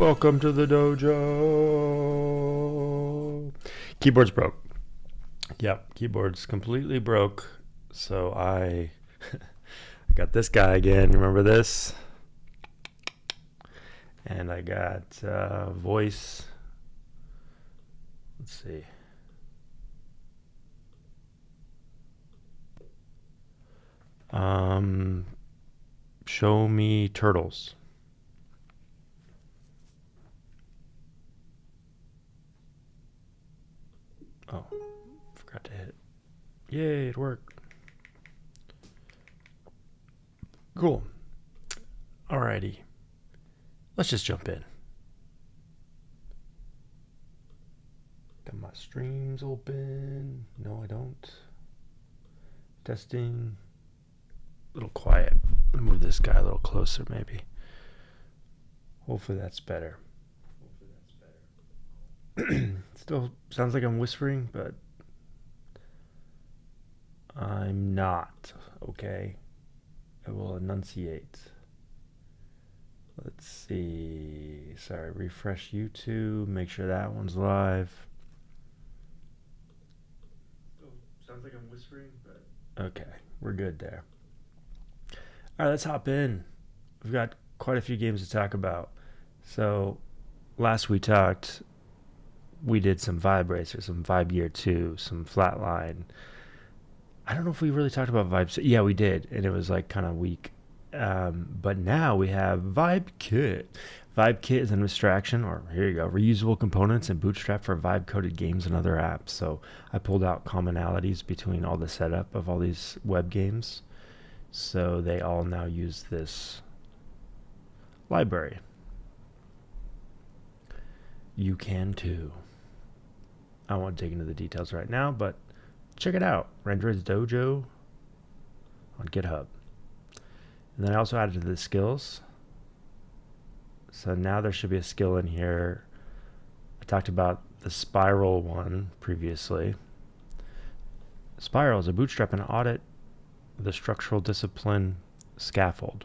Welcome to the dojo. Keyboard's broke. Yep, keyboard's completely broke. So I got this guy again. Remember this? And I got voice. Let's see. Show me turtles. Oh, forgot to hit. Yay, it worked. Cool. Alrighty. Let's just jump in. Got my streams open. No, I don't. Testing. A little quiet. Move this guy a little closer, maybe. Hopefully that's better. Still sounds like I'm whispering, but I'm not. Okay. I will enunciate. Let's see. Sorry, refresh YouTube. Make sure that one's live. Still sounds like I'm whispering, but okay, we're good there. All right, let's hop in. We've got quite a few games to talk about. So, last we talked, we did some Vibe Racer, some Vibe Gear 2, some Flatline. I don't know if we really talked about Vibe. Yeah, we did, and it was like kind of weak. But now we have Vibe Kit. Vibe Kit is an abstraction, or here you go, reusable components and Bootstrap for Vibe-coded games and other apps. So I pulled out commonalities between all the setup of all these web games. So they all now use this library. You can too. I won't dig into the details right now, but check it out. Randroidsdojo on GitHub. And then I also added the skills. So now there should be a skill in here. I talked about the spiral one previously. Spiral is a bootstrap and audit the structural discipline scaffold.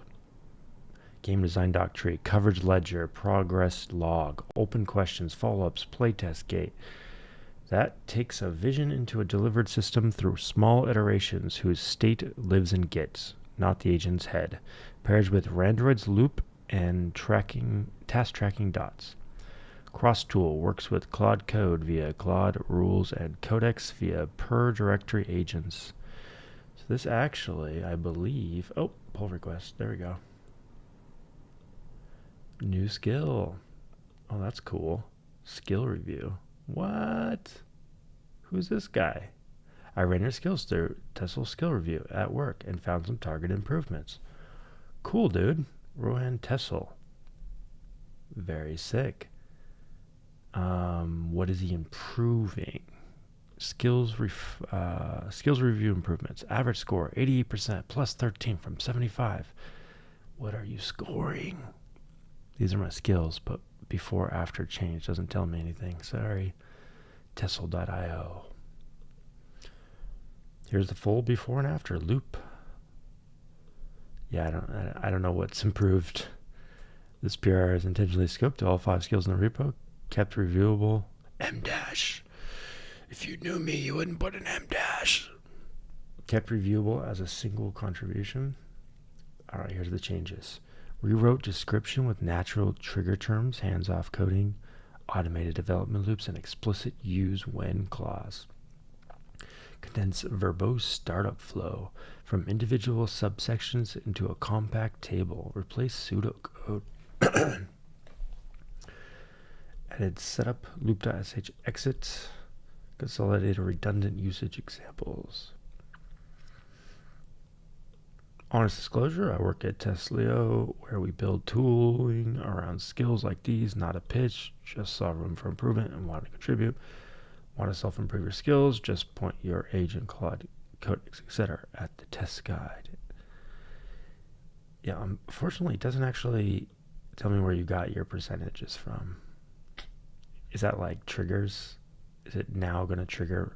Game design doc tree, coverage ledger, progress log, open questions, follow-ups, playtest gate. That takes a vision into a delivered system through small iterations whose state lives in Git, not the agent's head. Pairs with Randroid's loop and task tracking dots. Cross tool works with Claude code via Claude rules and codex via per directory agents. So this actually, I believe, oh, pull request, there we go. New skill. Oh, that's cool. Skill review. What? Who's this guy? I ran your skills through Tesla skill review at work and found some target improvements. Cool, dude. Rohan Tessel. Very sick. What is he improving? Skills review improvements. Average score 88%, plus 13 from 75. What are you scoring? These are my skills, but before after change doesn't tell me anything. Sorry. Tessel.io. Here's the full before and after loop. Yeah, I don't know what's improved. This PR is intentionally scoped to all 5 skills in the repo, kept reviewable. M dash. If you knew me, you wouldn't put an M dash. Kept reviewable as a single contribution. All right, here's the changes. Rewrote description with natural trigger terms, hands-off coding, automated development loops, and explicit use when clause. Condense verbose startup flow from individual subsections into a compact table. Replace pseudocode. Added setup loop.sh exit. Consolidated redundant usage examples. Honest disclosure, I work at Teslio, where we build tooling around skills like these, not a pitch, just saw room for improvement and want to contribute. Want to self-improve your skills, just point your agent, Claude, codex, etc. at the test guide. Yeah, unfortunately, it doesn't actually tell me where you got your percentages from. Is that like triggers? Is it now going to trigger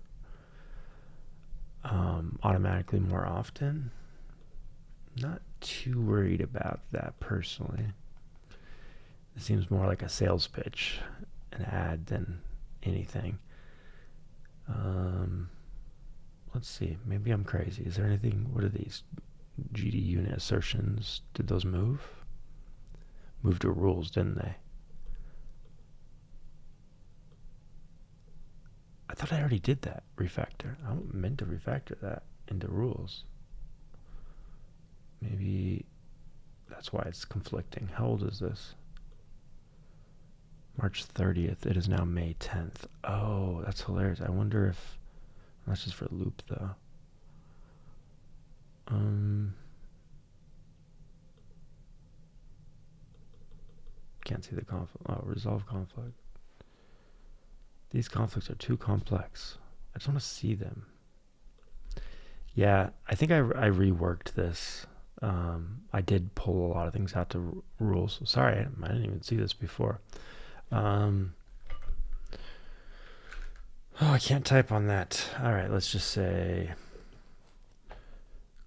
automatically more often? Not too worried about that personally. It seems more like a sales pitch, an ad than anything. Let's see. Maybe I'm crazy. Is there anything? What are these? GD unit assertions. Did those move? Moved to rules, didn't they? I thought I already did that refactor. I meant to refactor that into rules. Maybe that's why it's conflicting. How old is this? March 30th. It is now May 10th. Oh, that's hilarious. I wonder if that's just for loop though. Can't see the conflict. Oh, resolve conflict. These conflicts are too complex. I just want to see them. Yeah, I think I reworked this. I did pull a lot of things out to rules. Sorry, I didn't even see this before. Oh, I can't type on that. All right, let's just say,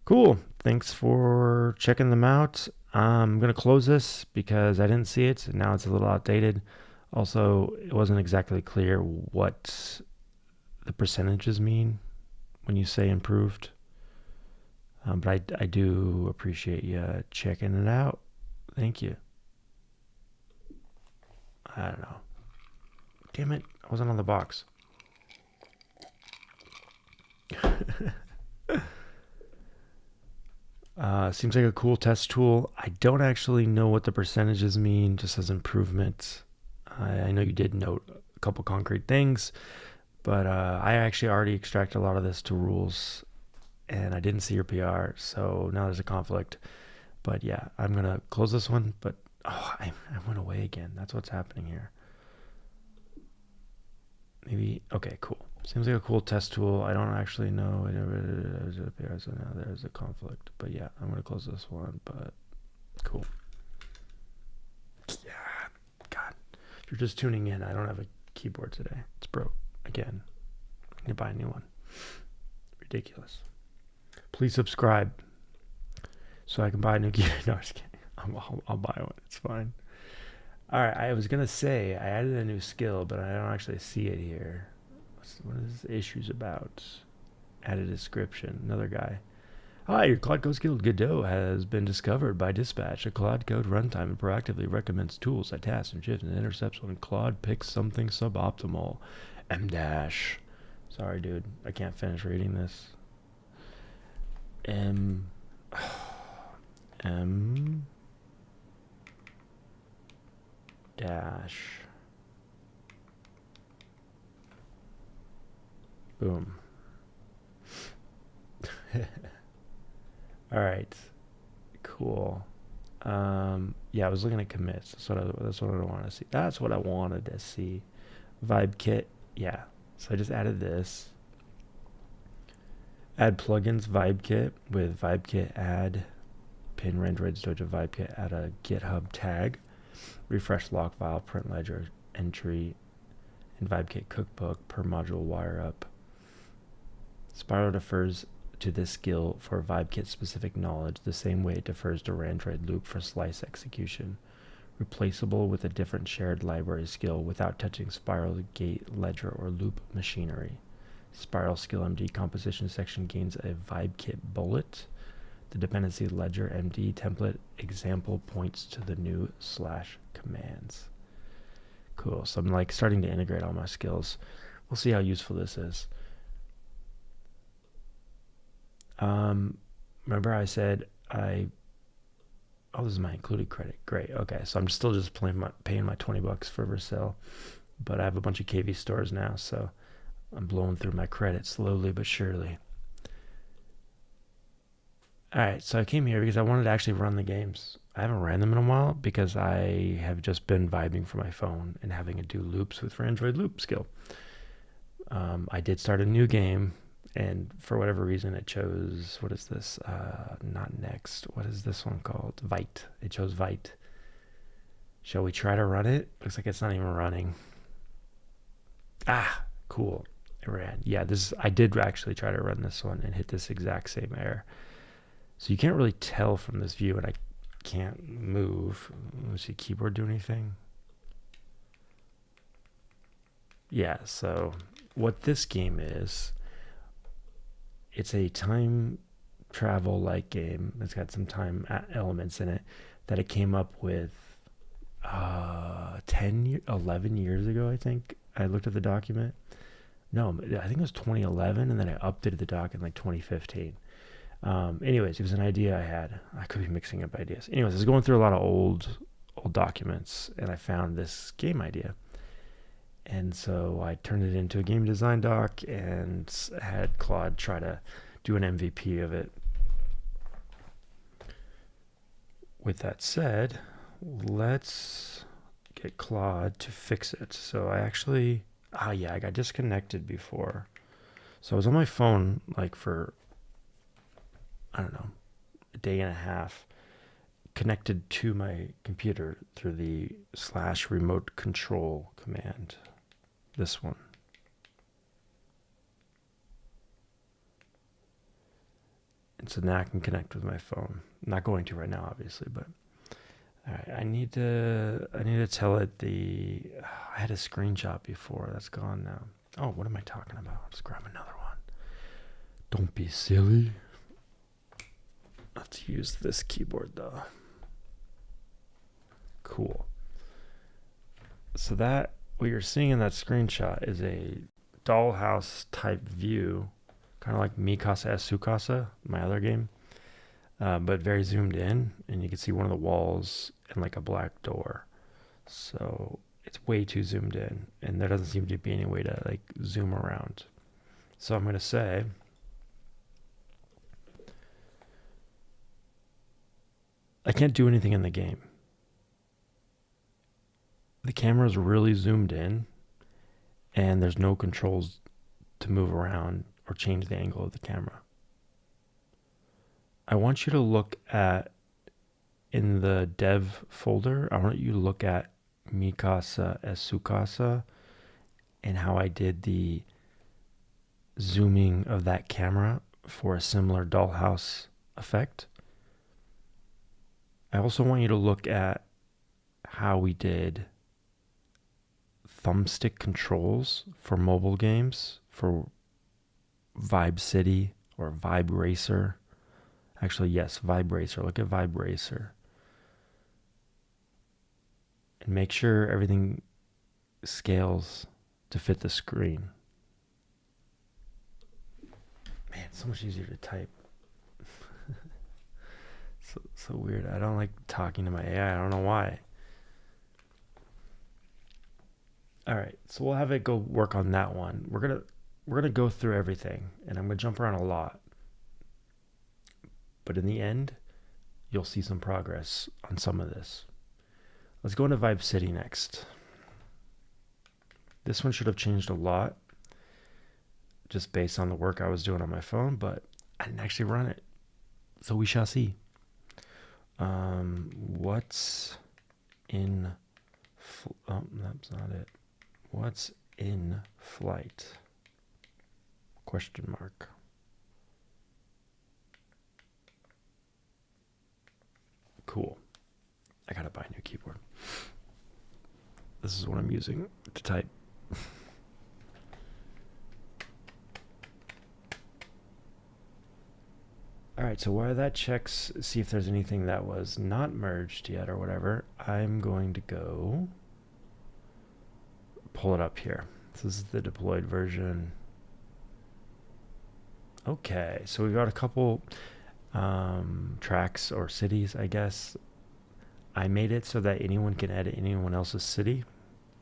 cool. Thanks for checking them out. I'm going to close this because I didn't see it. And now it's a little outdated. Also, it wasn't exactly clear what the percentages mean when you say improved. But I do appreciate you checking it out. Thank you. I don't know. Damn it. I wasn't on the box. Seems like a cool test tool. I don't actually know what the percentages mean, just as improvement. I know you did note a couple concrete things, but I actually already extracted a lot of this to rules, and I didn't see your PR, so now there's a conflict. But yeah, I'm going to close this one, but I went away again. That's what's happening here. Maybe, okay, cool. Seems like a cool test tool. I don't actually know. So now there's a conflict. But yeah, I'm going to close this one, but cool. Yeah, God. If you're just tuning in, I don't have a keyboard today. It's broke. Again, I need to buy a new one. Ridiculous. Please subscribe so I can buy a new keyboard. No, I'm just kidding. I'll buy one. It's fine. All right, I was going to say I added a new skill, but I don't actually see it here. What is this issues about? Add a description. Another guy. Hi, your claudecode skill Godot has been discovered by Dispatch. A claudecode runtime and proactively recommends tools that tasks and shifts and intercepts when Claude picks something suboptimal. M-dash. Sorry, dude. I can't finish reading this. M. Dash. Boom. All right. Cool. Yeah, I was looking at commits. That's what I want to see. That's what I wanted to see. Vibe kit. Yeah. So I just added this. Add plugins vibe kit with vibe kit add pin randroidsdojo vibe kit add a GitHub tag. Refresh log file, print ledger entry, and VibeKit cookbook per module wire up. Spiral defers to this skill for VibeKit specific knowledge the same way it defers to Randroid loop for slice execution. Replaceable with a different shared library skill without touching Spiral gate ledger or loop machinery. Spiral skill MD composition section gains a VibeKit bullet. The dependency ledger MD template example points to the new /commands. Cool. So I'm like starting to integrate all my skills. We'll see how useful this is. Remember I said oh, this is my included credit. Great. Okay. So I'm still just paying my $20 for Vercel, but I have a bunch of KV stores now, so I'm blowing through my credit slowly but surely. Alright, so I came here because I wanted to actually run the games. I haven't ran them in a while because I have just been vibing for my phone and having to do loops with Randroid loop skill. I did start a new game, and for whatever reason it chose, what is this? Not next. What is this one called? Vite. It chose Vite. Shall we try to run it? Looks like it's not even running. Ah, cool. It ran. Yeah, I did actually try to run this one and hit this exact same error. So you can't really tell from this view, and I can't move. Let's see, keyboard do anything? Yeah, so what this game is, it's a time travel like game. It's got some time elements in it that it came up with 11 years ago, I think. I looked at the document. No, I think it was 2011, and then I updated the doc in like 2015. Anyways, it was an idea I had. I could be mixing up ideas. Anyways, I was going through a lot of old documents, and I found this game idea. And so I turned it into a game design doc and had Claude try to do an MVP of it. With that said, let's get Claude to fix it. So I actually, I got disconnected before. So I was on my phone like for, I don't know, a day and a half, connected to my computer through the /remote control command. This one. And so now I can connect with my phone. I'm not going to right now, obviously, but all right. I need to tell it I had a screenshot before. That's gone now. Oh, what am I talking about? Let's grab another one. Don't be silly. Let's use this keyboard though. Cool. So that what you're seeing in that screenshot is a dollhouse type view, kind of like Mikasa Sukasa, my other game, but very zoomed in, and you can see one of the walls and like a black door. So it's way too zoomed in, and there doesn't seem to be any way to like zoom around. So I'm going to say, I can't do anything in the game. The camera is really zoomed in, and there's no controls to move around or change the angle of the camera. I want you to look at, in the dev folder, I want you to look at Mikasa Sukasa and how I did the zooming of that camera for a similar dollhouse effect. I also want you to look at how we did thumbstick controls for mobile games, for Vibe City or Vibe Racer. Actually, yes, Vibe Racer. Look at Vibe Racer. And make sure everything scales to fit the screen. Man, it's so much easier to type. So weird. I don't like talking to my AI. I don't know why. All right, so we'll have it go work on that one. We're gonna go through everything, and I'm gonna jump around a lot. But in the end, you'll see some progress on some of this. Let's go into Vibe City next. This one should have changed a lot, just based on the work I was doing on my phone, but I didn't actually run it, so we shall see. What's in? Oh, that's not it. What's in flight? Question mark. Cool. I gotta buy a new keyboard. This is what I'm using to type. All right, so while that checks, see if there's anything that was not merged yet or whatever, I'm going to go pull it up here. So this is the deployed version. Okay, so we've got a couple tracks or cities, I guess. I made it so that anyone can edit anyone else's city.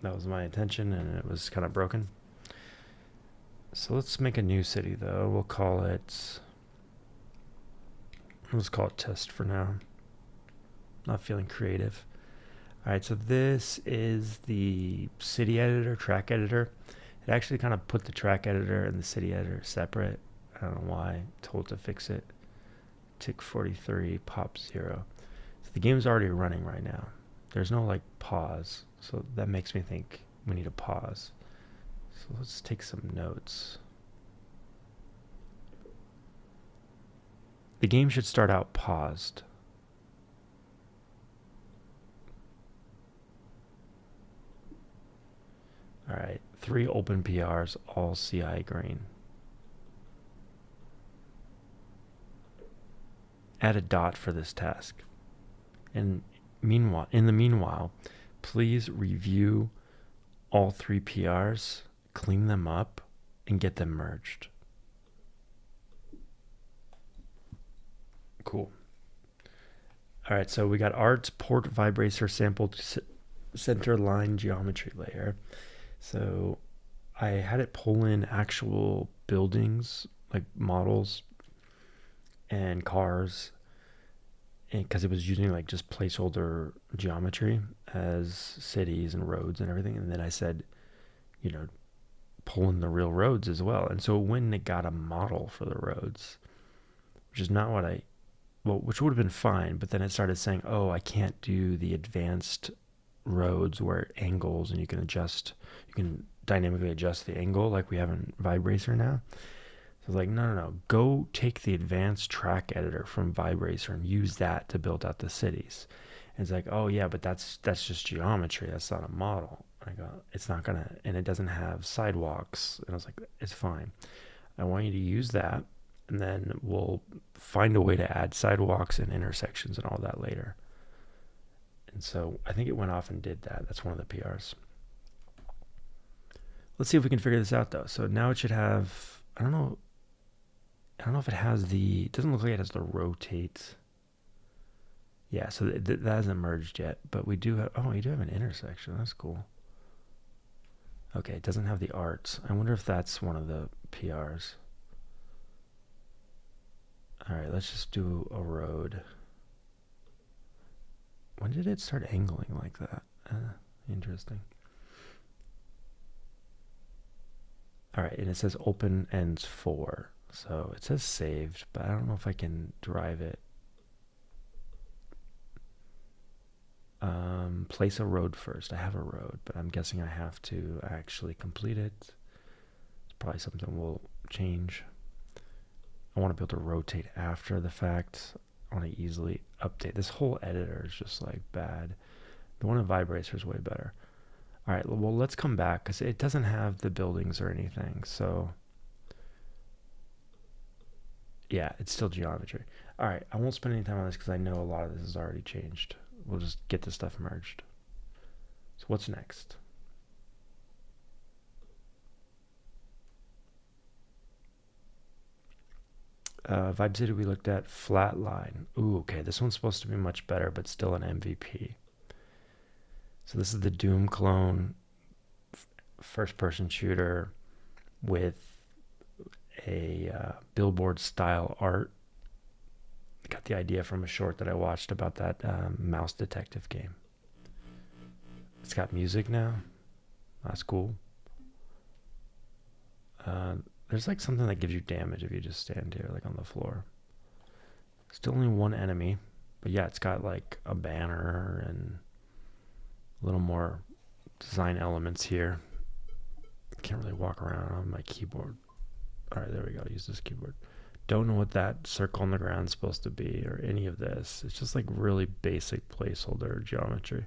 That was my intention, and it was kind of broken. So let's make a new city, though. We'll call it... Let's call it test for now. Not feeling creative. All right, so this is the city editor, track editor. It actually kind of put the track editor and the city editor separate. I don't know why. Told to fix it. Tick 43, pop 0. So the game's already running right now. There's no like pause. So that makes me think we need a pause. So let's take some notes. The game should start out paused. All right, 3 open PRs, all CI green. Add a dot for this task. And in the meanwhile, please review all 3 PRs, clean them up, and get them merged. Cool. All right, so we got art, port, vibrator, sample, center line, geometry layer. So I had it pull in actual buildings, like models and cars, because it was using like just placeholder geometry as cities and roads and everything. And then I said, pull in the real roads as well. And so when it got a model for the roads, which is not what which would have been fine, but then it started saying, oh, I can't do the advanced roads where it angles and you can dynamically adjust the angle like we have in Vibracer now. So I was like, no, go take the advanced track editor from Vibracer and use that to build out the cities. And it's like, oh yeah, but that's just geometry. That's not a model. I go, it's not gonna, and it doesn't have sidewalks. And I was like, it's fine. I want you to use that, and then we'll find a way to add sidewalks and intersections and all that later. And so I think it went off and did that. That's one of the PRs. Let's see if we can figure this out though. So now it should have, I don't know if it has it doesn't look like it has the rotate. Yeah, so that hasn't merged yet, but we do have an intersection. That's cool. Okay, it doesn't have the arts. I wonder if that's one of the PRs. All right, let's just do a road. When did it start angling like that? Interesting. All right, and it says open ends 4. So it says saved, but I don't know if I can drive it. Place a road first. I have a road, but I'm guessing I have to actually complete it. It's probably something we'll change. I want to be able to rotate after the fact. I want to easily update. This whole editor is just like bad. The one in Vibracer is way better. All right, well, let's come back because it doesn't have the buildings or anything. So yeah, it's still geometry. All right, I won't spend any time on this because I know a lot of this is already changed. We'll just get this stuff merged. So what's next? Vibe City we looked at. Flatline. Ooh, okay, this one's supposed to be much better, but still an MVP. So this is the Doom clone, first-person shooter with a billboard style art. I got the idea from a short that I watched about that mouse detective game. It's got music now. That's cool. There's like something that gives you damage if you just stand here like on the floor. Still only one enemy, but yeah, it's got like a banner and a little more design elements here. Can't really walk around on my keyboard. All right, there we go. Use this keyboard. Don't know what that circle on the ground is supposed to be or any of this. It's just like really basic placeholder geometry,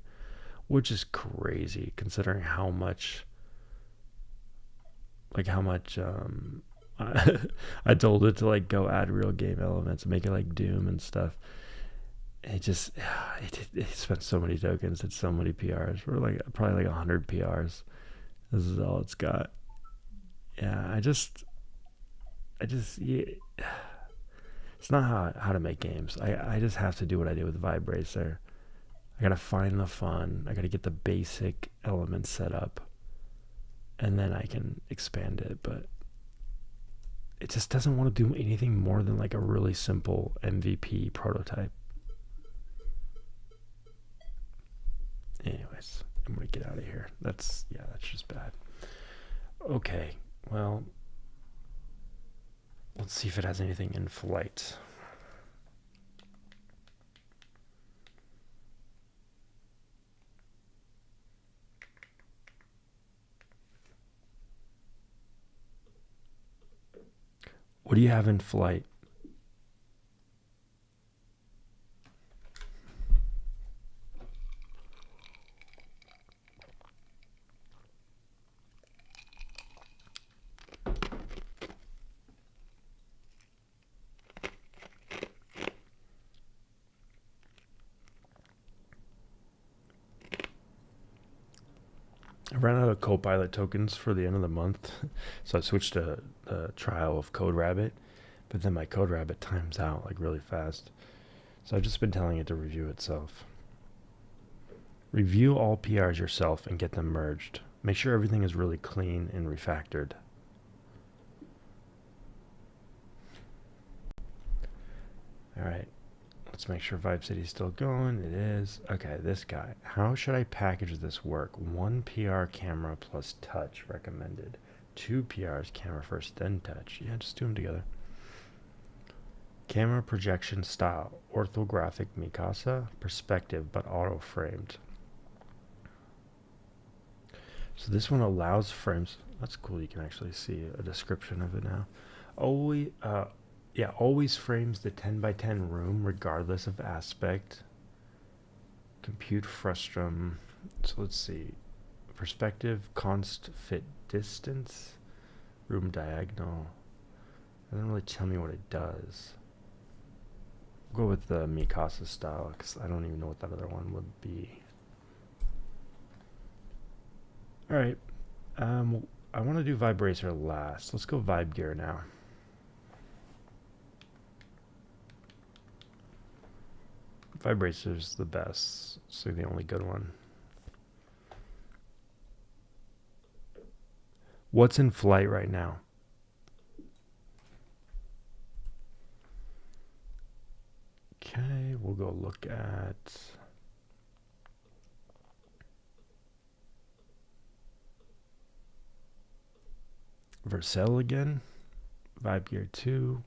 which is crazy considering how much I told it to like go add real game elements and make it like Doom and stuff. It spent so many tokens, it's so many PRs. We're like probably like 100 PRs. This is all it's got. Yeah, yeah. It's not how to make games. I just have to do what I do with Vibracer. I gotta find the fun. I gotta get the basic elements set up, and then I can expand it. But it just doesn't want to do anything more than like a really simple MVP prototype. Anyways, I'm gonna get out of here. That's just bad. Okay, well, let's see if it has anything in flight. What do you have in flight? ran out of Copilot tokens for the end of the month, so I switched to the trial of CodeRabbit, but then my CodeRabbit times out like really fast. So I've just been telling it to review itself. Review all PRs yourself and get them merged. Make sure everything is really clean and refactored. All right, let's make sure Vibe City is still going. It is. Okay, this guy. How should I package this work? 1 PR camera plus touch recommended. 2 PRs, camera first, then touch. Yeah, just do them together. Camera projection style. Orthographic Mikasa. Perspective, but auto-framed. So this one allows frames. That's cool. You can actually see a description of it now. Always frames the 10 by 10 room regardless of aspect. Compute frustum. So let's see. Perspective, const fit distance, room diagonal. It doesn't really tell me what it does. I'll go with the Mikasa style because I don't even know what that other one would be. All right. I want to do Vibracer last. Let's go Vibe Gear now. Vibracer's the best. It's like the only good one. What's in flight right now? Okay, we'll go look at Vercel again. Vibe Gear 2.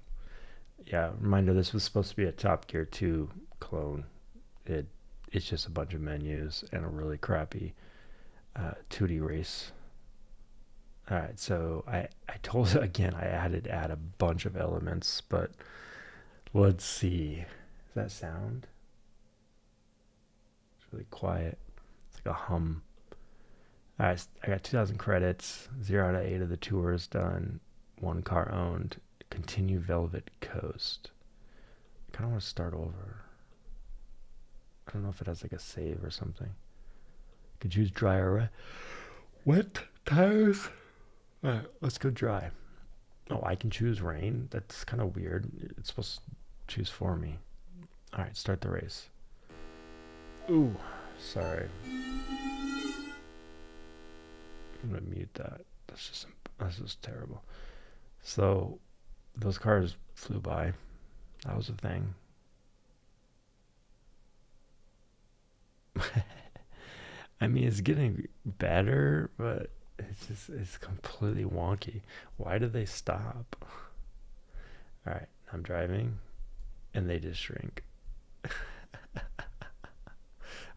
Yeah, reminder, this was supposed to be a Top Gear 2 clone. It's just a bunch of menus and a really crappy 2D race. Alright, so I told again I add a bunch of elements, but let's see. Does that sound? It's really quiet. It's like a hum. Alright, I got 2,000 credits, 0 out of 8 of the tours done, 1 car owned, continue Velvet Coast. I kinda wanna start over. I don't know if it has like a save or something. Could use dry or wet tires. Alright, let's go dry. Oh, I can choose rain? That's kind of weird. It's supposed to choose for me. Alright, start the race. Ooh, sorry. I'm gonna mute that. That's just terrible. So, those cars flew by. That was a thing. I mean, it's getting better, but it's completely wonky. Why did they stop? All right, I'm driving, and they just shrink.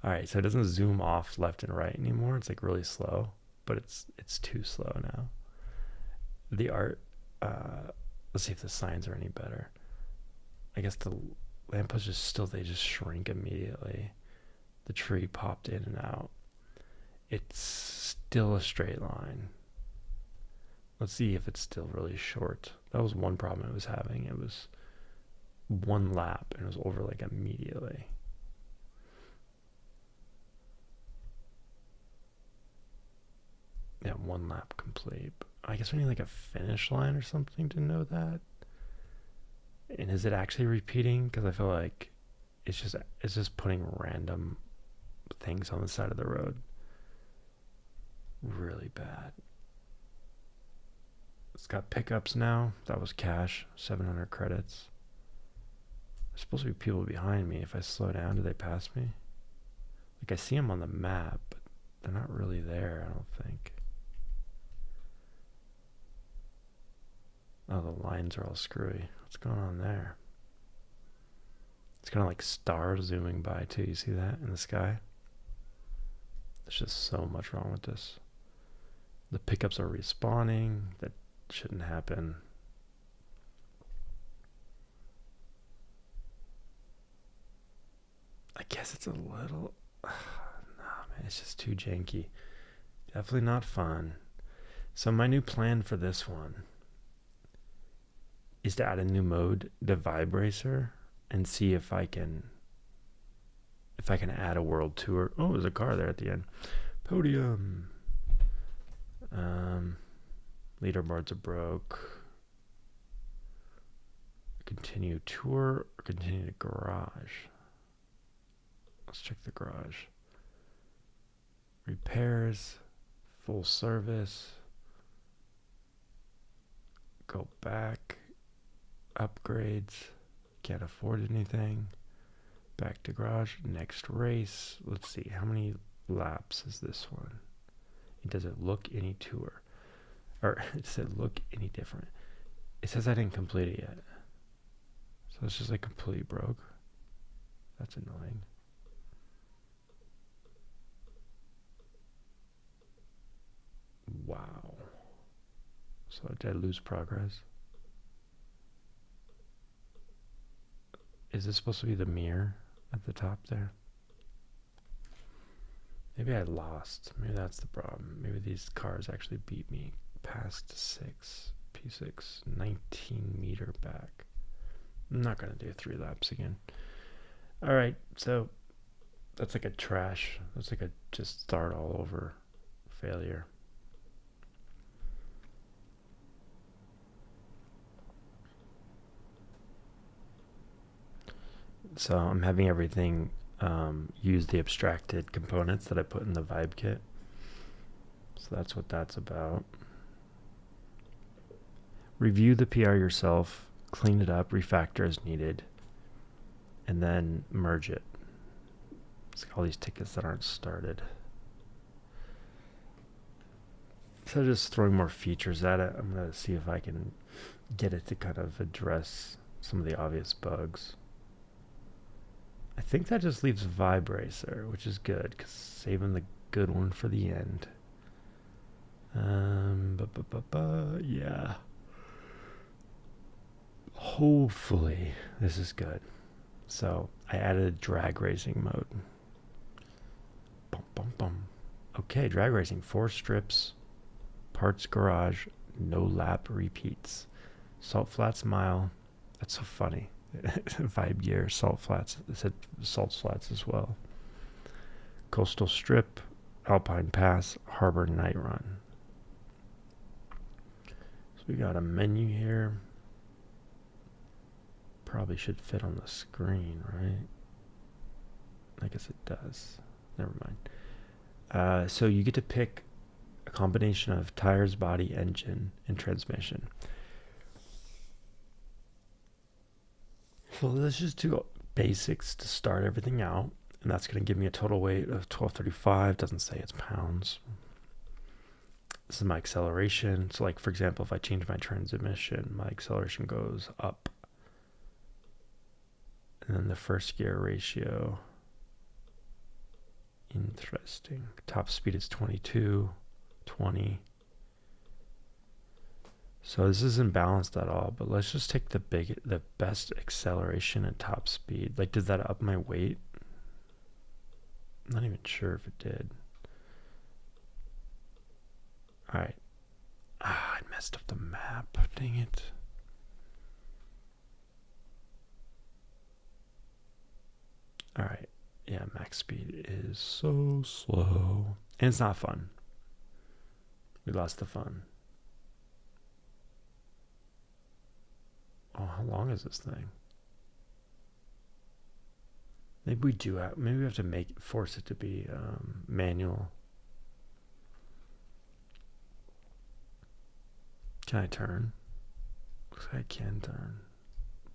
All right, so it doesn't zoom off left and right anymore. It's like really slow, but it's too slow now. The art. Let's see if the signs are any better. I guess the lampposts they just shrink immediately. The tree popped in and out. It's still a straight line. Let's see if it's still really short. That was one problem it was having. It was 1 lap and it was over like immediately. Yeah, 1 lap complete. I guess we need like a finish line or something to know that. And is it actually repeating? Because I feel like it's just putting random things on the side of the road. Really bad. It's got pickups now. That was cash. 700 credits. There's supposed to be people behind me. If I slow down, do they pass me? Like I see them on the map, but they're not really there, I don't think. Oh, the lines are all screwy. What's going on there? It's kind of like stars zooming by too. You see that in the sky? There's just so much wrong with this. The pickups are respawning. That shouldn't happen. I guess it's a little... Nah, man, it's just too janky. Definitely not fun. So my new plan for this one is to add a new mode to Vibracer and see if I can add a world tour. Oh, there's a car there at the end. Podium. Leaderboards are broke. Continue tour or continue to garage. Let's check the garage. Repairs, full service. Go back. Upgrades. Can't afford anything. Back to garage. Next race. Let's see. How many laps is this one? Does it look any tour? Or does it look any different? It says I didn't complete it yet. So it's just like completely broke. That's annoying. Wow. So did I lose progress? Is this supposed to be the mirror at the top there? Maybe I lost. Maybe that's the problem. Maybe these cars actually beat me past P6, 19 meter back. I'm not going to do 3 laps again. All right, so that's like a trash. That's like a just start all over failure. So I'm having everything use the abstracted components that I put in the vibe kit. So that's what that's about. Review the PR yourself, clean it up, refactor as needed, and then merge it. It's like all these tickets that aren't started. So just throwing more features at it, I'm going to see if I can get it to kind of address some of the obvious bugs. I think that just leaves Vibe Racer, which is good, because saving the good one for the end. Yeah. Hopefully this is good. So I added a drag racing mode. Bum, bum, bum. Okay, drag racing, 4 strips, parts garage, no lap repeats. Salt Flats mile. That's so funny. Vibe gear, Salt Flats. It said Salt Flats as well. Coastal Strip, Alpine Pass, Harbor Night Run. So we got a menu here. Probably should fit on the screen, right? I guess it does. Never mind. So you get to pick a combination of tires, body, engine, and transmission. So let's just do basics to start everything out. And that's going to give me a total weight of 1235. Doesn't say it's pounds. This is my acceleration. So like, for example, if I change my transmission, my acceleration goes up. And then the first gear ratio. Interesting. Top speed is 22, 20. So this isn't balanced at all, but let's just take the best acceleration and top speed. Like, did that up my weight? I'm not even sure if it did. All right. I messed up the map. Dang it. All right. Yeah, max speed is so slow. And it's not fun. We lost the fun. Oh, how long is this thing? Maybe we do have, maybe we have to force it to be manual. Can I turn? Looks like I can turn.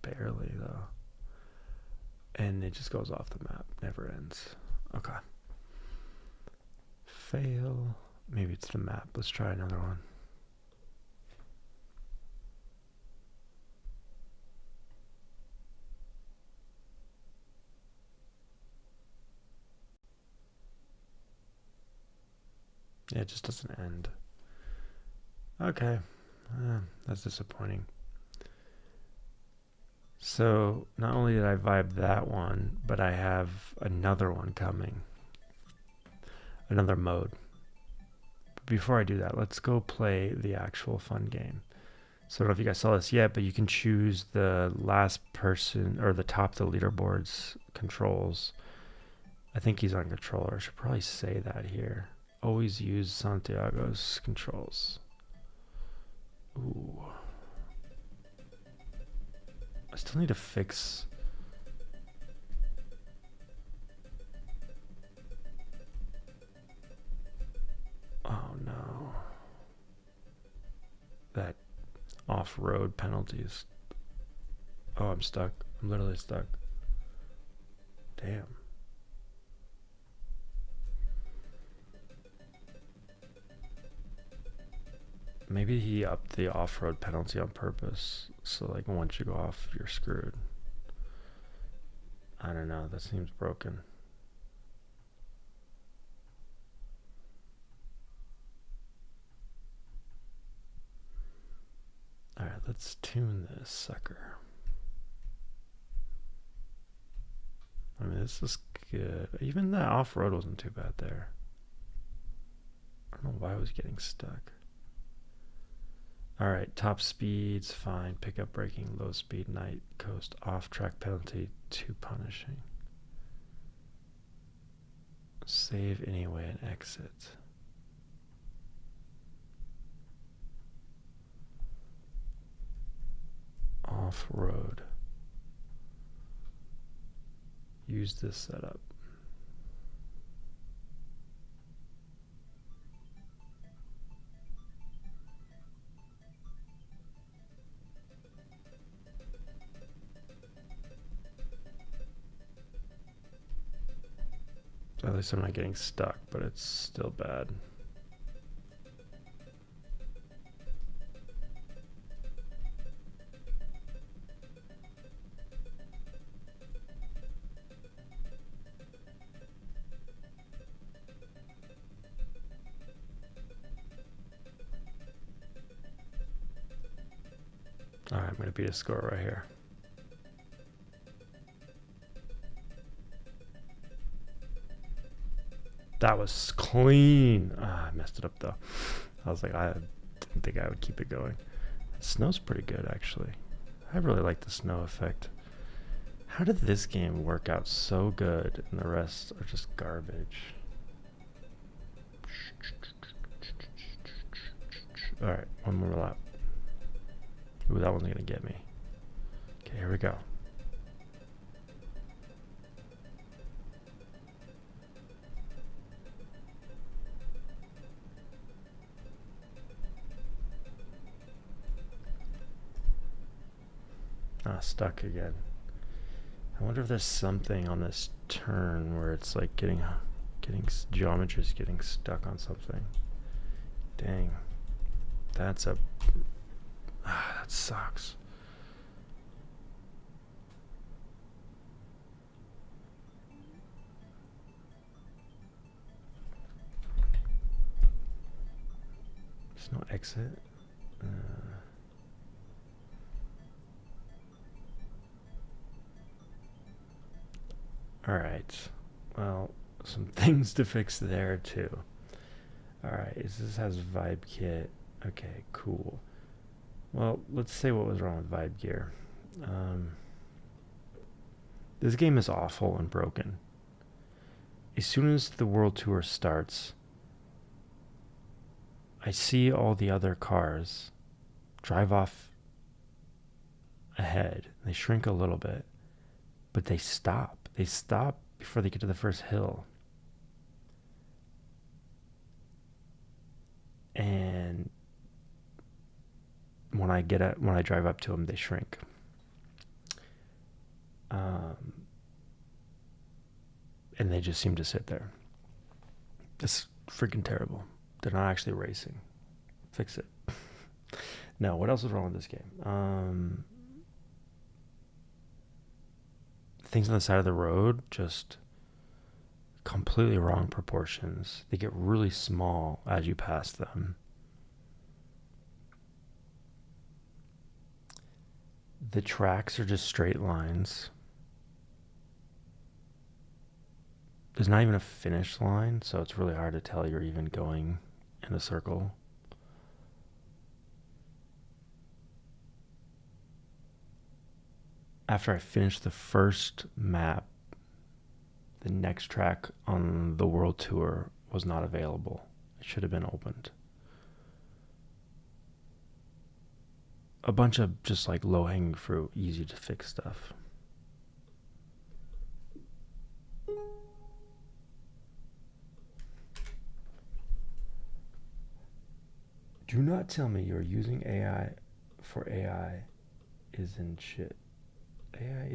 Barely though. And it just goes off the map. Never ends. Okay. Fail. Maybe it's the map. Let's try another one. Yeah, it just doesn't end. Okay. That's disappointing. So not only did I vibe that one, but I have another one coming. Another mode. But before I do that, let's go play the actual fun game. So I don't know if you guys saw this yet, but you can choose the last person or the top of the leaderboard's controls. I think he's on controller. I should probably say that here. always use Santiago's controls. Ooh. I still need to fix... Oh no. That off-road penalties. Oh, I'm stuck. I'm literally stuck. Damn. Maybe he upped the off-road penalty on purpose. So like once you go off, you're screwed. I don't know. That seems broken. All right, let's tune this sucker. I mean, this is good. Even that off-road wasn't too bad there. I don't know why I was getting stuck. All right, top speeds, fine. Pickup braking, low speed, night, coast, off-track penalty, too punishing. Save anyway and exit. Off-road. Use this setup. So at least I'm not getting stuck, but it's still bad. All right, I'm going to beat a score right here. That was clean. I messed it up though. I was like, I didn't think I would keep it going. The snow's pretty good actually. I really like the snow effect. How did this game work out so good and the rest are just garbage? All right, one more lap. Ooh, that one's gonna get me. Okay, here we go. Stuck again. I wonder if there's something on this turn where it's like getting geometry's getting stuck on something. Dang. That's a... that sucks. There's no exit. Alright. Well, some things to fix there too. Alright, this has Vibe Kit. Okay, cool. Well, let's say what was wrong with Vibe Gear. This game is awful and broken. As soon as the World Tour starts, I see all the other cars drive off ahead. They shrink a little bit, but they stop. They stop before they get to the first hill. And when I drive up to them, they shrink. And they just seem to sit there. It's freaking terrible. They're not actually racing. Fix it. No, what else is wrong with this game? Things on the side of the road, just completely wrong proportions. They get really small as you pass them. The tracks are just straight lines. There's not even a finish line, so it's really hard to tell you're even going in a circle. After I finished the first map, the next track on the World Tour was not available. It should have been opened. A bunch of just like low-hanging fruit, easy to fix stuff. Do not tell me you're using AI for AI is in shit. AI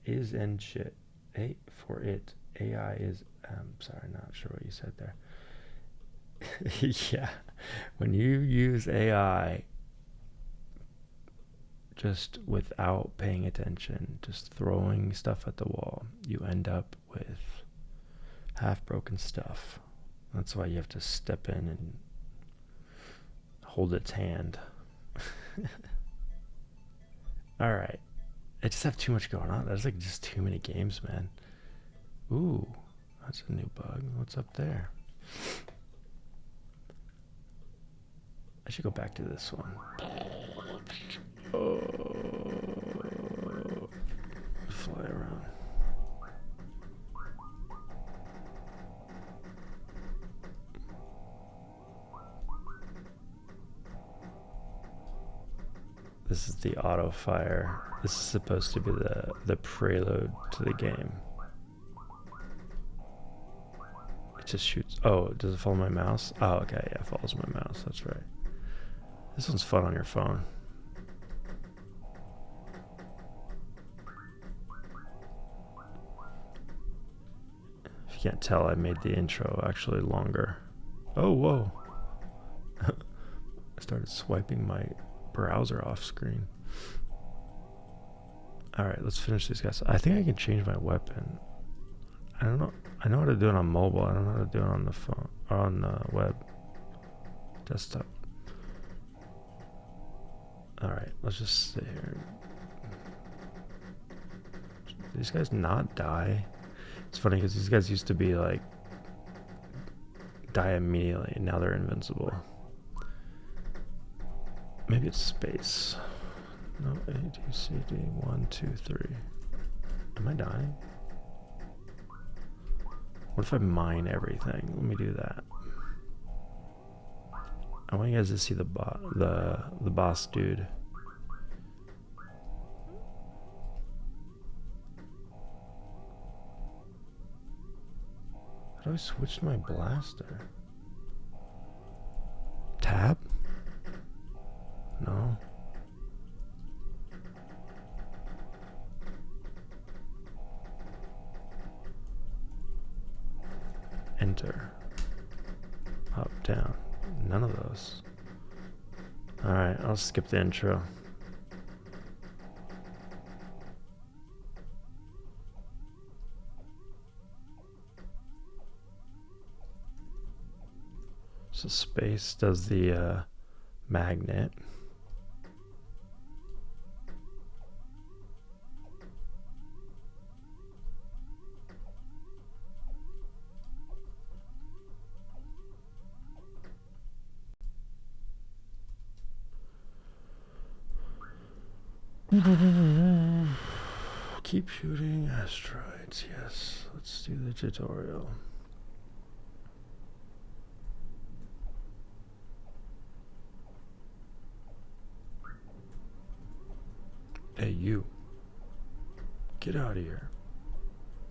is in shit. A for it. AI is sorry, not sure what you said there. Yeah. When you use AI just without paying attention, just throwing stuff at the wall, you end up with half-broken stuff. That's why you have to step in and hold its hand. All right. I just have too much going on. There's like just too many games, man. Ooh, that's a new bug. What's up there? I should go back to this one. Oh, fly around. This is the auto fire. This is supposed to be the prelude to the game. It just shoots. Oh, does it follow my mouse? Oh, okay, yeah, it follows my mouse. That's right. This one's fun on your phone. If you can't tell, I made the intro actually longer. Oh, whoa. I started swiping my browser off screen. Alright, let's finish these guys. I think I can change my weapon. I don't know. I know how to do it on mobile. I don't know how to do it on the phone or on the web. Desktop. Alright, let's just sit here. Do these guys not die? It's funny because these guys used to be like die immediately and now they're invincible. Maybe it's space. No, A, D, C, D, 1, 2, 3. Am I dying? What if I mine everything? Let me do that. I want you guys to see the boss dude. How do I switch to my blaster? Tab? No. Enter. Up, down. None of those. Alright, I'll skip the intro. So space does the magnet. Keep shooting asteroids. Yes, let's do the tutorial. Hey, you. Get out of here.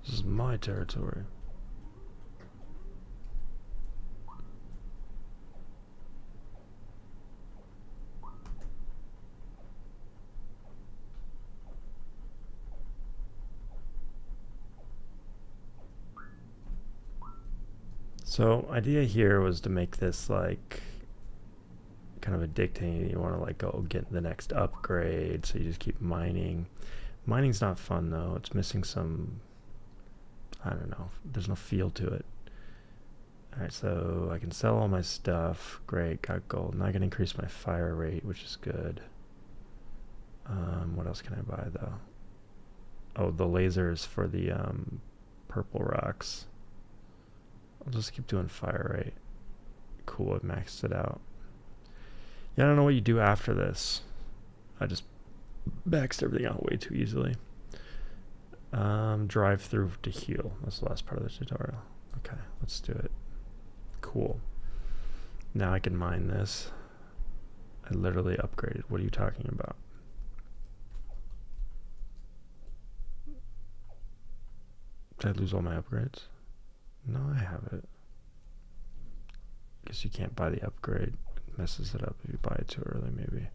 This is my territory. So, idea here was to make this like kind of addicting. You want to like go get the next upgrade, so you just keep mining. Mining's not fun though. It's missing some, I don't know, there's no feel to it. Alright, so I can sell all my stuff. Great, got gold. Now I can increase my fire rate, which is good. What else can I buy though? Oh, the lasers for the purple rocks. I'll just keep doing fire rate. Cool, I maxed it out. Yeah, I don't know what you do after this. I just maxed everything out way too easily. Drive through to heal. That's the last part of the tutorial. Okay, let's do it. Cool. Now I can mine this. I literally upgraded. What are you talking about? Did I lose all my upgrades? No, I have it. Guess you can't buy the upgrade. It messes it up if you buy it too early, maybe.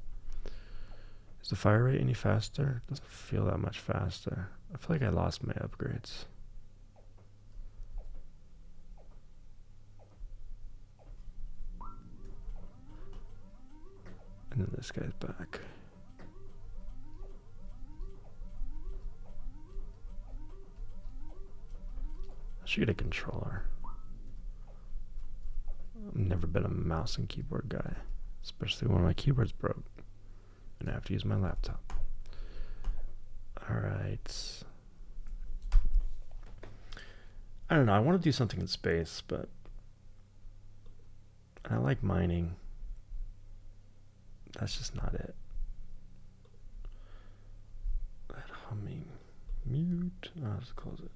Is the fire rate any faster? It doesn't feel that much faster. I feel like I lost my upgrades. And then this guy's back. I should get a controller. I've never been a mouse and keyboard guy, especially when my keyboard's broke and I have to use my laptop. Alright. I don't know, I want to do something in space, but I like mining. That's just not it. That humming. Mute. I'll just close it.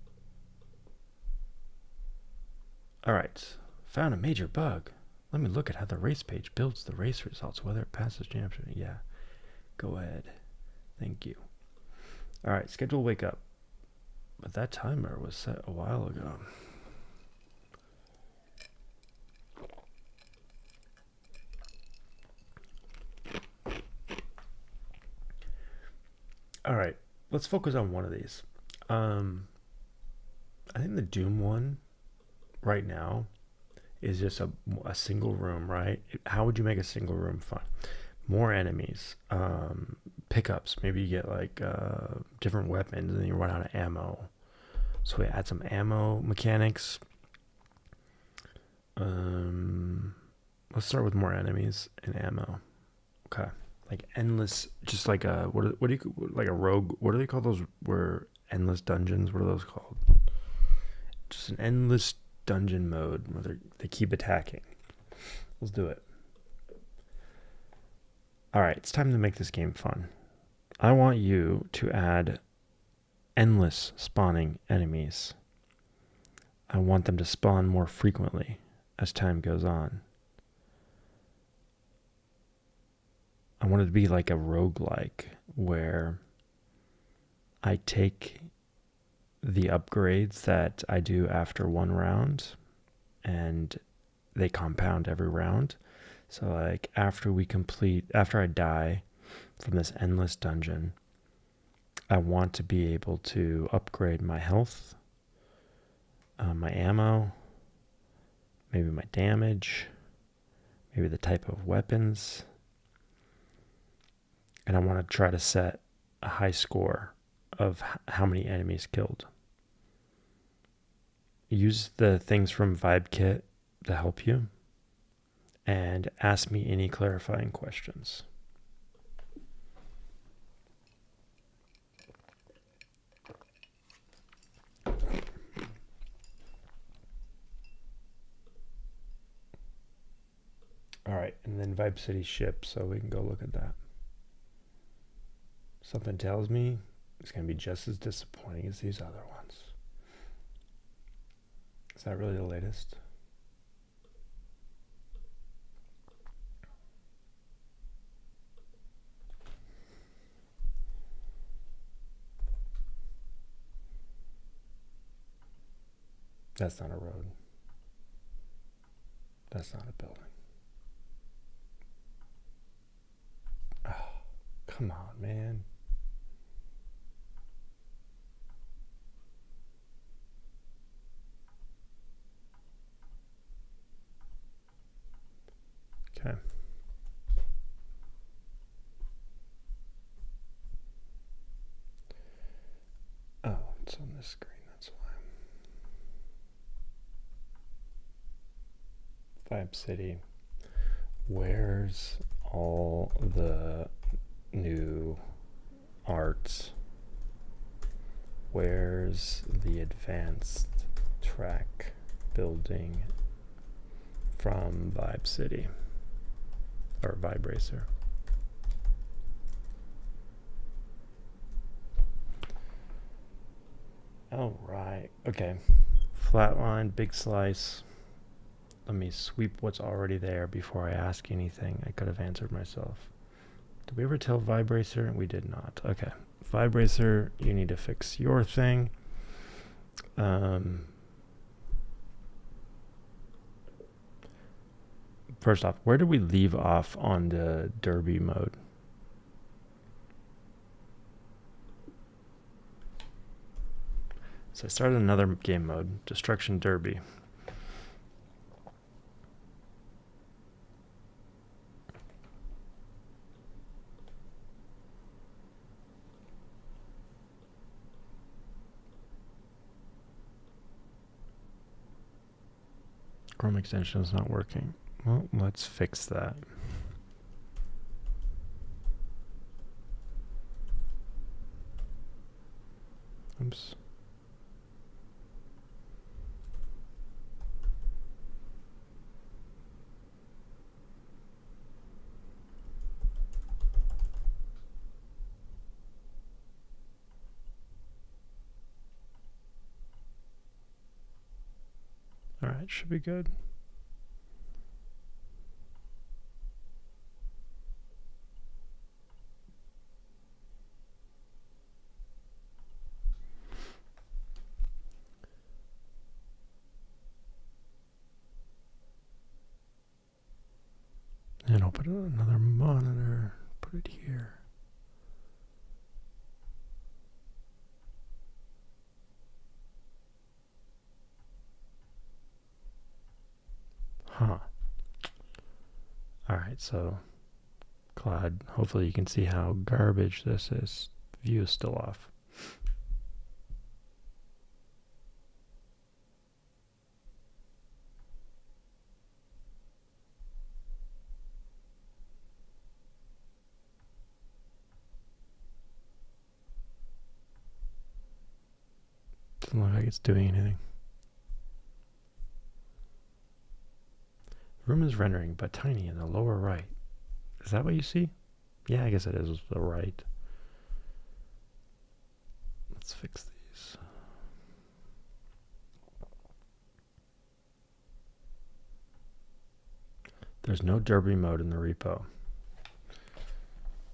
Alright. Found a major bug. Let me look at how the race page builds the race results, whether it passes Jamster. Yeah. Go ahead. Thank you. Alright, schedule wake up. But that timer was set a while ago. Alright, let's focus on one of these. I think the Doom one right now is just a single room, right? How would you make a single room fun? More enemies, pickups. Maybe you get like different weapons and then you run out of ammo. So we add some ammo mechanics. Let's start with more enemies and ammo. Okay. Like endless, just like a, what do you, like a rogue, what do they call those, where endless dungeons, what are those called? Just an endless dungeon mode where they keep attacking. Let's do it. Alright, it's time to make this game fun. I want you to add endless spawning enemies. I want them to spawn more frequently as time goes on. I want it to be like a roguelike where I take the upgrades that I do after one round and they compound every round. So like after I die from this endless dungeon, I want to be able to upgrade my health, my ammo, maybe my damage, maybe the type of weapons. And I want to try to set a high score of how many enemies killed. Use the things from Vibe Kit to help you and ask me any clarifying questions. All right, and then Vibe City ship, so we can go look at that. Something tells me it's going to be just as disappointing as these other ones. Is that really the latest? That's not a road. That's not a building. Oh, come on, man. Okay. Oh, it's on this screen, that's why. Vibe City. Where's all the new art? Where's the advanced track building from Vibe City? Or Vibe Racer. All right. Okay. Flatline, big slice. let me sweep what's already there before I ask anything. I could have answered myself. Did we ever tell Vibracer? We did not. Okay. Vibracer, you need to fix your thing. First off, where did we leave off on the derby mode? So I started another game mode, Destruction Derby. Chrome extension is not working. Well, let's fix that. Oops. All right, should be good. And I'll put another monitor, put it here. Huh. All right, so Claude, hopefully you can see how garbage this is. View is still off. Doesn't look like it's doing anything. The room is rendering, but tiny in the lower right. Is that what you see? Yeah, I guess it is the right. Let's fix these. There's no derby mode in the repo.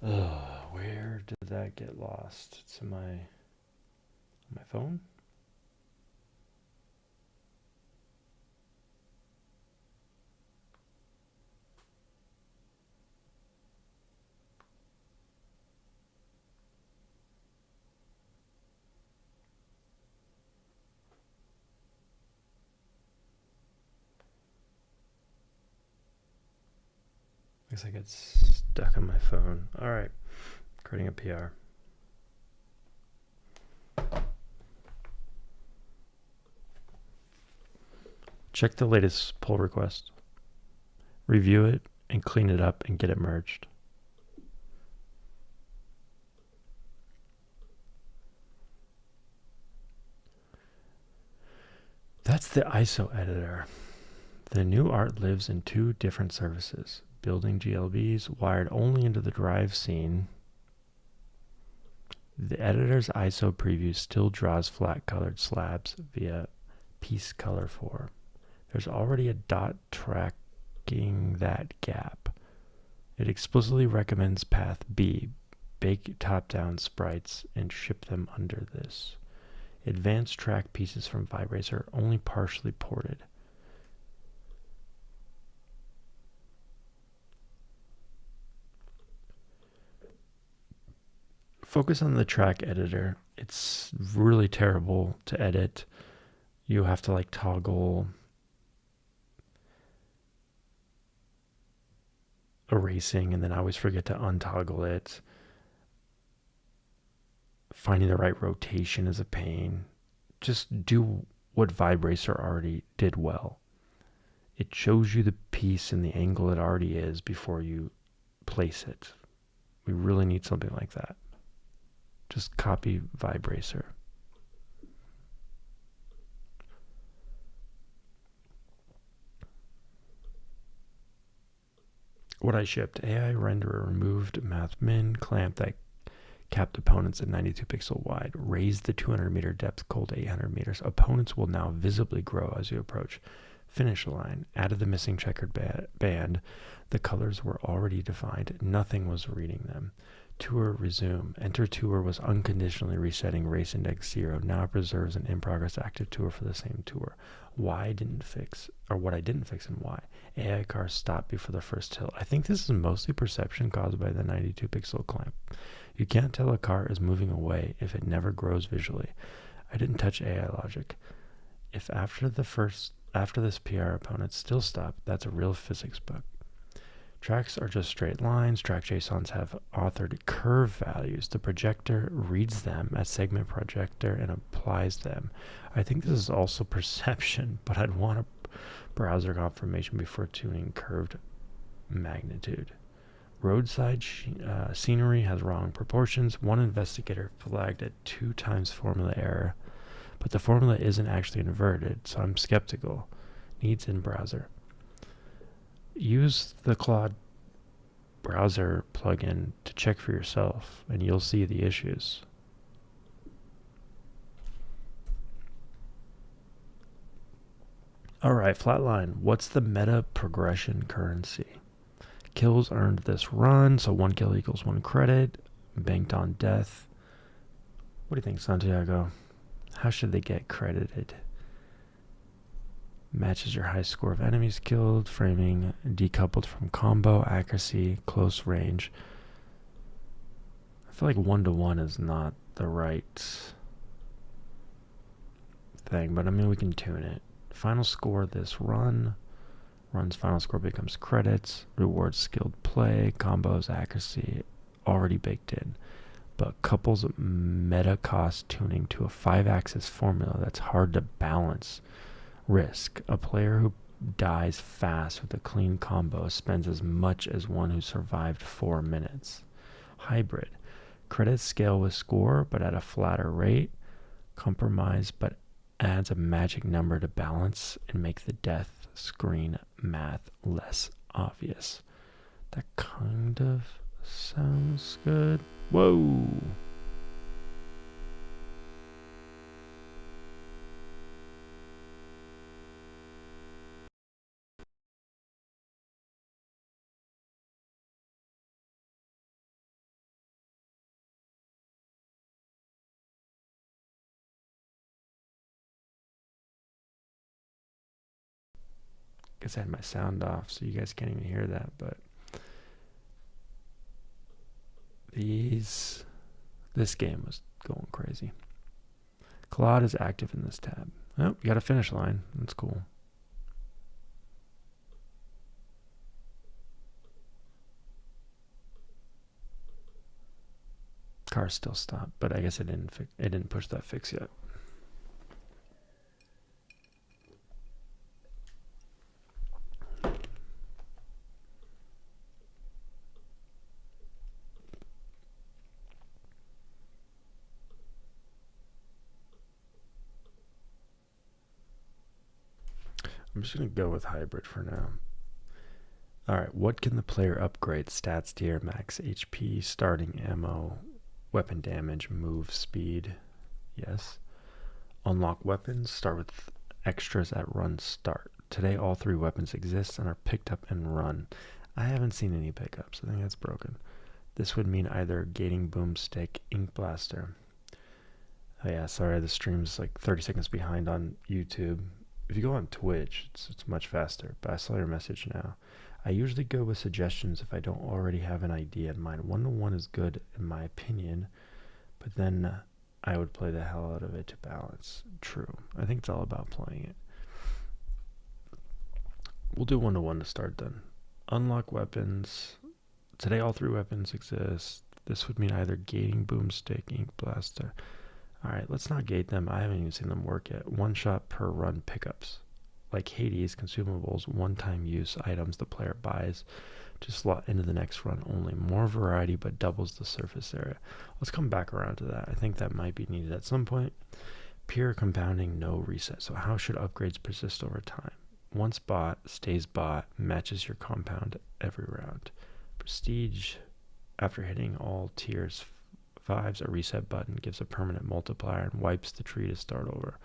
Where did that get lost? It's in my phone? Looks like it's stuck on my phone. All right, creating a PR. Check the latest pull request. Review it and clean it up and get it merged. That's the ISO editor. The new art lives in two different services. Building GLBs wired only into the drive scene. The editor's ISO preview still draws flat colored slabs via piece color 4. There's already a dot tracking that gap. It explicitly recommends path B, bake top-down sprites and ship them under this. Advanced track pieces from Vibracer are only partially ported. Focus on the track editor. It's really terrible to edit. You have to like toggle erasing, and then I always forget to untoggle it. Finding the right rotation is a pain. Just do what Vibracer already did well. It shows you the piece and the angle it already is before you place it. We really need something like that. Just copy Vibracer. What I shipped, AI renderer removed math min clamp that capped opponents at 92 pixel wide, raised the 200 meter depth goal to 800 meters. Opponents will now visibly grow as you approach. Finish line. Added the missing checkered band. The colors were already defined. Nothing was reading them. Tour resume. Enter tour was unconditionally resetting race index 0. Now it preserves an in-progress active tour for the same tour. What I didn't fix and why. AI cars stopped before the first hill. I think this is mostly perception caused by the 92 pixel clamp. You can't tell a car is moving away if it never grows visually. I didn't touch AI logic. If after this PR opponent still stop, that's a real physics bug. Tracks are just straight lines. Track JSONs have authored curve values. The projector reads them as segment projector and applies them. I think this is also perception, but I'd want a browser confirmation before tuning curved magnitude. Roadside scenery has wrong proportions. One investigator flagged a 2 times formula error, but the formula isn't actually inverted, so I'm skeptical. Needs in browser. Use the Claude browser plugin to check for yourself, and you'll see the issues. Alright, Flatline. What's the meta progression currency? Kills earned this run, so 1 kill equals 1 credit. Banked on death. What do you think, Santiago? How should they get credited? Matches your high score of enemies killed. Framing decoupled from combo. Accuracy. Close range. I feel like 1-to-1 is not the right thing, but I mean, we can tune it. Final score this run. Run's final score becomes credits. Rewards skilled play. Combos accuracy already baked in. But couples meta cost tuning to a 5-axis formula that's hard to balance. Risk. A player who dies fast with a clean combo spends as much as one who survived 4 minutes. Hybrid. Credits scale with score but at a flatter rate. Compromise but adds a magic number to balance and make the death screen math less obvious. That kind of sounds good. Whoa! Guess I had my sound off, so you guys can't even hear that, but this game was going crazy. Claude is active in this tab. Oh, you got a finish line. That's cool. Car still stopped, but I guess it didn't push that fix yet. I'm just going to go with hybrid for now. Alright, what can the player upgrade? Stats, tier, max HP, starting ammo, weapon damage, move speed. Yes. Unlock weapons. Start with extras at run start. Today all 3 weapons exist and are picked up and run. I haven't seen any pickups. I think that's broken. This would mean either gating boomstick, ink blaster. Oh yeah, sorry, the stream's like 30 seconds behind on YouTube. If you go on Twitch, it's much faster, but I saw your message now. I usually go with suggestions if I don't already have an idea in mind. 1-to-1 is good in my opinion, but then I would play the hell out of it to balance. True. I think it's all about playing it. We'll do 1-to-1 to start then. Unlock weapons. Today all 3 weapons exist. This would mean either gating boomstick, ink blaster. Alright, let's not gate them. I haven't even seen them work yet. 1 shot per run pickups. Like Hades, consumables, one-time use items the player buys to slot into the next run only. More variety, but doubles the surface area. Let's come back around to that. I think that might be needed at some point. Pure compounding, no reset. So how should upgrades persist over time? Once bought, stays bought, matches your compound every round. Prestige, after hitting all tiers 5s, a reset button gives a permanent multiplier and wipes the tree to start over.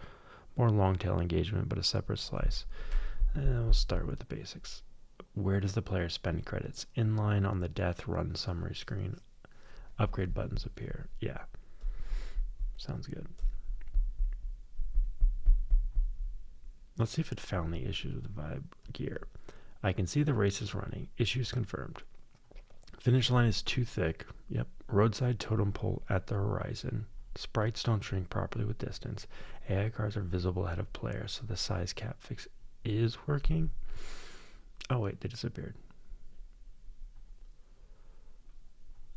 More long tail engagement, but a separate slice. We'll start with the basics. Where does the player spend credits? Inline on the death run summary screen. Upgrade buttons appear. Yeah. Sounds good. Let's see if it found the issues with the Vibe gear. I can see the race is running. Issues confirmed. Finish line is too thick. Yep. Roadside totem pole at the horizon. Sprites don't shrink properly with distance. AI cars are visible ahead of players, so the size cap fix is working. Oh wait, they disappeared.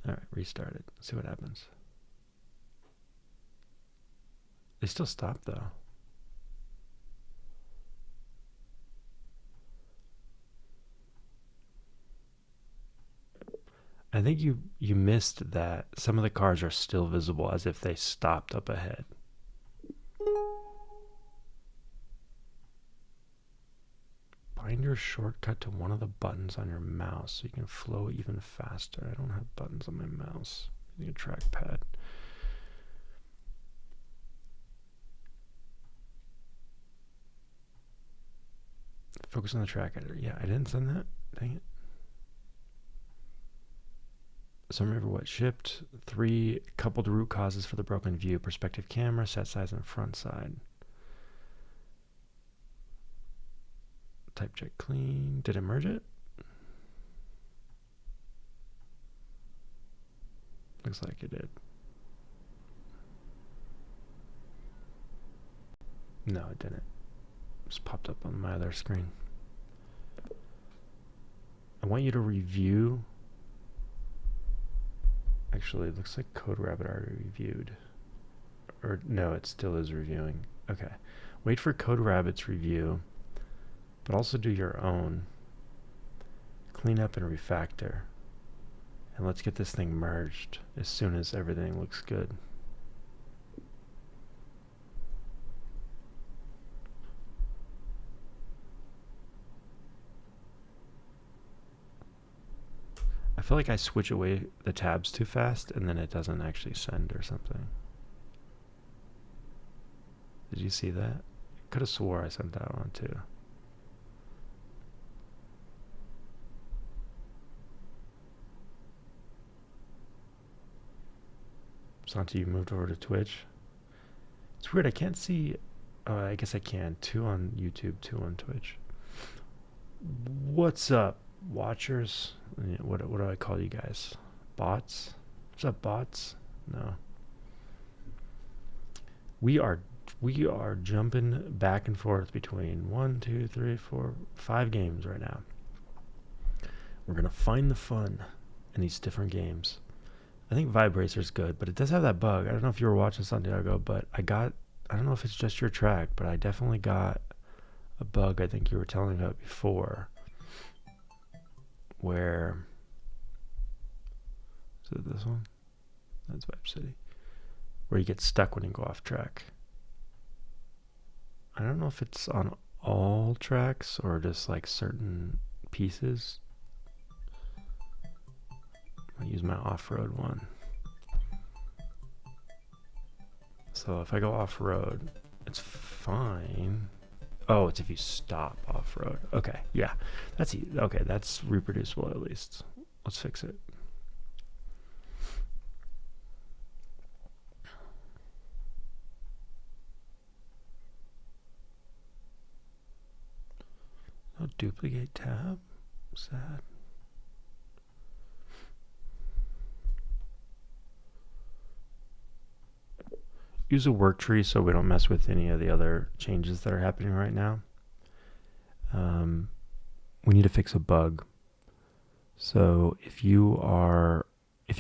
Alright, restart it. See what happens. They still stop though. I think you missed that some of the cars are still visible as if they stopped up ahead. Find your shortcut to one of the buttons on your mouse so you can flow even faster. I don't have buttons on my mouse. I need a trackpad. Focus on the track editor. Yeah, I didn't send that. Dang it. Summary of what shipped. 3 coupled root causes for the broken view. Perspective camera, set size, and front side. Type check clean. Did it merge it? Looks like it did. No, it didn't. It just popped up on my other screen. I want you to review. Actually, it looks like CodeRabbit already reviewed. Or no, it still is reviewing. Okay. Wait for CodeRabbit's review, but also do your own. Clean up and refactor. And let's get this thing merged as soon as everything looks good. I feel like I switch away the tabs too fast and then it doesn't actually send or something. Did you see that? I could have swore I sent that one too. Santi, you moved over to Twitch. It's weird, I can't see. I guess I can. 2 on YouTube, 2 on Twitch. What's up, watchers? What do I call you guys? Bots? What's up, bots? No. We are jumping back and forth between 1, 2, 3, 4, 5 games right now. We're gonna find the fun in these different games. I think Vibe Racer's good, but it does have that bug. I don't know if you were watching Santiago, but I don't know if it's just your track, but I definitely got a bug I think you were telling me about before. Where, is it this one? That's Vibe City. Where you get stuck when you go off track. I don't know if it's on all tracks or just like certain pieces. I'll use my off-road one. So if I go off-road, it's fine. Oh, it's if you stop off-road. Okay, yeah. That's okay, that's reproducible at least. Let's fix it. No duplicate tab. Sad. Use a work tree so we don't mess with any of the other changes that are happening right now. We need to fix a bug. So if you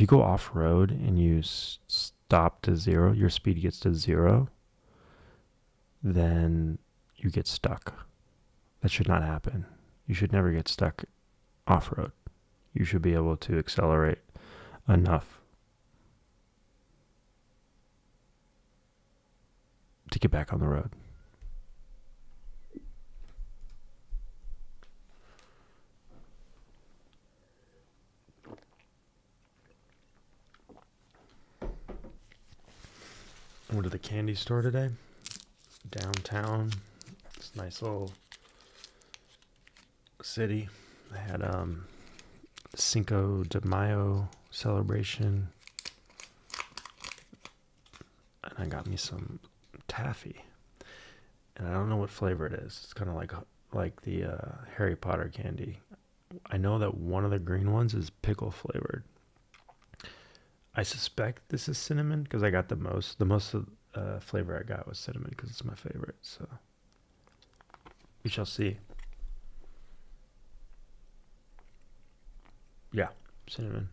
go off-road and you stop to 0, your speed gets to 0, then you get stuck. That should not happen. You should never get stuck off-road. You should be able to accelerate enough to get back on the road. I went to the candy store today, downtown. This nice little City. I had Cinco de Mayo celebration, and I got me some taffy, and I don't know what flavor it is. It's kind of like the Harry Potter candy. I know that one of the green ones is pickle flavored. I suspect this is cinnamon because I got the most of flavor I got was cinnamon because it's my favorite. So we shall see. Yeah, cinnamon.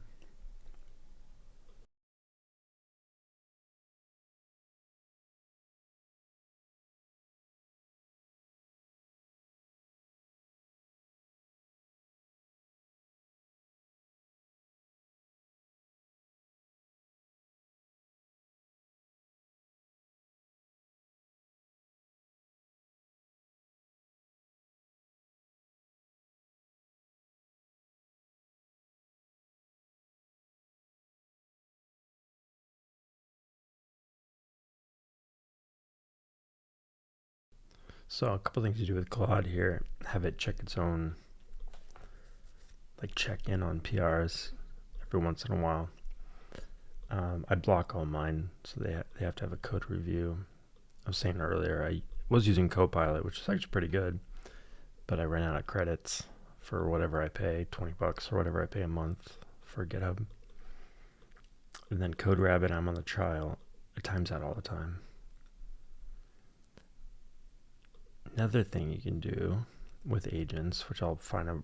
So a couple things to do with Claude here. Have it check its own, like check in on PRs every once in a while. I block all mine, so they have to have a code review. I was saying earlier, I was using Copilot, which is actually pretty good, but I ran out of credits for whatever I pay, $20 or whatever I pay a month for GitHub. And then CodeRabbit, I'm on the trial. It times out all the time. Another thing you can do with agents, which I'll find a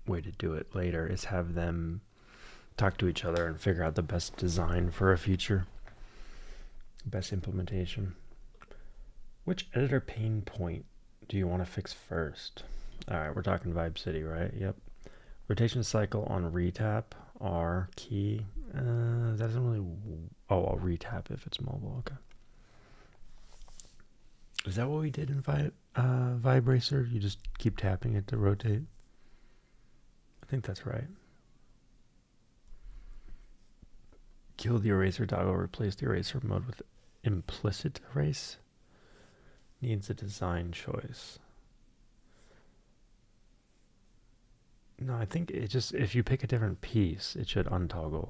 way to do it later, is have them talk to each other and figure out the best design for a feature, best implementation. Which editor pain point do you want to fix first? All right, we're talking Vibe City, right? Yep. Rotation cycle on retap, R key. That doesn't really. Oh, I'll retap if it's mobile. Okay. Is that what we did in Vibracer? You just keep tapping it to rotate? I think that's right. Kill the eraser toggle, replace the eraser mode with implicit erase. Needs a design choice. No, I think it just, if you pick a different piece, it should untoggle.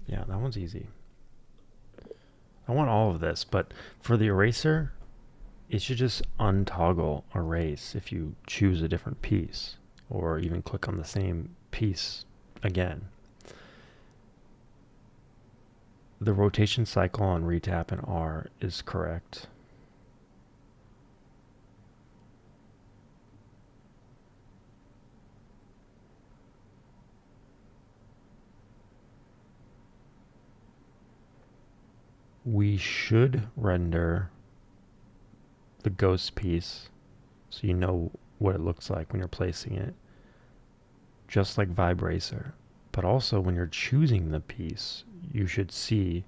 Yeah, that one's easy. I want all of this, but for the eraser, it should just untoggle erase if you choose a different piece, or even click on the same piece again. The rotation cycle on retap and R is correct. We should render the ghost piece so you know what it looks like when you're placing it, just like Vibracer. But also when you're choosing the piece, you should see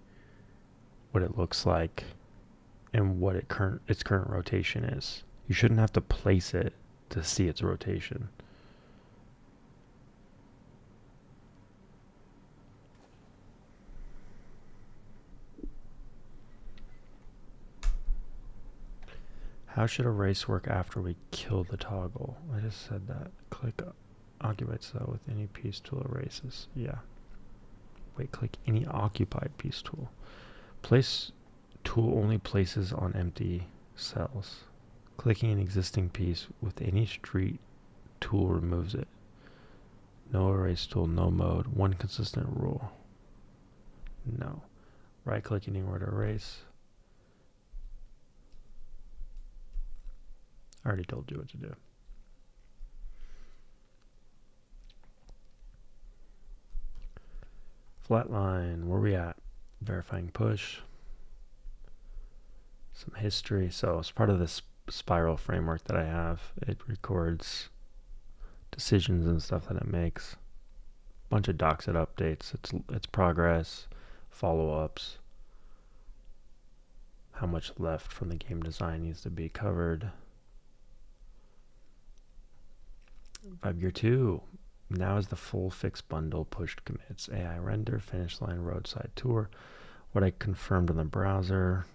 what it looks like and what its current rotation is. You shouldn't have to place it to see its rotation. How should erase work after we kill the toggle? I just said that. Click occupied cell with any piece tool erases. Yeah. Wait, click any occupied piece tool. Place tool only places on empty cells. Clicking an existing piece with any street tool removes it. No erase tool, no mode. One consistent rule. No. Right click anywhere to erase. I already told you what to do. Flatline, where we at? Verifying push. Some history. So as part of this spiral framework that I have, it records decisions and stuff that it makes. Bunch of docs it updates. Its progress, follow-ups, how much left from the game design needs to be covered. Vibe Gear 2. Now is the full fixed bundle pushed commits. AI render, finish line, roadside tour. What I confirmed in the browser.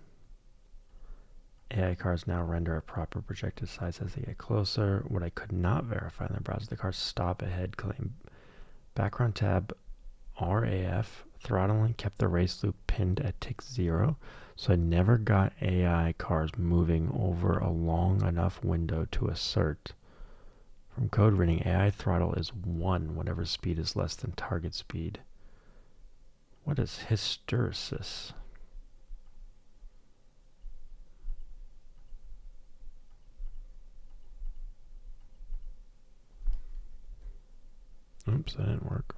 AI cars now render a proper projected size as they get closer. What I could not verify in the browser, the cars stop ahead, claim background tab RAF, throttling kept the race loop pinned at tick 0, so I never got AI cars moving over a long enough window to assert. From code reading, AI throttle is 1 whenever speed is less than target speed. What is hysteresis? Oops, that didn't work.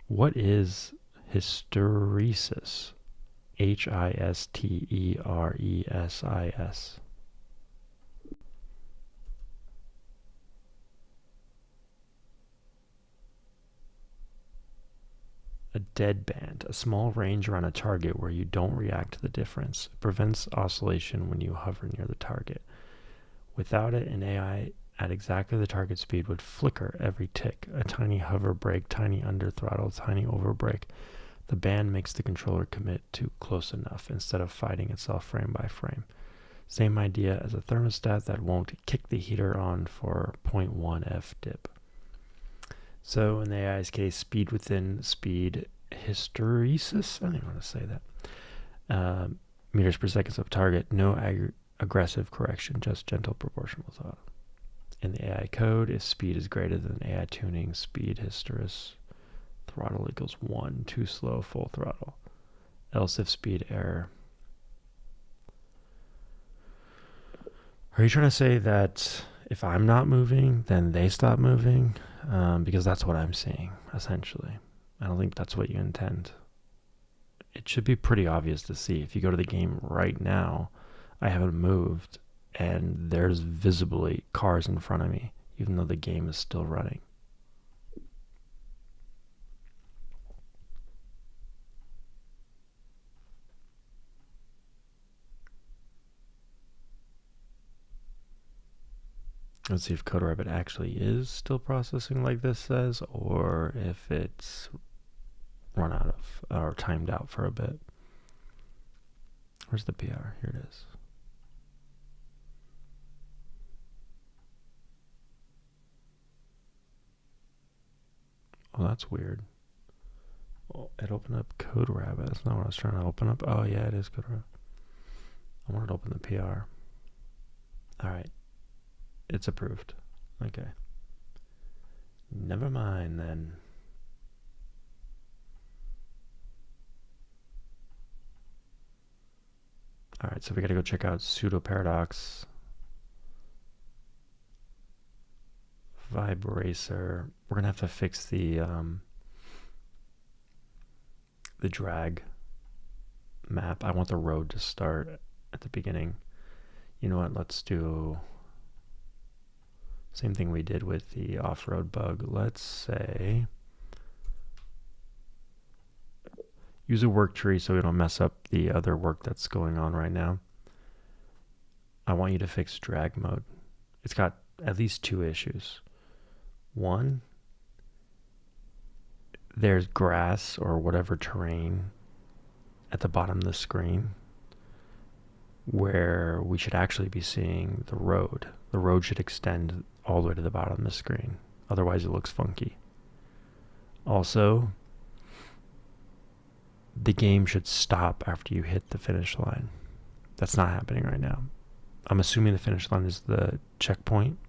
What is hysteresis? Histeresis. A deadband, a small range around a target where you don't react to the difference. It prevents oscillation when you hover near the target. Without it, an AI at exactly the target speed would flicker every tick. A tiny hover brake, tiny under throttle, tiny over brake. The band makes the controller commit to close enough instead of fighting itself frame by frame. Same idea as a thermostat that won't kick the heater on for 0.1 F dip. So in the AI's case, speed within speed hysteresis, I don't even want to say that, meters per second of target, no aggressive correction, just gentle proportional throttle. In the AI code, if speed is greater than AI tuning, speed hysteresis, throttle equals 1, too slow, full throttle. Else if speed error. Are you trying to say that if I'm not moving, then they stop moving? Because that's what I'm seeing, essentially. I don't think that's what you intend. It should be pretty obvious to see. If you go to the game right now, I haven't moved, and there's visibly cars in front of me, even though the game is still running. Let's see if CodeRabbit actually is still processing like this says, or if it's run out of, or timed out for a bit. Where's the PR? Here it is. Oh, that's weird. Oh, it opened up CodeRabbit. That's not what I was trying to open up. Oh, yeah, it is CodeRabbit. I wanted to open the PR. All right. It's approved. Okay. Never mind then. All right, so we got to go check out Pseudo Paradox, Vibe Racer. We're gonna have to fix the drag map. I want the road to start at the beginning. You know what? Let's do same thing we did with the off-road bug. Let's say use a work tree so we don't mess up the other work that's going on right now. I want you to fix drag mode. It's got at least 2 issues. One, there's grass or whatever terrain at the bottom of the screen where we should actually be seeing the road. The road should extend all the way to the bottom of the screen. Otherwise it looks funky. Also, the game should stop after you hit the finish line. That's not happening right now. I'm assuming the finish line is the checkpoint,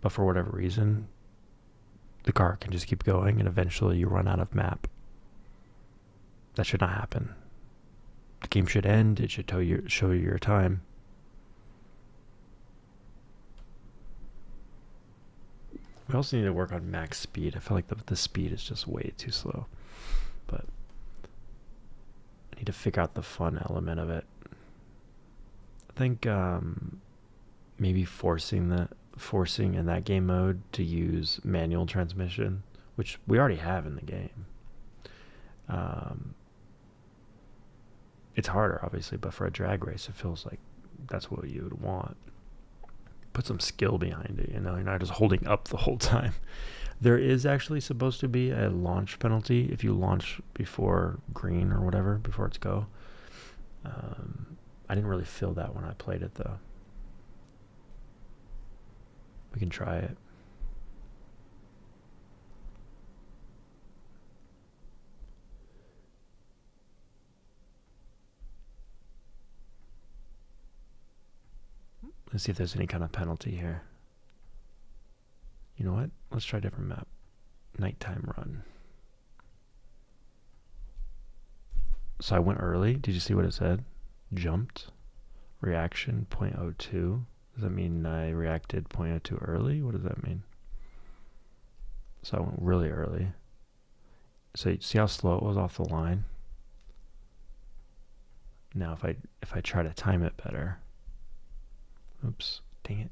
but for whatever reason, the car can just keep going and eventually you run out of map. That should not happen. The game should end. It should show you your time. We also need to work on max speed. I feel like the speed is just way too slow. But I need to figure out the fun element of it. I think maybe forcing in that game mode to use manual transmission, which we already have in the game. It's harder, obviously, but for a drag race, it feels like that's what you would want. Put some skill behind it, you know. You're not just holding up the whole time. There is actually supposed to be a launch penalty if you launch before green or whatever, before it's go. I didn't really feel that when I played it though. We can try it. Let's see if there's any kind of penalty here. You know what? Let's try a different map. Nighttime run. So I went early. Did you see what it said? Jumped. Reaction 0.02. Does that mean I reacted 0.02 early? What does that mean? So I went really early. So you see how slow it was off the line? Now if I try to time it better. Oops, dang it.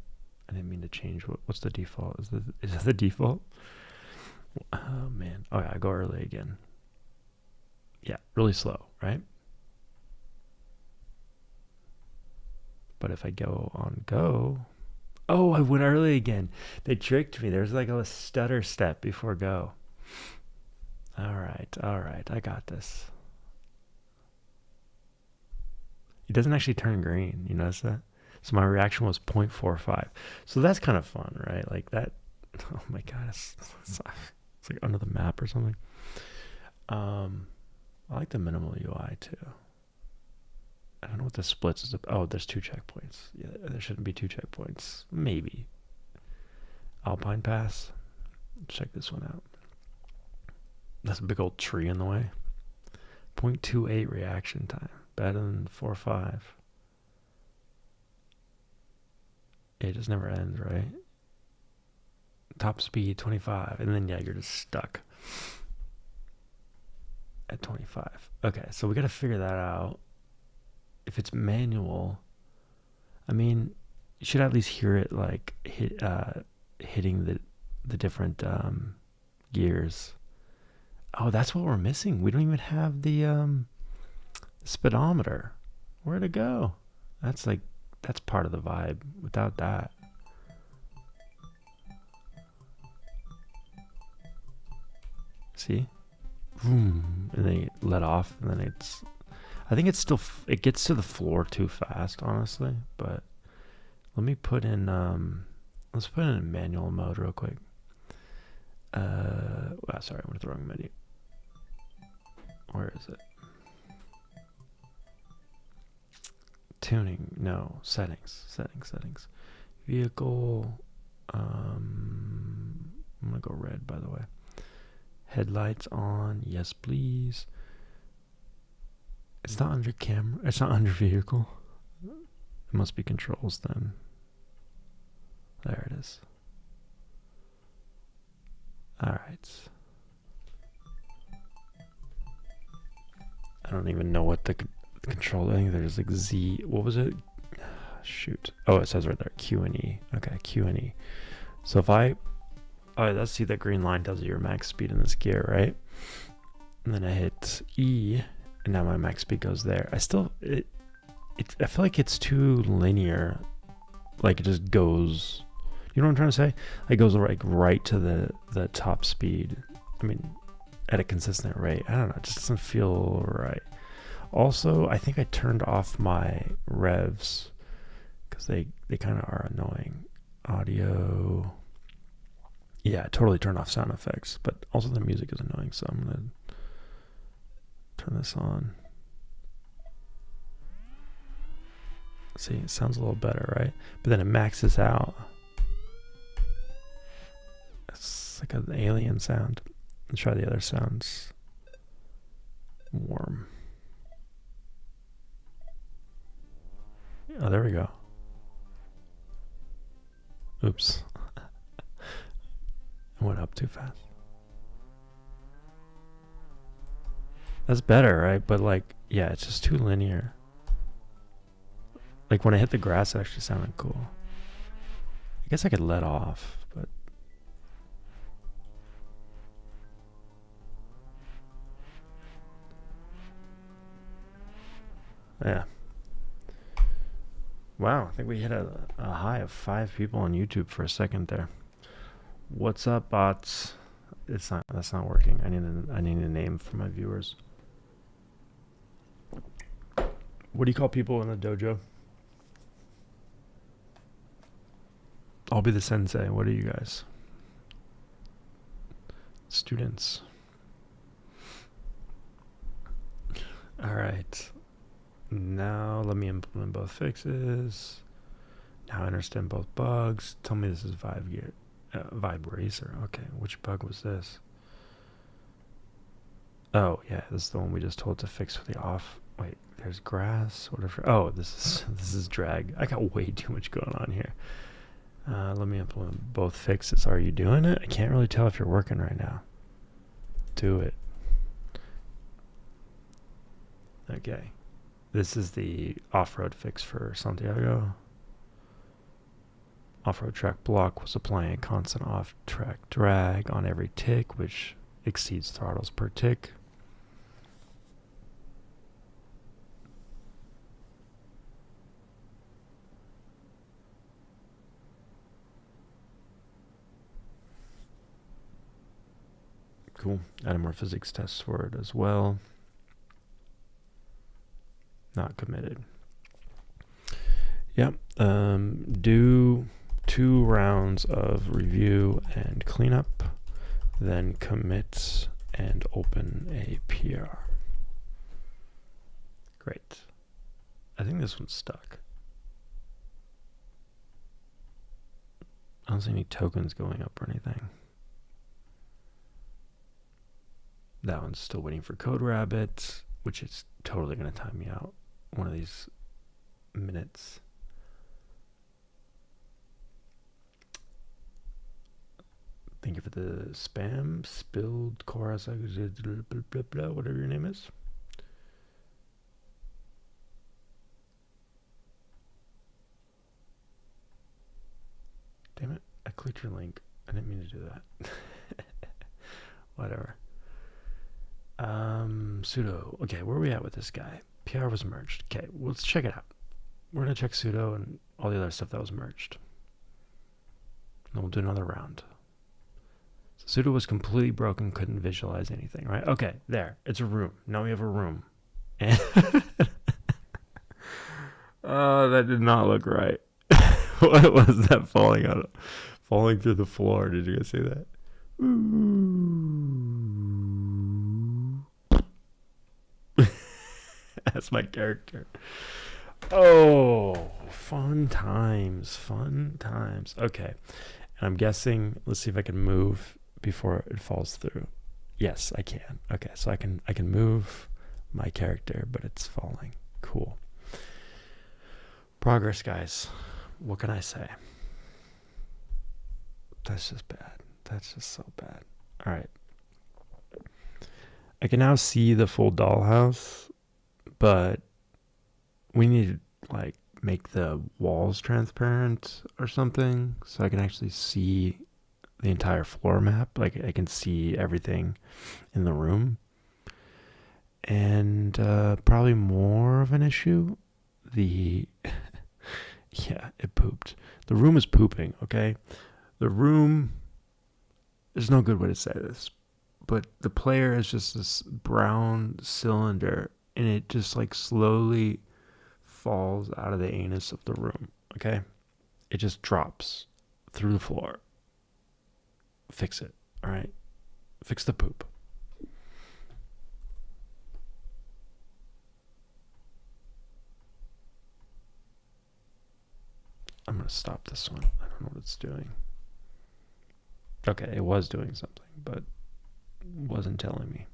I didn't mean to change. What's the default? Is that the default? Oh man. Oh yeah, I go early again. Yeah, really slow, right? But if I go on go, oh, I went early again. They tricked me. There's like a stutter step before go. All right, I got this. It doesn't actually turn green. You notice that? So my reaction was 0.45. So that's kind of fun, right? Like that. Oh my god, it's like under the map or something. I like the minimal UI too. I don't know what the splits is. Oh, there's 2 checkpoints. Yeah, there shouldn't be 2 checkpoints. Maybe. Alpine Pass. Check this one out. That's a big old tree in the way. 0.28 reaction time. Better than 4.5. It just never ends, right? Top speed 25. And then, yeah, you're just stuck at 25. Okay, so we got to figure that out. If it's manual, I mean, you should at least hear it like hitting the different gears. Oh, that's what we're missing. We don't even have the speedometer. Where'd it go? That's part of the vibe. Without that, see, boom, and then you let off, and then I think it gets to the floor too fast, honestly. But let me put in let's put in manual mode real quick. Sorry, I went to the wrong menu. Where is it? Tuning, no, settings. Vehicle, I'm gonna go red, by the way. Headlights on, yes please. It's not under camera, it's not under vehicle. It must be controls then. There it is. Alright. I don't even know what the control, I think there's like Z, what was it? Shoot. Oh, it says right there, Q and E. Okay, Q and E. So if let's see, the green line tells you your max speed in this gear, right? And then I hit E, and now my max speed goes there. I feel like it's too linear. Like it just goes, you know what I'm trying to say? It goes like right to the top speed. I mean, at a consistent rate. I don't know, it just doesn't feel right. Also, I think I turned off my revs because they kind of are annoying. Audio. Yeah, I totally turned off sound effects, but also the music is annoying, so I'm going to turn this on. See, it sounds a little better, right? But then it maxes out. It's like an alien sound. Let's try the other sounds. Warm. Oh, there we go. Oops. I went up too fast. That's better, right? But like, yeah, it's just too linear. Like when I hit the grass, it actually sounded cool. I guess I could let off, but yeah. Wow, I think we hit a high of 5 people on YouTube for a second there. What's up, bots? That's not working. I need a name for my viewers. What do you call people in the dojo? I'll be the sensei. What are you guys? Students. All right. Now let me implement both fixes. Now I understand both bugs. Tell me this is Vibe Racer. Okay, which bug was this? Oh yeah, this is the one we just told to fix for the off. Wait, there's grass. Whatever. Oh, this is drag. I got way too much going on here. Let me implement both fixes. Are you doing it? I can't really tell if you're working right now. Do it. Okay. This is the off-road fix for Santiago. Off-road track block was applying a constant off-track drag on every tick, which exceeds throttles per tick. Cool. Added more physics tests for it as well. Not committed. Yep. Do 2 rounds of review and cleanup, then commit and open a PR. Great. I think this one's stuck. I don't see any tokens going up or anything. That one's still waiting for Code Rabbit, which is totally going to time me out one of these minutes. Thank you for the spam. Spilled chorus, whatever your name is. Damn it, I clicked your link. I didn't mean to do that. Whatever. Pseudo. Okay, where are we at with this guy? PR was merged. Okay, well, let's check it out. We're going to check Pseudo and all the other stuff that was merged. And then we'll do another round. So Pseudo was completely broken, couldn't visualize anything, right? Okay, there. It's a room. Now we have a room. And oh, that did not look right. What was that falling through the floor? Did you guys see that? Ooh. That's my character. Oh, fun times. Okay. And I'm guessing, let's see if I can move before it falls through. Yes, I can. Okay, so I can move my character, but it's falling. Cool. Progress, guys. What can I say? That's just bad. That's just so bad. All right. I can now see the full dollhouse, but we need to like make the walls transparent or something so I can actually see the entire floor map. Like I can see everything in the room. And probably more of an issue, yeah, it pooped. The room is pooping, okay? The room, there's no good way to say this, but the player is just this brown cylinder, and it just like slowly falls out of the anus of the room, okay? It just drops through the floor. Fix it, all right? Fix the poop. I'm going to stop this one. I don't know what it's doing. Okay, it was doing something, but wasn't telling me.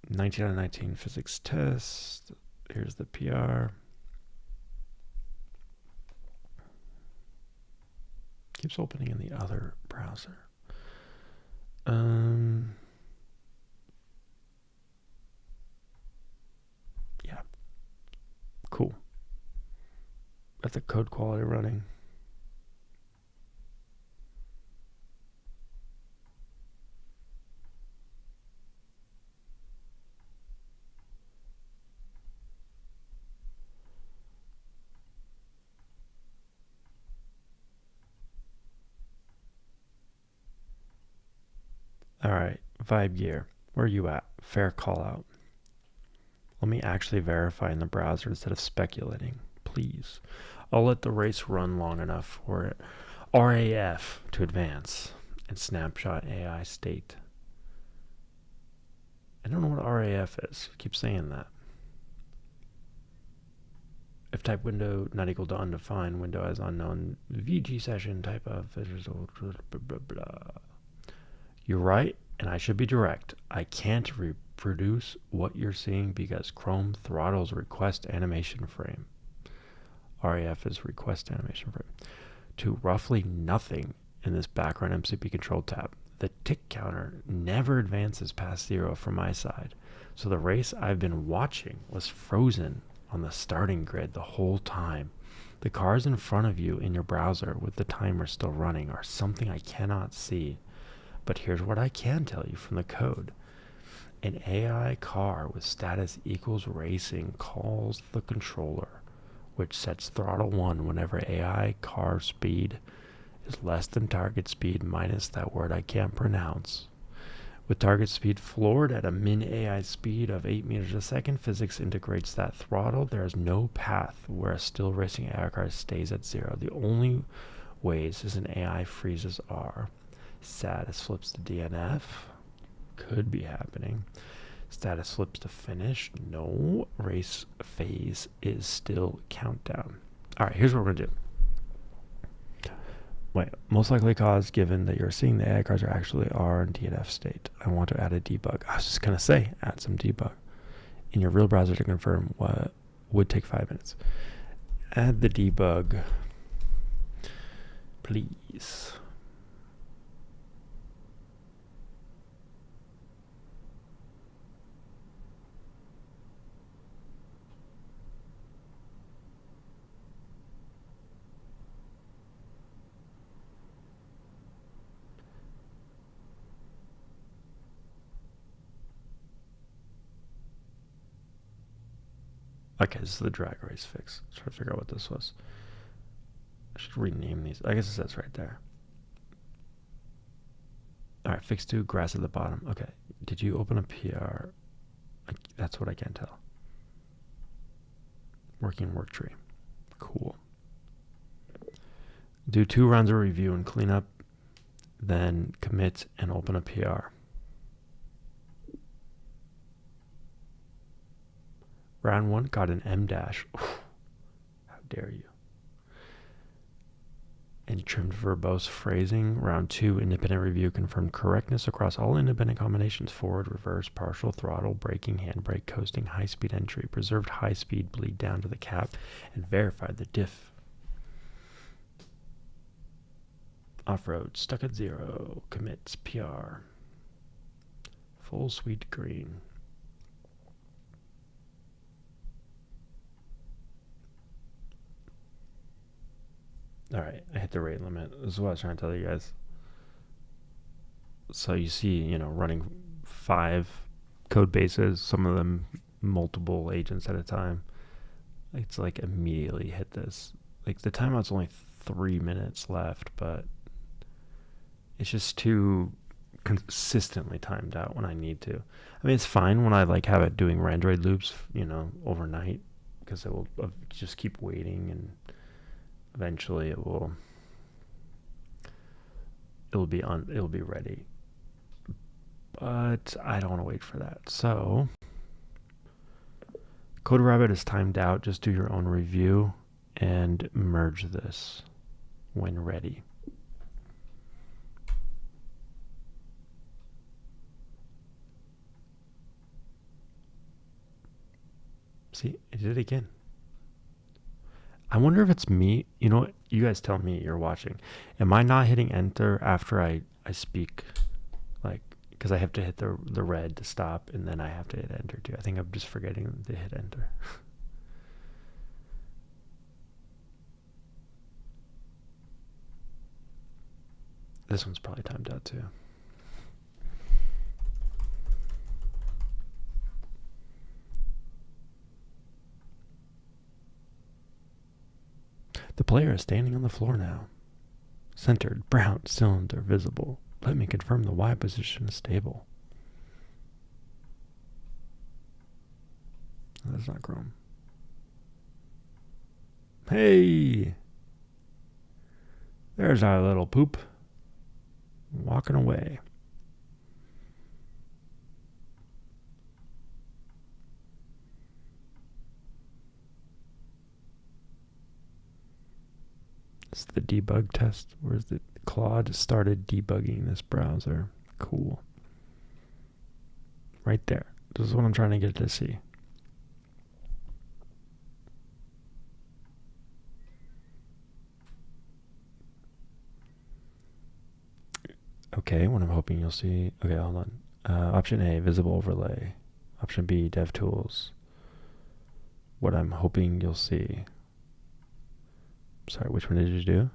19 out of 19 physics test. Here's the PR. Keeps opening in the other browser. Yeah. Cool. Got the code quality running. All right, Vibe Gear. Where are you at? Fair call out. Let me actually verify in the browser instead of speculating, please. I'll let the race run long enough for it. RAF to advance and snapshot AI state. I don't know what RAF is. I keep saying that. If type window not equal to undefined, window as unknown, VG session type of blah, blah, blah. You're right, and I should be direct. I can't reproduce what you're seeing because Chrome throttles request animation frame. RAF is request animation frame. To roughly nothing in this background MCP control tab. The tick counter never advances past 0 from my side. So the race I've been watching was frozen on the starting grid the whole time. The cars in front of you in your browser with the timer still running are something I cannot see. But here's what I can tell you from the code. An AI car with status equals racing calls the controller, which sets throttle 1 whenever AI car speed is less than target speed minus that word I can't pronounce. With target speed floored at a min AI speed of 8 meters a second, physics integrates that throttle. There is no path where a still racing AI car stays at 0. The only ways is an AI freezes are status flips to DNF, could be happening. Status flips to finish, no. Race phase is still countdown. All right, here's what we're gonna do. Wait, most likely cause given that you're seeing the AI cars are actually R and DNF state. I want to add a debug. I was just gonna say, add some debug in your real browser to confirm what would take 5 minutes. Add the debug, please. Okay, this is the drag race fix. Try to figure out what this was. I should rename these. I guess it says right there. All right, fix 2, grass at the bottom. Okay, did you open a PR? That's what I can't tell. Working work tree. Cool. Do 2 rounds of review and cleanup, then commit and open a PR. Round 1 got an M dash. How dare you. And trimmed verbose phrasing. Round 2 independent review confirmed correctness across all independent combinations. Forward, reverse, partial, throttle, braking, handbrake, coasting, high-speed entry. Preserved high-speed bleed down to the cap and verified the diff. Off-road, stuck at 0. Commits, PR. Full sweet green. All right, I hit the rate limit. This is what I was trying to tell you guys. So you see, running 5 code bases, some of them multiple agents at a time. It's like immediately hit this. Like the timeout's only 3 minutes left, but it's just too consistently timed out when I need to. I mean, it's fine when I have it doing randroid loops, overnight, because it will just keep waiting and eventually it'll be ready. But I don't want to wait for that. So CodeRabbit is timed out. Just do your own review and merge this when ready. See, I did it again. I wonder if it's me. You know what? You guys tell me, you're watching. Am I not hitting enter after I speak? Because I have to hit the red to stop, and then I have to hit enter too. I think I'm just forgetting to hit enter. This one's probably timed out too. The player is standing on the floor now. Centered, brown, cylinder, visible. Let me confirm the Y position is stable. That's not Chrome. Hey! There's our little poop. Walking away. It's the debug test. Where's the Claude started debugging this browser? Cool. Right there. This is what I'm trying to get it to see. Okay, what I'm hoping you'll see. Okay, hold on. Option A, visible overlay. Option B, dev tools. What I'm hoping you'll see. Sorry, which one did you do?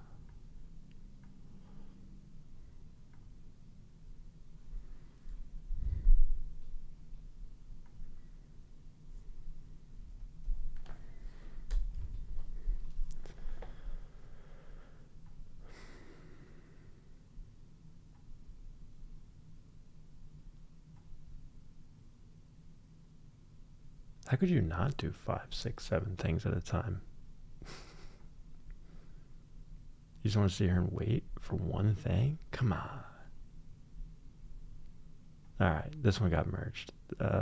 How could you not do 5, 6, 7 things at a time? You just want to sit here and wait for one thing? Come on. Alright, this one got merged.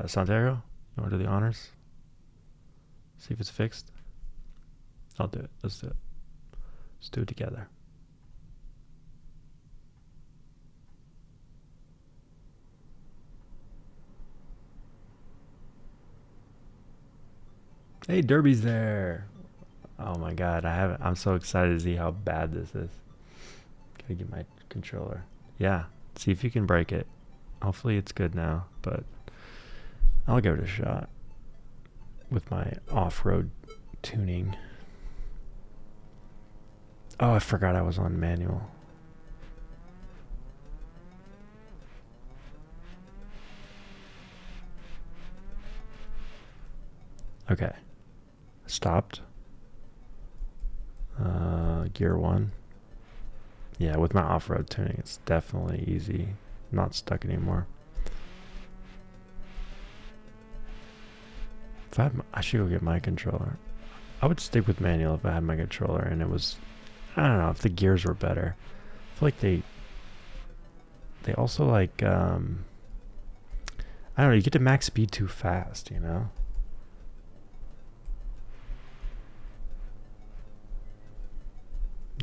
Santiago, you want to do the honors? See if it's fixed? I'll do it. Let's do it. Let's do it together. Hey, Derby's there. Oh my god, I'm so excited to see how bad this is. Gotta get my controller. Yeah, see if you can break it. Hopefully it's good now, but I'll give it a shot with my off-road tuning. Oh, I forgot I was on manual. Okay. Stopped. Gear 1. Yeah, with my off-road tuning, it's definitely easy. Not stuck anymore. If I should go get my controller. I would stick with manual if I had my controller and it was, I don't know, if the gears were better. I feel like they also like, I don't know, you get to max speed too fast, you know?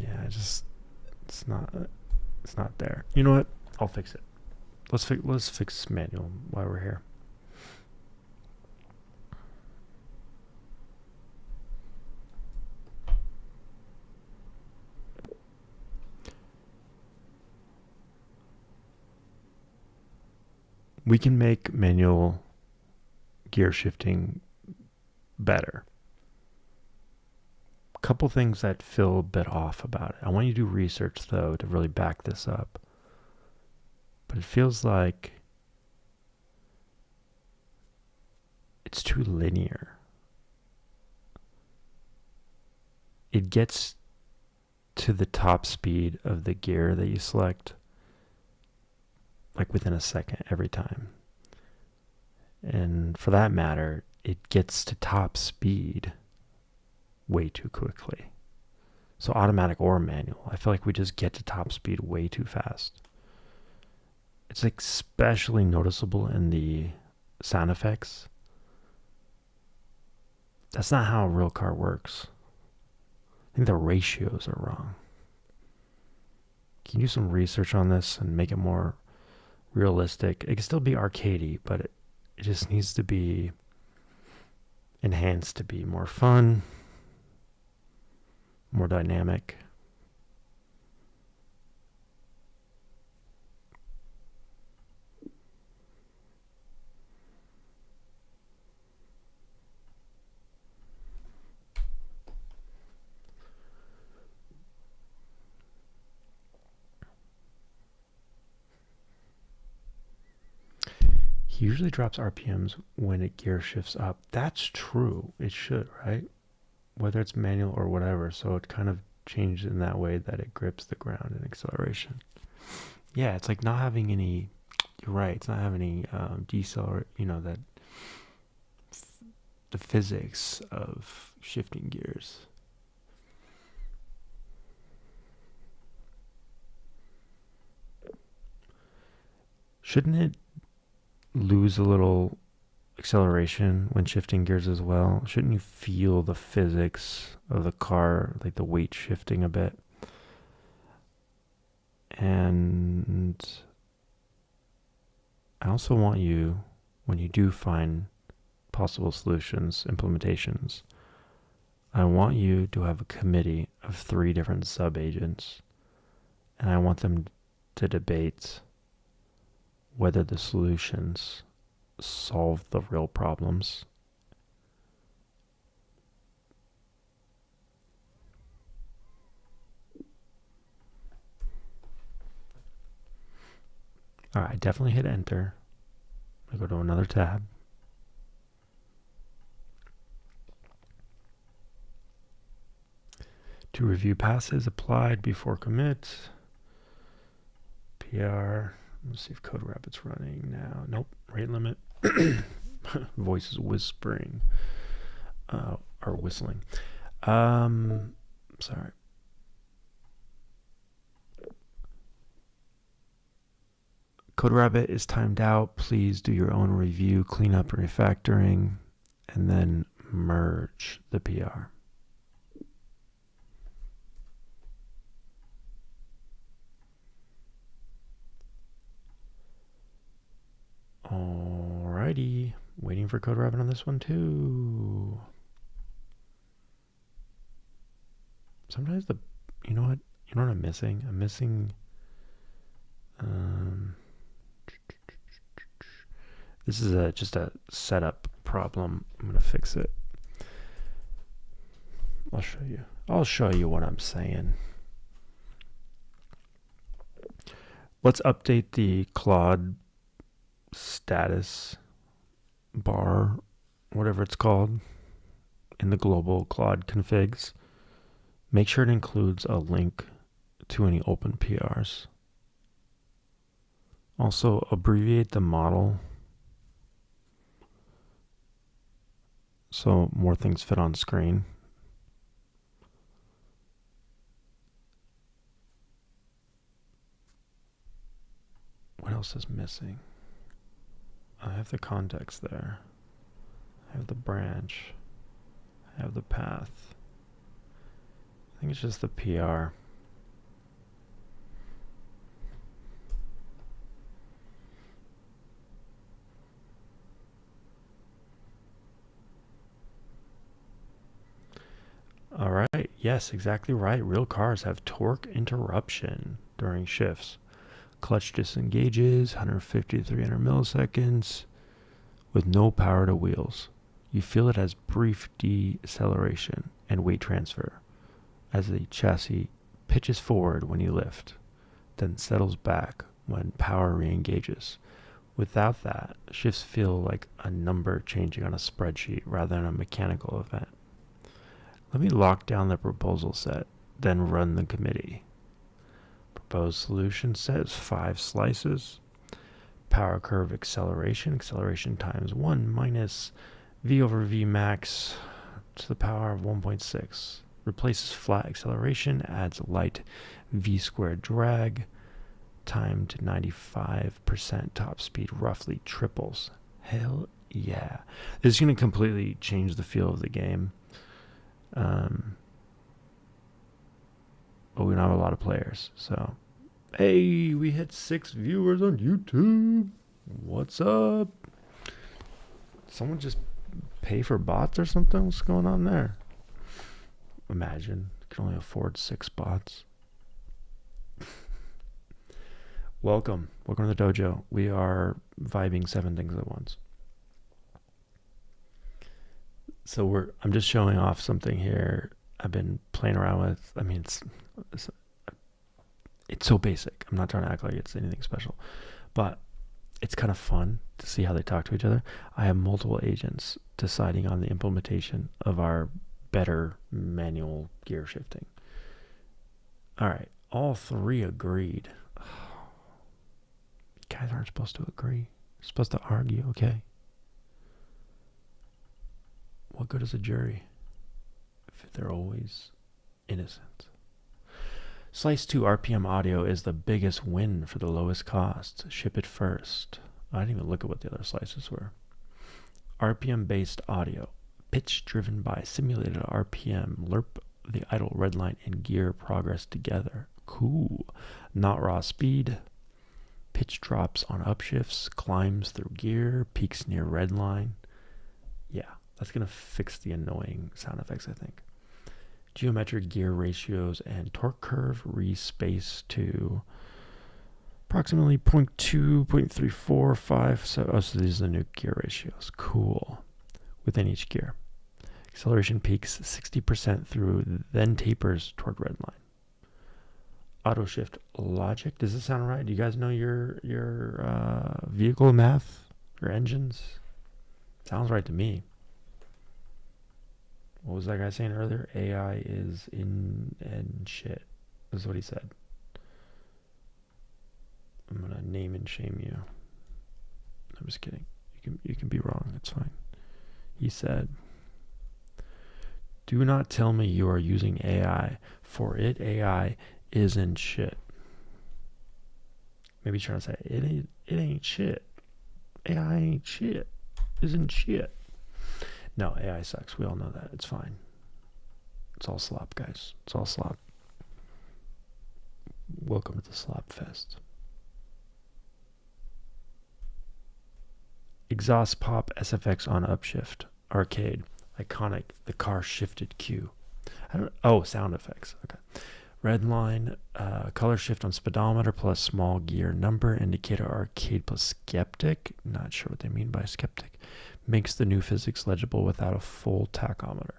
Yeah, it's not there. You know what? I'll fix it. Let's fix manual while we're here. We can make manual gear shifting better. Couple things that feel a bit off about it. I want you to do research though to really back this up. But it feels like it's too linear. It gets to the top speed of the gear that you select like within a second every time. And for that matter, it gets to top speed way too quickly. So automatic or manual, I feel like we just get to top speed way too fast. It's especially noticeable in the sound effects. That's not how a real car works. I think the ratios are wrong. Can you do some research on this and make it more realistic? It can still be arcadey, but it just needs to be enhanced to be more fun, more dynamic. He usually drops RPMs when it gear shifts up. That's true. It should, right? Whether it's manual or whatever. So it kind of changes in that way that it grips the ground in acceleration. Yeah, it's like not having any, you're right, it's not having any decel, or, you know, that the physics of shifting gears. Shouldn't it lose a little acceleration when shifting gears as well? Shouldn't you feel the physics of the car, like the weight shifting a bit? And I also want you, when you do find possible solutions, implementations, I want you to have a committee of 3 different sub-agents, and I want them to debate whether the solutions solve the real problems. All right, definitely hit enter. I go to another tab. To review passes applied before commit. PR. Let's see if Code Rabbit's running now. Nope, rate limit. Voice is whispering. Or whistling. Sorry. Code Rabbit is timed out. Please do your own review, cleanup, refactoring, and then merge the PR. Alrighty, waiting for Code Rabbit on this one too. Sometimes you know what I'm missing? I'm missing, this is just a setup problem. I'm gonna fix it. I'll show you what I'm saying. Let's update the Claude status bar, whatever it's called, in the global Claude configs. Make sure it includes a link to any open PRs. Also, abbreviate the model so more things fit on screen. What else is missing? I have the context there. I have the branch. I have the path. I think it's just the PR. All right. Yes, exactly right. Real cars have torque interruption during shifts. Clutch disengages 150 to 300 milliseconds with no power to wheels. You feel it as brief deceleration and weight transfer as the chassis pitches forward when you lift, then settles back when power re-engages. Without that, shifts feel like a number changing on a spreadsheet rather than a mechanical event. Let me lock down the proposal set, then run the committee. Proposed solution says 5 slices. Power curve acceleration times 1 minus v over v max to the power of 1.6. Replaces flat acceleration, adds light v squared drag. Time to 95% top speed roughly triples. Hell yeah. This is going to completely change the feel of the game. But we don't have a lot of players, so hey, we hit 6 viewers on YouTube. What's up? Someone just pay for bots or something? What's going on there? Imagine, you can only afford 6 bots. Welcome to the dojo. We are vibing 7 things at once. So I'm just showing off something here I've been playing around with. I mean, it's so basic. I'm not trying to act like it's anything special, but it's kind of fun to see how they talk to each other. I have multiple agents deciding on the implementation of our better manual gear shifting. All right, all 3 agreed. You guys aren't supposed to agree. You're supposed to argue, okay? What good is a jury if they're always innocent? Slice 2 RPM audio is the biggest win for the lowest cost. Ship it first. I didn't even look at what the other slices were. RPM based audio. Pitch driven by simulated RPM. Lerp the idle red line and gear progress together. Cool. Not raw speed. Pitch drops on upshifts. Climbs through gear. Peaks near red line. Yeah, that's going to fix the annoying sound effects, I think. Geometric gear ratios and torque curve respace to approximately 0.2, 0.345. So these are the new gear ratios. Cool. Within each gear. Acceleration peaks 60% through, then tapers toward red line. Auto shift logic. Does this sound right? Do you guys know your vehicle math? Your engines? Sounds right to me. What was that guy saying earlier? AI is in and shit. This is what he said. I'm gonna name and shame you. I'm just kidding. You can be wrong. It's fine. He said, "Do not tell me you are using AI, for AI isn't shit." Maybe he's trying to say it ain't shit. AI ain't shit. Isn't shit. No, AI sucks. We all know that. It's fine. It's all slop, guys. It's all slop. Welcome to the Slop Fest. Exhaust pop SFX on upshift. Arcade. Iconic. The car shifted cue. Sound effects. Okay. Red line. Color shift on speedometer plus small gear number. Indicator arcade plus skeptic. Not sure what they mean by skeptic. Makes the new physics legible without a full tachometer.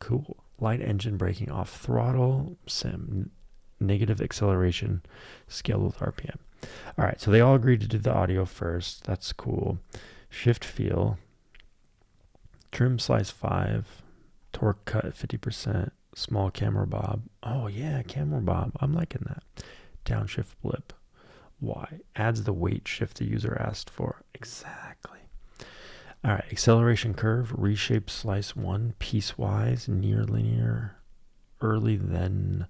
Cool. Light engine braking off throttle. Sim. Negative acceleration scaled with RPM. All right, so they all agreed to do the audio first. That's cool. Shift feel. Trim slice 5. Torque cut at 50%. Small camera bob. Oh yeah, camera bob. I'm liking that. Downshift blip. Why? Adds the weight shift the user asked for. Exactly. All right, acceleration curve, reshape slice 1, piecewise, near linear, early, then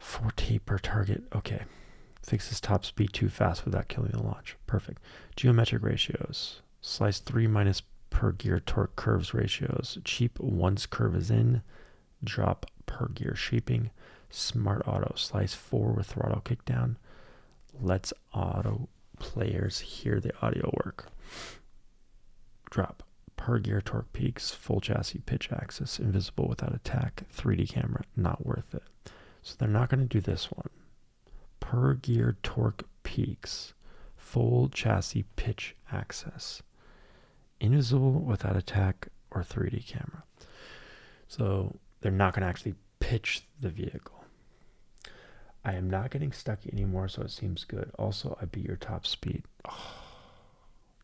4 taper target. Okay, fixes top speed too fast without killing the launch. Perfect. Geometric ratios, slice 3 minus per gear torque curves ratios. Cheap once curve is in, drop per gear shaping. Smart auto, slice 4 with throttle kickdown. Lets auto players hear the audio work. Drop per gear torque peaks, full chassis pitch axis, invisible without attack, 3D camera, not worth it. So they're not going to do this one. Per gear torque peaks, full chassis pitch axis, invisible without attack, or 3D camera. So they're not going to actually pitch the vehicle. I am not getting stuck anymore, so it seems good. Also, I beat your top speed. Oh,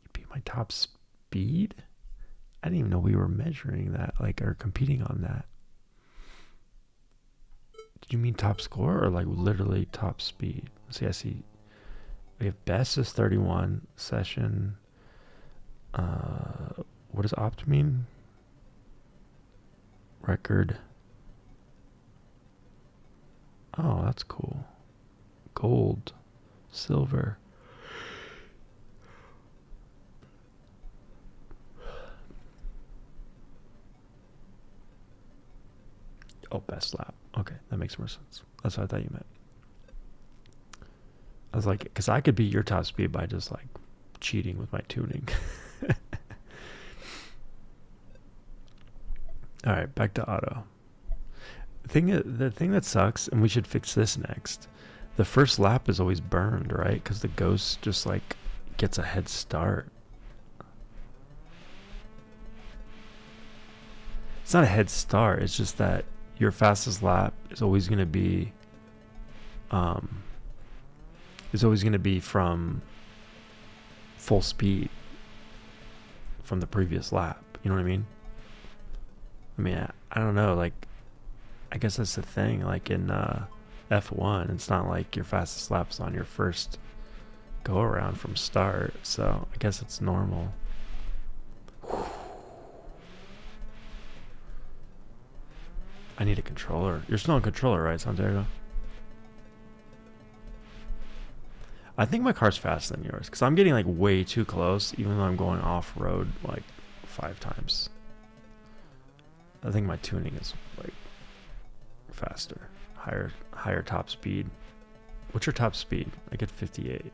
you beat my top speed? I didn't even know we were measuring that, or competing on that. Did you mean top score or literally top speed? See, I see. We have best is 31 session. What does opt mean? Record. Oh, that's cool. Gold, silver. Oh, best lap. Okay, that makes more sense. That's what I thought you meant. I was like, because I could beat your top speed by just cheating with my tuning. All right, back to auto. The thing that sucks, and we should fix this next. The first lap is always burned, right? Because the ghost just gets a head start. It's not a head start. It's just that your fastest lap is always going to be from full speed from the previous lap. You know what I mean? I don't know. I guess that's the thing. In F1, it's not like your fastest lap's on your first go around from start. So I guess it's normal. I need a controller. You're still on controller, right, Santiago? I think my car's faster than yours because I'm getting like way too close, even though I'm going off road like 5 times. I think my tuning is like faster, higher top speed. What's your top speed? I get 58.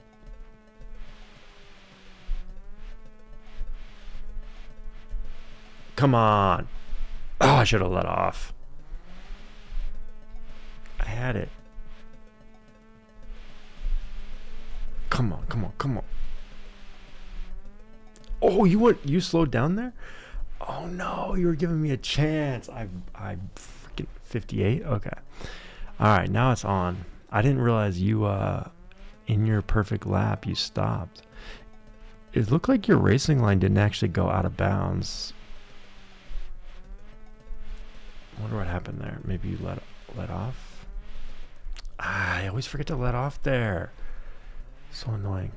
Come on. Oh, I should have let off. I had it. Come on, come on, come on. Oh, you slowed down there? Oh no, you were giving me a chance. I freaking 58. Okay. All right, now it's on. I didn't realize you in your perfect lap you stopped. It looked like your racing line didn't actually go out of bounds. I wonder what happened there. Maybe you let off. I always forget to let off there. So annoying.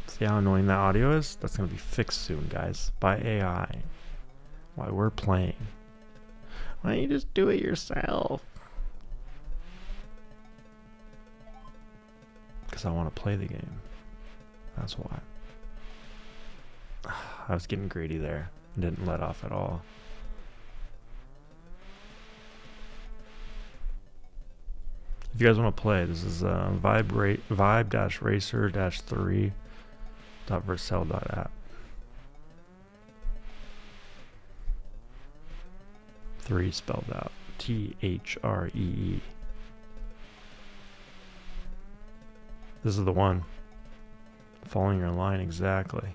See how annoying that audio is? That's going to be fixed soon, guys, by AI. While we're playing. Why don't you just do it yourself? Because I want to play the game. That's why. I was getting greedy there. Didn't let off at all. If you guys want to play, this is vibe-racer-3.vercel.app. 3 spelled out. THREE. This is the one. Following your line exactly.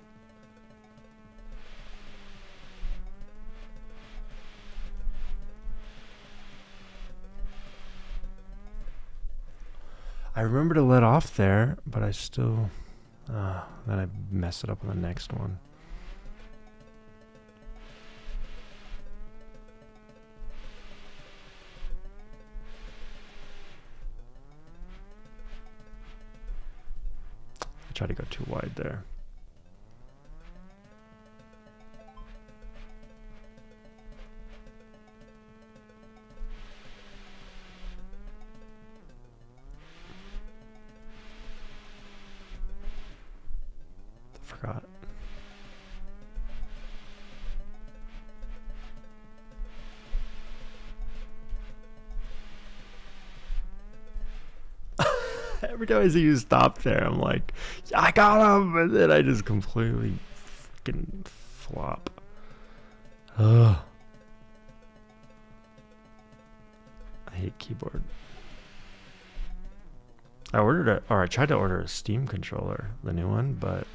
I remember to let off there, but I still... then I messed it up on the next one. I tried to go too wide there. Forgot. Every time I see you stop there, I'm like, yeah, I got him, and then I just completely fucking flop. Ugh. I hate keyboard. I tried to order a Steam controller, the new one, but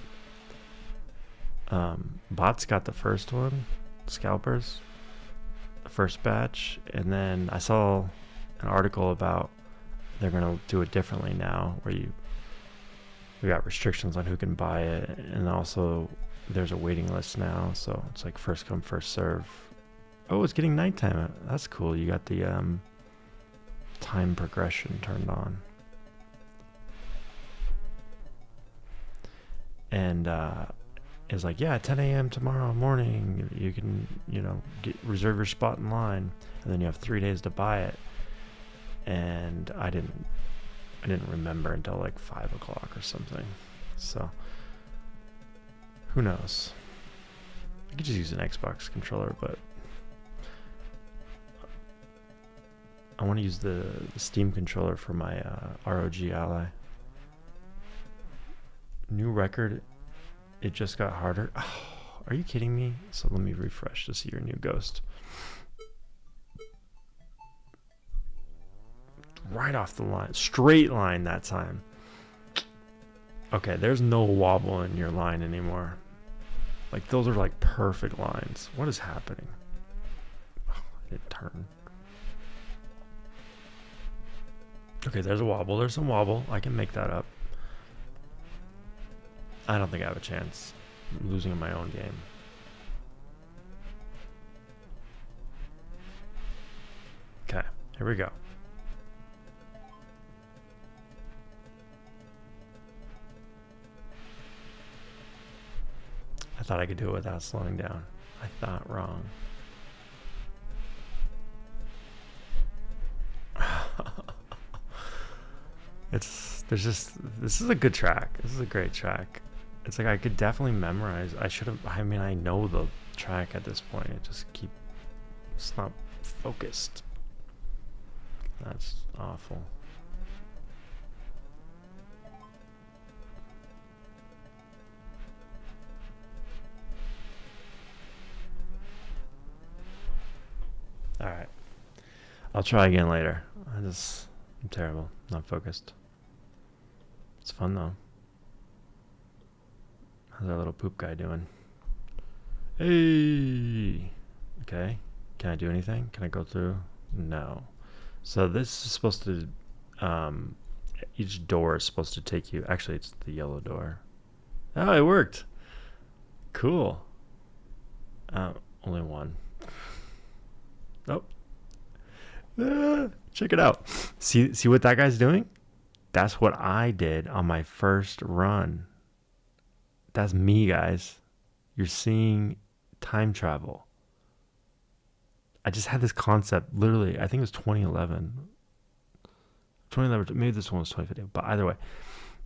bots got the first one, scalpers, the first batch, and then I saw an article about they're gonna do it differently now, where we got restrictions on who can buy it, and also there's a waiting list now, so it's like first come first serve. Oh, it's getting nighttime. That's cool. You got the time progression turned on. And it's like, yeah, 10 a.m. tomorrow morning, you can, reserve your spot in line, and then you have 3 days to buy it. And I didn't remember until like 5 o'clock or something. So who knows? I could just use an Xbox controller, but I want to use the Steam controller for my ROG Ally. New record. It just got harder. Oh, are you kidding me? So let me refresh to see your new ghost. Right off the line. Straight line that time. Okay, there's no wobble in your line anymore. Like, those are like perfect lines. What is happening? Oh, I didn't turn. Okay, there's a wobble. There's some wobble. I can make that up. I don't think I have a chance. I'm losing in my own game. Okay, here we go. I thought I could do it without slowing down. I thought wrong. This is a good track. This is a great track. It's like I could definitely memorize. I know the track at this point. It's not focused. That's awful. All right. I'll try again later. I'm terrible. Not focused. It's fun though. How's our little poop guy doing? Hey. Okay. Can I do anything? Can I go through? No. So this is supposed to, each door is supposed to take you. Actually, it's the yellow door. Oh, it worked. Cool. Only one. Oh. Check it out. See what that guy's doing? That's what I did on my first run. That's me, guys. You're seeing time travel. I just had this concept, literally, I think it was 2011. 2011, maybe this one was 2015. But either way,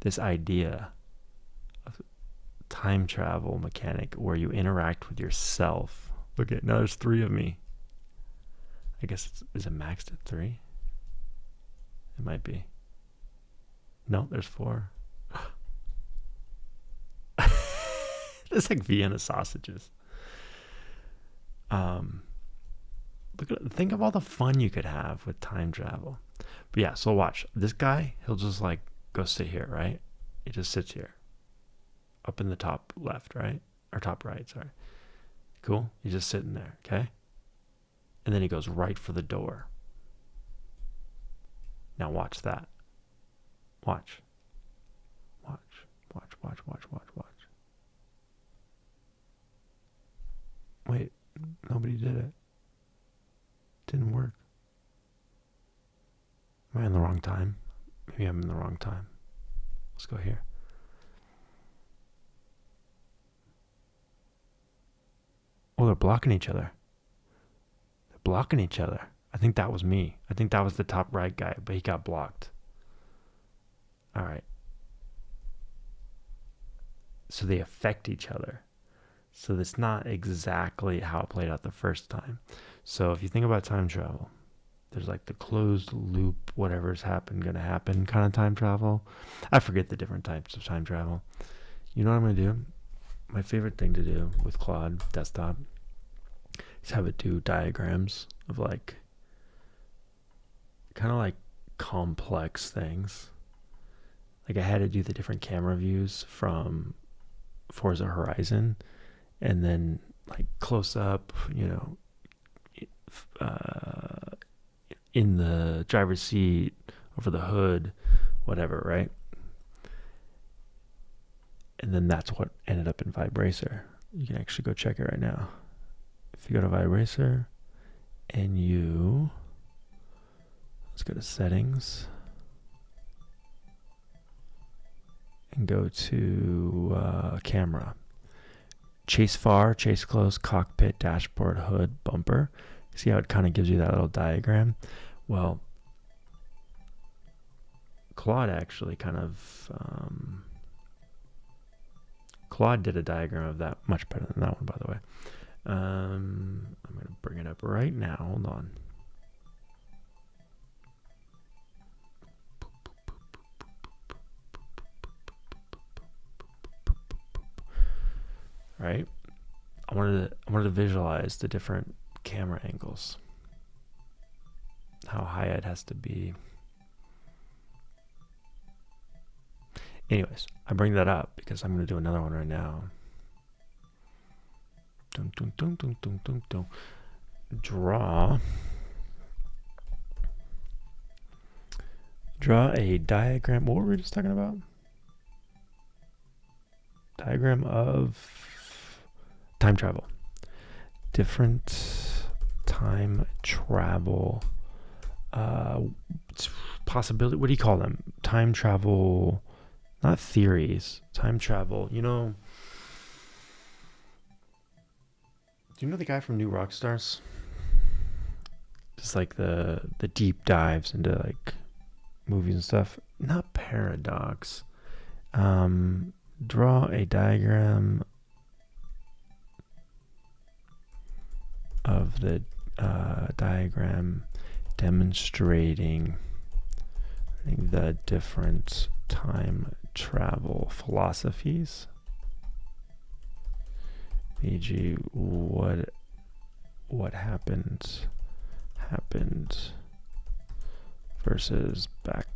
this idea of time travel mechanic where you interact with yourself. Look at, now there's 3 of me. I guess is it maxed at 3? It might be. No, there's 4. It's like Vienna sausages. Think of all the fun you could have with time travel. But yeah, so watch. This guy, he'll just like go sit here, right? He just sits here. Up in the top left, right? Or top right, sorry. Cool? He's just sitting there, okay? And then he goes right for the door. Now watch that. Watch. Watch. Watch, watch, watch, watch, watch. Wait, nobody did it. Didn't work. Am I in the wrong time? Maybe I'm in the wrong time. Let's go here. Oh, they're blocking each other. They're blocking each other. I think that was me. I think that was the top right guy, but he got blocked. All right. So they affect each other. So that's not exactly how it played out the first time. So if you think about time travel, there's like the closed loop, whatever's gonna happen kind of time travel. I forget the different types of time travel. You know what I'm gonna do? My favorite thing to do with Claude desktop is have it do diagrams of like kind of like complex things. Like I had to do the different camera views from Forza Horizon, and then like close up, in the driver's seat, over the hood, whatever, right? And then that's what ended up in Vibe Racer. You can actually go check it right now. If you go to Vibe Racer and let's go to settings and go to camera. Chase far, chase close, cockpit, dashboard, hood, bumper. See how it kind of gives you that little diagram? Well, Claude actually Claude did a diagram of that much better than that one, by the way. I'm going to bring it up right now. Hold on. Right? I wanted to visualize the different camera angles. How high it has to be. Anyways, I bring that up because I'm going to do another one right now. Dun, dun, dun, dun, dun, dun, dun. Draw a diagram. What were we just talking about? Diagram of time travel. Different time travel possibility. What do you call them? Time travel, not theories. Time travel. Do you know the guy from New Rockstars? Just like the deep dives into like movies and stuff. Not Paradox. Draw a diagram of the diagram demonstrating the different time travel philosophies. E.g., what happened versus Back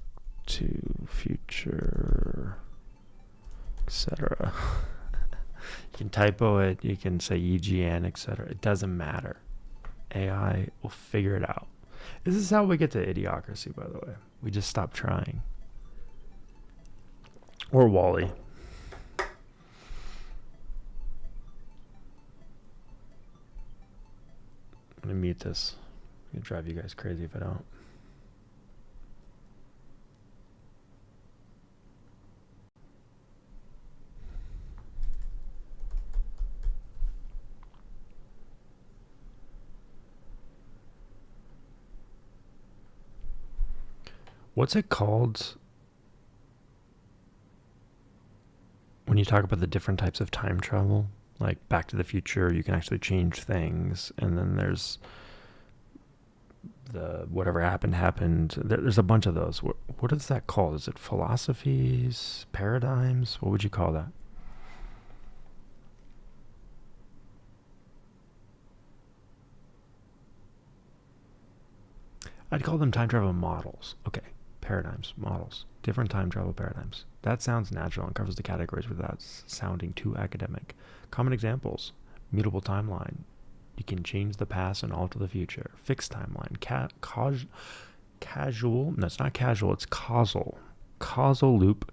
to Future, etc. You can typo it, you can say e.g. and etc. It doesn't matter. AI will figure it out. This is how we get to idiocracy, by the way. We just stop trying. Or Wall-E. I'm gonna mute this. I'm gonna drive you guys crazy if I don't. What's it called when you talk about the different types of time travel? Like Back to the Future, you can actually change things, and then there's the whatever happened. There's a bunch of those. What is that called? Is it philosophies, paradigms? What would you call that? I'd call them time travel models. Okay, paradigms, models, different time travel paradigms. That sounds natural and covers the categories without sounding too academic. Common examples: mutable timeline. You can change the past and alter the future. Fixed timeline. Casual. No, it's not casual. It's causal. Causal loop.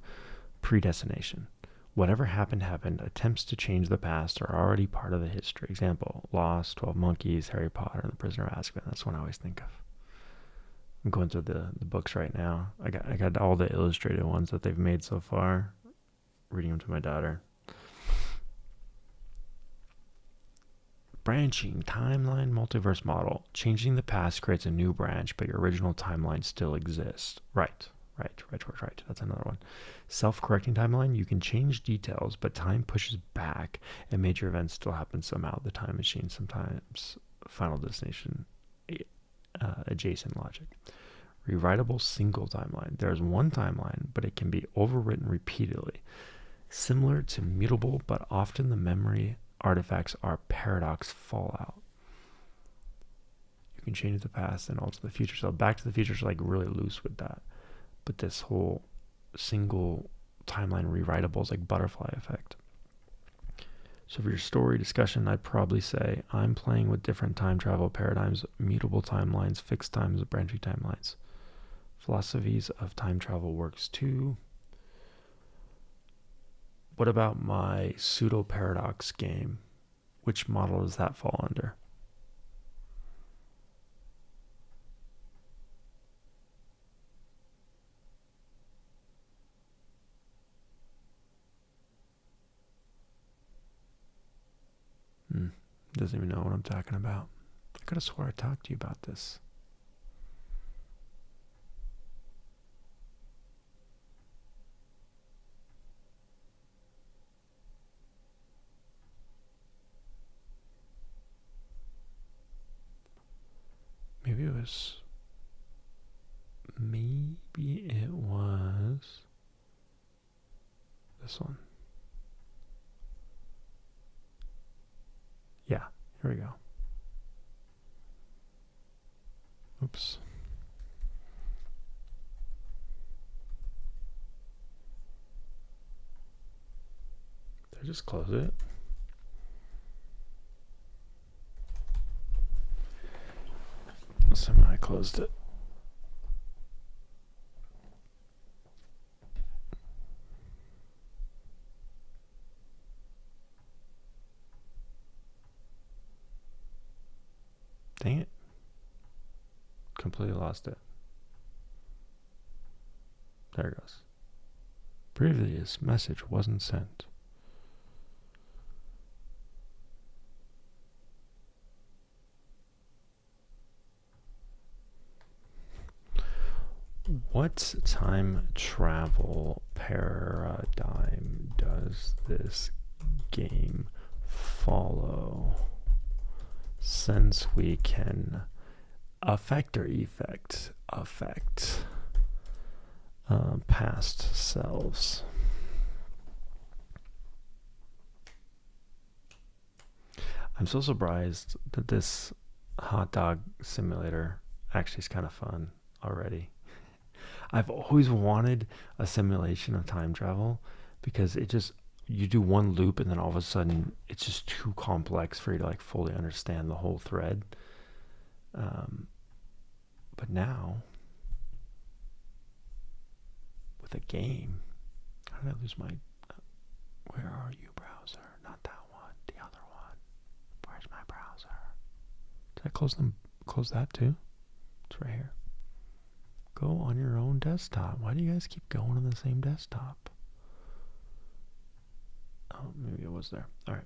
Predestination. Whatever happened. Attempts to change the past are already part of the history. Example: Lost, 12 Monkeys, Harry Potter, and The Prisoner of Azkaban. That's one I always think of. I'm going through the books right now. I got all the illustrated ones that they've made so far. Reading them to my daughter. Branching timeline multiverse model. Changing the past creates a new branch, but your original timeline still exists. Right. That's another one. Self-correcting timeline. You can change details, but time pushes back and major events still happen somehow. The time machine sometimes final destination adjacent logic. Rewritable single timeline. There's one timeline, but it can be overwritten repeatedly. Similar to mutable, but often the memory artifacts are paradox fallout. You can change the past and alter the future. So Back to the Future is like really loose with that. But this whole single timeline rewritable is like butterfly effect. So for your story discussion, I'd probably say I'm playing with different time travel paradigms, mutable timelines, fixed times, branching timelines. Philosophies of time travel works too. What about my Pseudo Paradox game? Which model does that fall under? Doesn't even know what I'm talking about. I could have swore I talked to you about this. Maybe it was this one. Yeah, here we go. Oops. Did I just close it? Somehow I closed it. Dang it. Completely lost it. There it goes. Previous message wasn't sent. What time travel paradigm does this game follow? Since we can affect past selves. I'm so surprised that this hot dog simulator actually is kind of fun already. I've always wanted a simulation of time travel because you do one loop and then all of a sudden it's just too complex for you to like fully understand the whole thread. But now with a game, how did I lose my, where are you, browser? Not that one, the other one. Where's my browser? Did I close that too? It's right here. Go on your own desktop. Why do you guys keep going on the same desktop? Oh, maybe it was there. All right.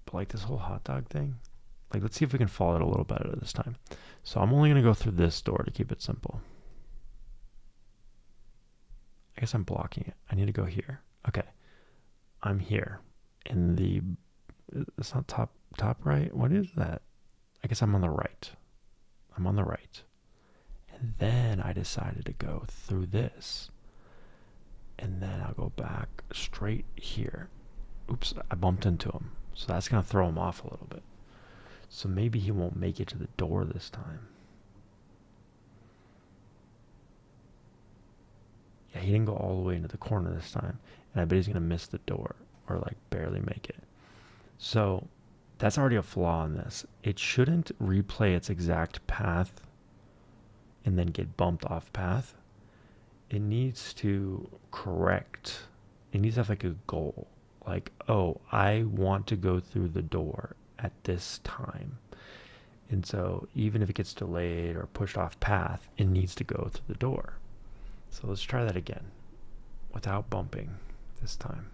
But like this whole hot dog thing, like let's see if we can follow it a little better this time. So I'm only going to go through this door to keep it simple. I guess I'm blocking it. I need to go here. Okay. I'm here in the, it's not top right. What is that? I guess I'm on the right. I'm on the right. And then I decided to go through this. And then I'll go back straight here. Oops, I bumped into him. So that's going to throw him off a little bit. So maybe he won't make it to the door this time. Yeah, he didn't go all the way into the corner this time. And I bet he's going to miss the door or like barely make it. So that's already a flaw in this. It shouldn't replay its exact path and then get bumped off path. It needs to correct. It needs to have like a goal. Like, oh, I want to go through the door at this time. And so even if it gets delayed or pushed off path, it needs to go through the door. So let's try that again without bumping this time.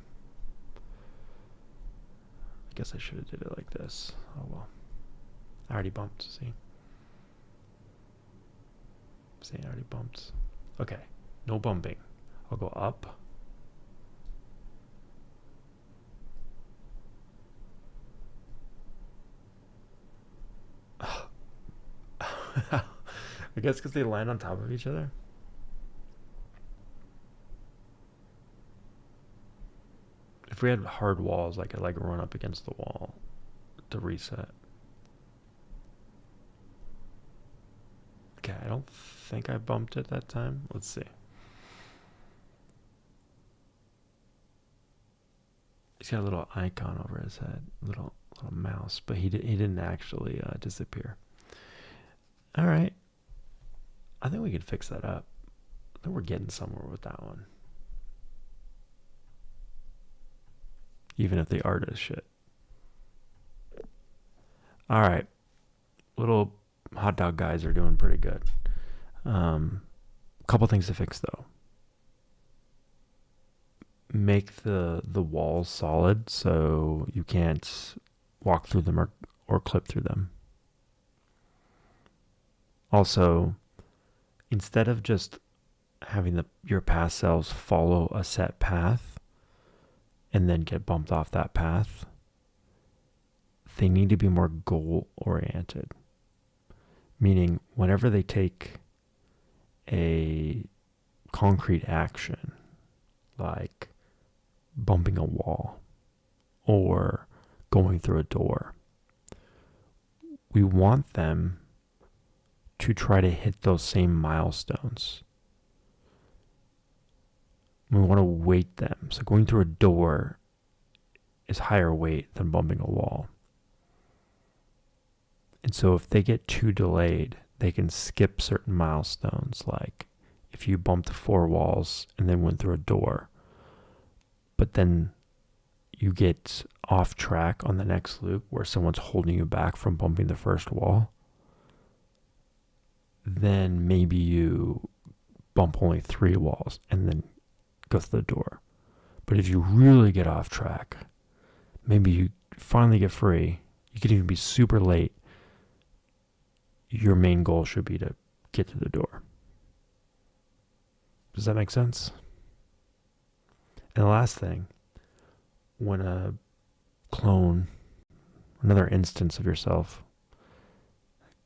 I guess I should have did it like this. Oh well. I already bumped, see? See, I already bumped. Okay, no bumping. I'll go up. I guess because they land on top of each other. If we had hard walls, I could like run up against the wall to reset. Okay, I don't think I bumped it that time. Let's see. He's got a little icon over his head, little mouse, but he didn't actually disappear. All right, I think we could fix that up. I think we're getting somewhere with that one, even if the art is shit. All right, little hot dog guys are doing pretty good. Couple things to fix though. Make the walls solid so you can't walk through them or clip through them. Also, instead of just having your past selves follow a set path and then get bumped off that path, they need to be more goal oriented. Meaning whenever they take a concrete action, like bumping a wall or going through a door, we want them to try to hit those same milestones. We want to weight them. So going through a door is higher weight than bumping a wall. And so if they get too delayed, they can skip certain milestones. Like if you bumped 4 walls and then went through a door, but then you get off track on the next loop where someone's holding you back from bumping the first wall, then maybe you bump only 3 walls and then go through the door. But if you really get off track, maybe you finally get free, you could even be super late. Your main goal should be to get to the door. Does that make sense? And the last thing, when a clone, another instance of yourself,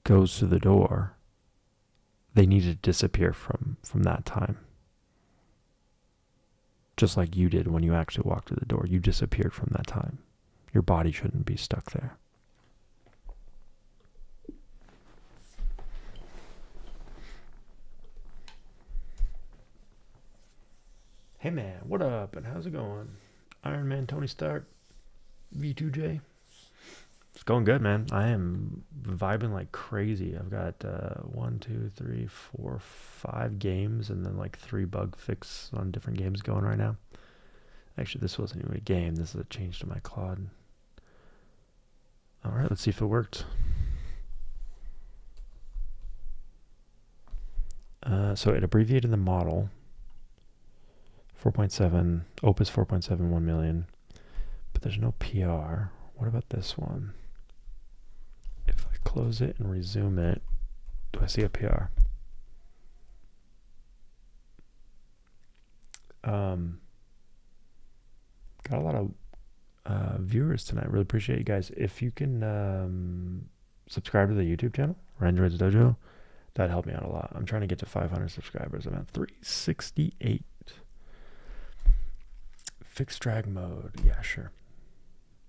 goes through the door, they need to disappear from that time. Just like you did when you actually walked through the door. You disappeared from that time. Your body shouldn't be stuck there. Hey man, what up and how's it going? Iron Man, Tony Stark, V2J. It's going good, man. I am vibing like crazy. I've got 5 games and then like 3 bug fix on different games going right now. Actually, this wasn't even a game. This is a change to my Claude. All right, let's see if it worked. So it abbreviated the model. 4.7, Opus 4.71 million. But there's no PR. What about this one? If I close it and resume it, do I see a PR? Got a lot of viewers tonight. Really appreciate you guys. If you can subscribe to the YouTube channel, randroidsdojo, that'd help me out a lot. I'm trying to get to 500 subscribers. I'm at 368. Fixed drag mode. Yeah, sure.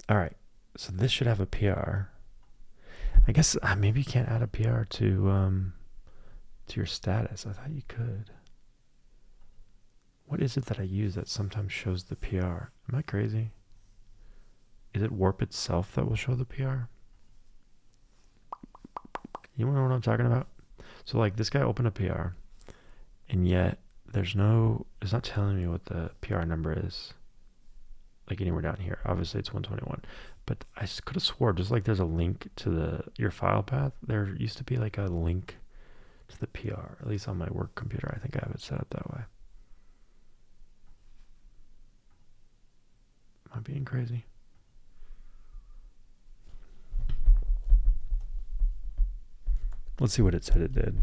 All right. So this should have a PR. I guess maybe you can't add a PR to your status. I thought you could. What is it that I use that sometimes shows the PR? Am I crazy? Is it Warp itself that will show the PR? You know what I'm talking about? So like this guy opened a PR, and yet it's not telling me what the PR number is. Like anywhere down here. Obviously it's 121. But I could have swore, just like there's a link to your file path, there used to be like a link to the PR. At least on my work computer, I think I have it set up that way. Am I being crazy? Let's see what it said it did.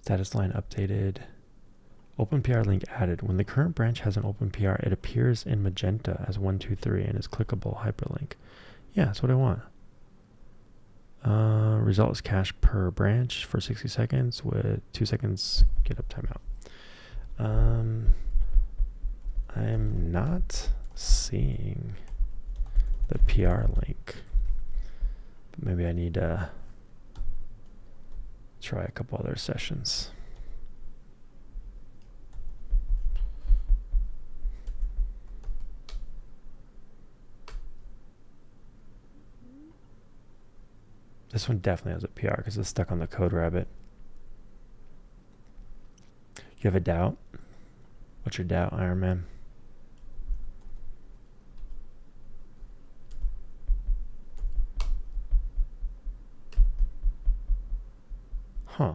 Status line updated. Open PR link added. When the current branch has an open PR, it appears in magenta as 123 and is clickable hyperlink. Yeah, that's what I want. Result is cached per branch for 60 seconds with 2 seconds get up timeout. I'm not seeing the PR link. But maybe I need to try a couple other sessions. This one definitely has a PR because it's stuck on the code rabbit. You have a doubt? What's your doubt, Iron Man? Huh.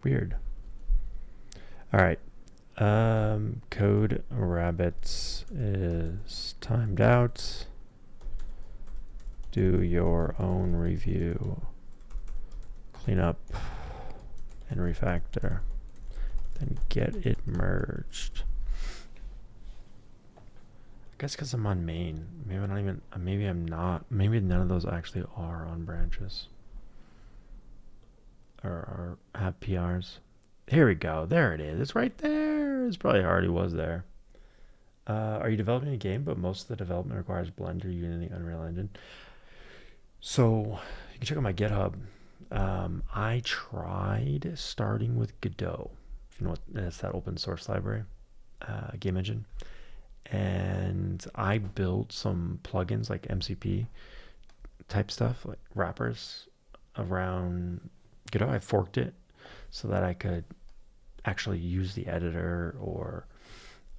Weird. All right. Code rabbits is timed out. Do your own review. Clean up and refactor. Then get it merged. I guess because I'm on main. Maybe I'm not even. Maybe I'm not. Maybe none of those actually are on branches. Or have PRs. Here we go. There it is. It's right there. It's probably already was there. Are you developing a game, but most of the development requires Blender, Unity, Unreal Engine? So you can check out my GitHub. I tried starting with Godot. If you know what, it's that open source library, game engine. And I built some plugins like MCP type stuff, like wrappers around Godot. I forked it so that I could actually use the editor or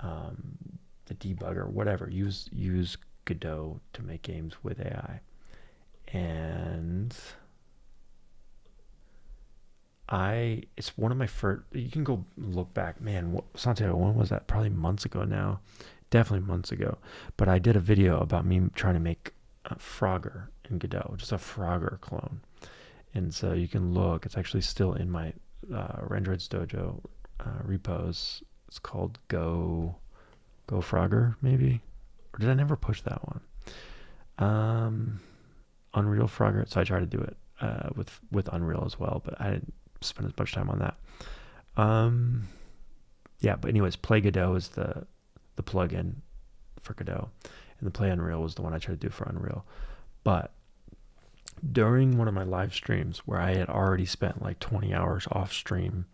the debugger, whatever. Use Godot to make games with AI. And it's one of my first. You can go look back, man. Santiago, when was that? Probably months ago now. Definitely months ago. But I did a video about me trying to make a Frogger in Godot, just a Frogger clone. And so you can look, it's actually still in my randroidsdojo repos. It's called Go Frogger, maybe? Or did I never push that one? Unreal Frogger. So I tried to do it with Unreal as well, but I didn't spend as much time on that. Yeah, but anyways, Play Godot is the plugin for Godot, and the Play Unreal was the one I tried to do for Unreal. But during one of my live streams where I had already spent like 20 hours off stream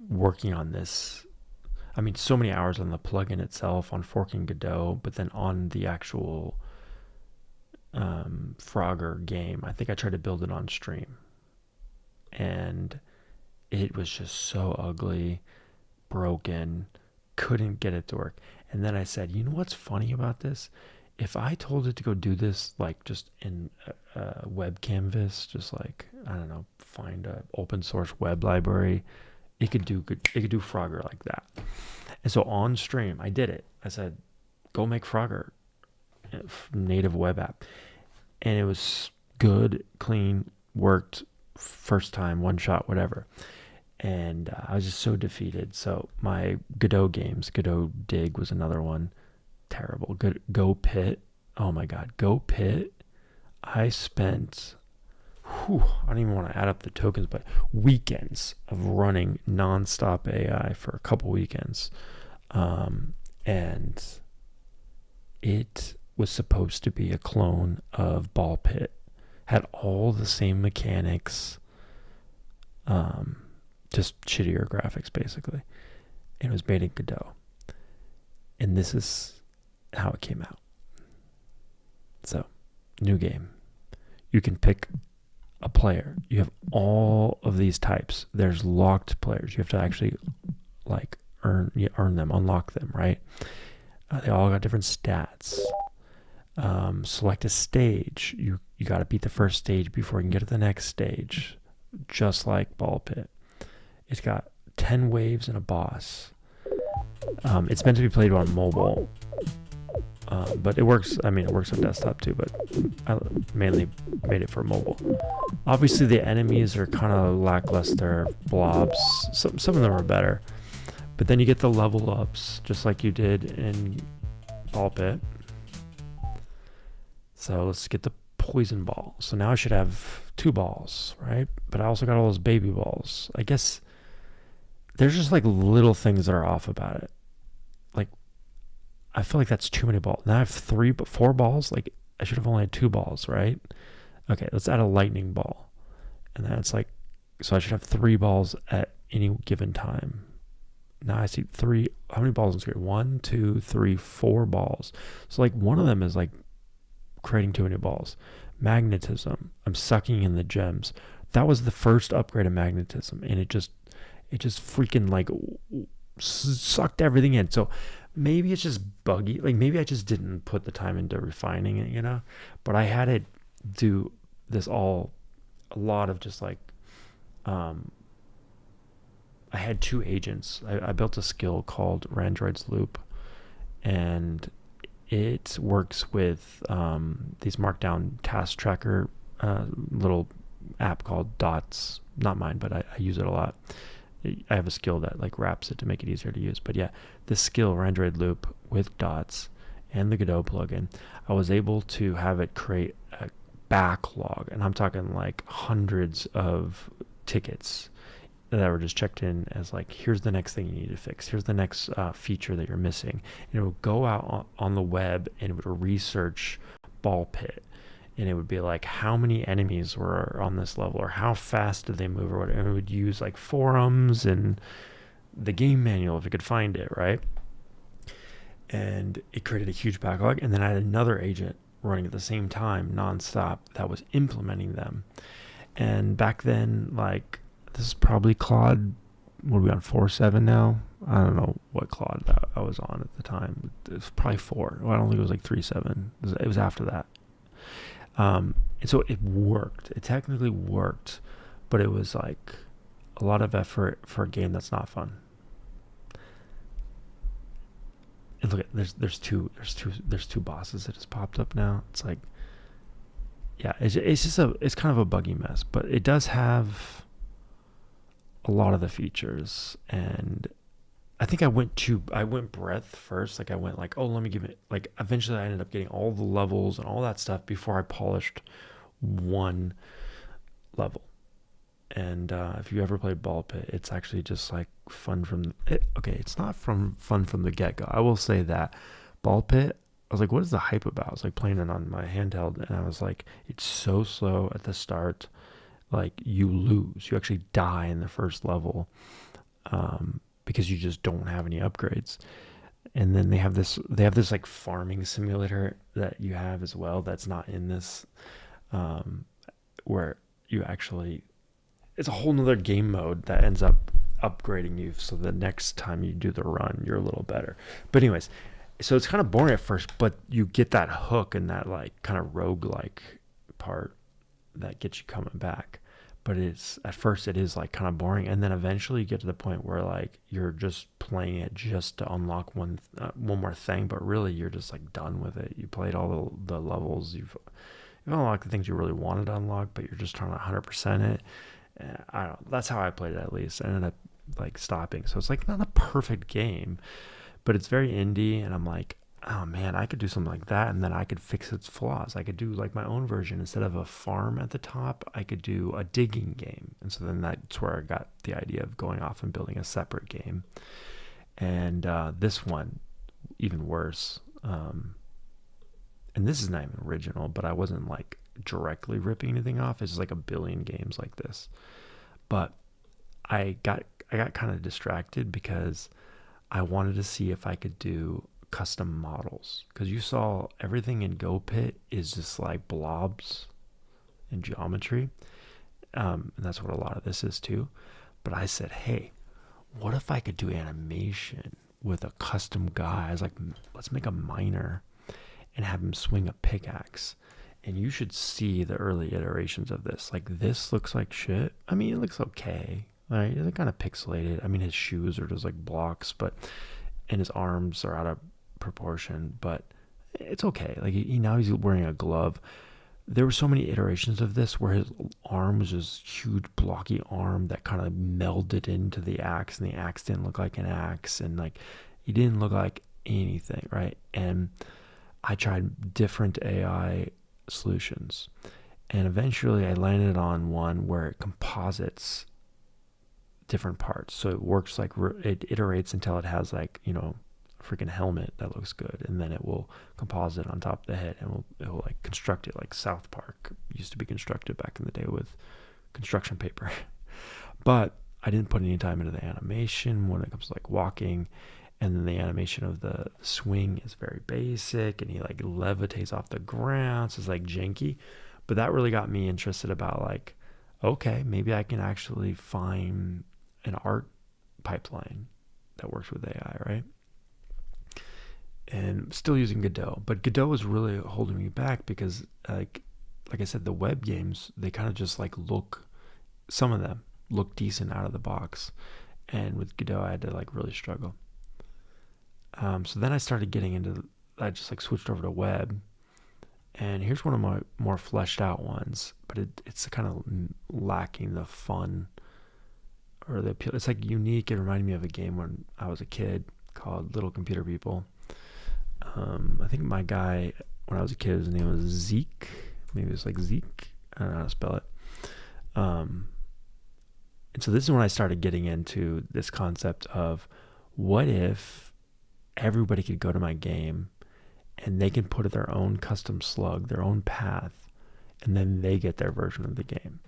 working on this, I mean, so many hours on the plugin itself, on forking Godot, but then on the actual Frogger game, I think I tried to build it on stream, and it was just so ugly, broken, couldn't get it to work. And then I said, you know what's funny about this? If I told it to go do this, like just in a web canvas, just like, I don't know, find a open source web library, it could do Frogger like that. And so on stream, I did it. I said, go make Frogger, native web app. And it was good, clean, worked first time, one shot, whatever. And I was just so defeated. So my Godot games, Godot Dig was another one. Terrible. Go Pit. Oh my God. Go Pit. I spent, I don't even want to add up the tokens, but weekends of running nonstop AI for a couple weekends. And it was supposed to be a clone of Ball Pit. Had all the same mechanics. Just shittier graphics, basically. And it was made in Godot. And this is how it came out. So, new game. You can pick a player. You have all of these types. There's locked players. You have to actually like earn them, unlock them, right? They all got different stats. Select a stage. You got to beat the first stage before you can get to the next stage. Just like Ball Pit. It's got 10 waves and a boss. It's meant to be played on mobile. But it works, it works on desktop too, but I mainly made it for mobile. Obviously the enemies are kind of lackluster blobs. Some of them are better. But then you get the level ups, just like you did in Ball Pit. So let's get the poison ball. So now I should have 2 balls, right? But I also got all those baby balls. I guess there's just like little things that are off about it. Like, I feel like that's too many balls. Now I have 4 balls. Like, I should have only had 2 balls, right? Okay, let's add a lightning ball. And then it's like, so I should have 3 balls at any given time. Now I see 3. How many balls is here? 1, 2, 3, 4 balls. So like one of them is like creating too many balls. Magnetism. I'm sucking in the gems. That was the first upgrade of magnetism, and it just freaking like sucked everything in. So maybe it's just buggy. Like maybe I just didn't put the time into refining it, you know. But I had to do this a lot of just like I had 2 agents. I built a skill called Randroids Loop, and it works with these markdown task tracker little app called Dots. Not mine, but I use it a lot. I have a skill that like wraps it to make it easier to use. But yeah, this skill, Randroid Loop with Dots and the Godot plugin, I was able to have it create a backlog, and I'm talking like hundreds of tickets that were just checked in as like, here's the next thing you need to fix. Here's the next feature that you're missing. And it would go out on the web and it would research Ball Pit. And it would be like, how many enemies were on this level, or how fast did they move, or whatever. And it would use like forums and the game manual if it could find it, right? And it created a huge backlog. And then I had another agent running at the same time, nonstop, that was implementing them. And back then, like, this is probably Claude, what are we on, 4.7 now? I don't know what Claude I was on at the time. It was probably 4. Well, I don't think it was like 3.7. It was after that. And so it worked. It technically worked, but it was like a lot of effort for a game that's not fun. And look at there's two bosses that just popped up now. It's like, yeah, it's just it's kind of a buggy mess, but it does have a lot of the features. And I think I went breadth first. Like I went like, oh, let me give it, like eventually I ended up getting all the levels and all that stuff before I polished one level. And if you ever played Ball Pit, it's actually just like fun from it. Okay, it's not fun from the get-go. I will say that Ball Pit, I was like, what is the hype about? I was like playing it on my handheld, and I was like, it's so slow at the start. Like you lose, you actually die in the first level, because you just don't have any upgrades. And then they have this like farming simulator that you have as well. That's not in this, where you actually, it's a whole nother game mode that ends up upgrading you. So the next time you do the run, you're a little better. But anyways, so it's kind of boring at first, but you get that hook and that like kind of roguelike part that gets you coming back. But it's, at first it is like kind of boring, and then eventually you get to the point where like you're just playing it just to unlock one more thing, but really you're just like done with it. You played all the levels, you've unlocked the things you really wanted to unlock, but you're just trying to 100% it. I don't know, that's how I played it, at least. I ended up like stopping. So it's like not a perfect game, but it's very indie, and I'm like, oh man, I could do something like that, and then I could fix its flaws. I could do like my own version. Instead of a farm at the top, I could do a digging game. And so then that's where I got the idea of going off and building a separate game. And this one, even worse. And this is not even original, but I wasn't like directly ripping anything off. It's just like a billion games like this. But I got kind of distracted because I wanted to see if I could do custom models, because you saw everything in Go Pit is just like blobs in geometry, and that's what a lot of this is too. But I said, hey, what if I could do animation with a custom guy? I was like, let's make a miner and have him swing a pickaxe. And you should see the early iterations of this. Like, this looks like shit. I mean, it looks okay. Right? It's kind of pixelated. I mean, his shoes are just like blocks, and his arms are out of proportion, but it's okay. Like now he's wearing a glove. There were so many iterations of this where his arm was just huge blocky arm that kind of melded into the axe, and the axe didn't look like an axe, and like he didn't look like anything, right? And I tried different AI solutions, and eventually I landed on one where it composites different parts. So it works like it iterates until it has like, freaking helmet that looks good, and then it will composite on top of the head, and it will like construct it like South Park used to be constructed back in the day with construction paper. But I didn't put any time into the animation when it comes to like walking, and then the animation of the swing is very basic, and he like levitates off the ground, so it's like janky. But that really got me interested about like, okay, maybe I can actually find an art pipeline that works with AI, right? And still using Godot, but Godot was really holding me back because like I said, the web games, they kind of just like some of them look decent out of the box, and with Godot I had to like really struggle. So then I started getting into, I just like switched over to web, and here's one of my more fleshed out ones, but it's kind of lacking the fun or the appeal. It's like unique. It reminded me of a game when I was a kid called Little Computer People. I think my guy when I was a kid, his name was Zeke. Maybe it was like Zeke. I don't know how to spell it. And so this is when I started getting into this concept of, what if everybody could go to my game and they can put their own custom slug, their own path, and then they get their version of the game.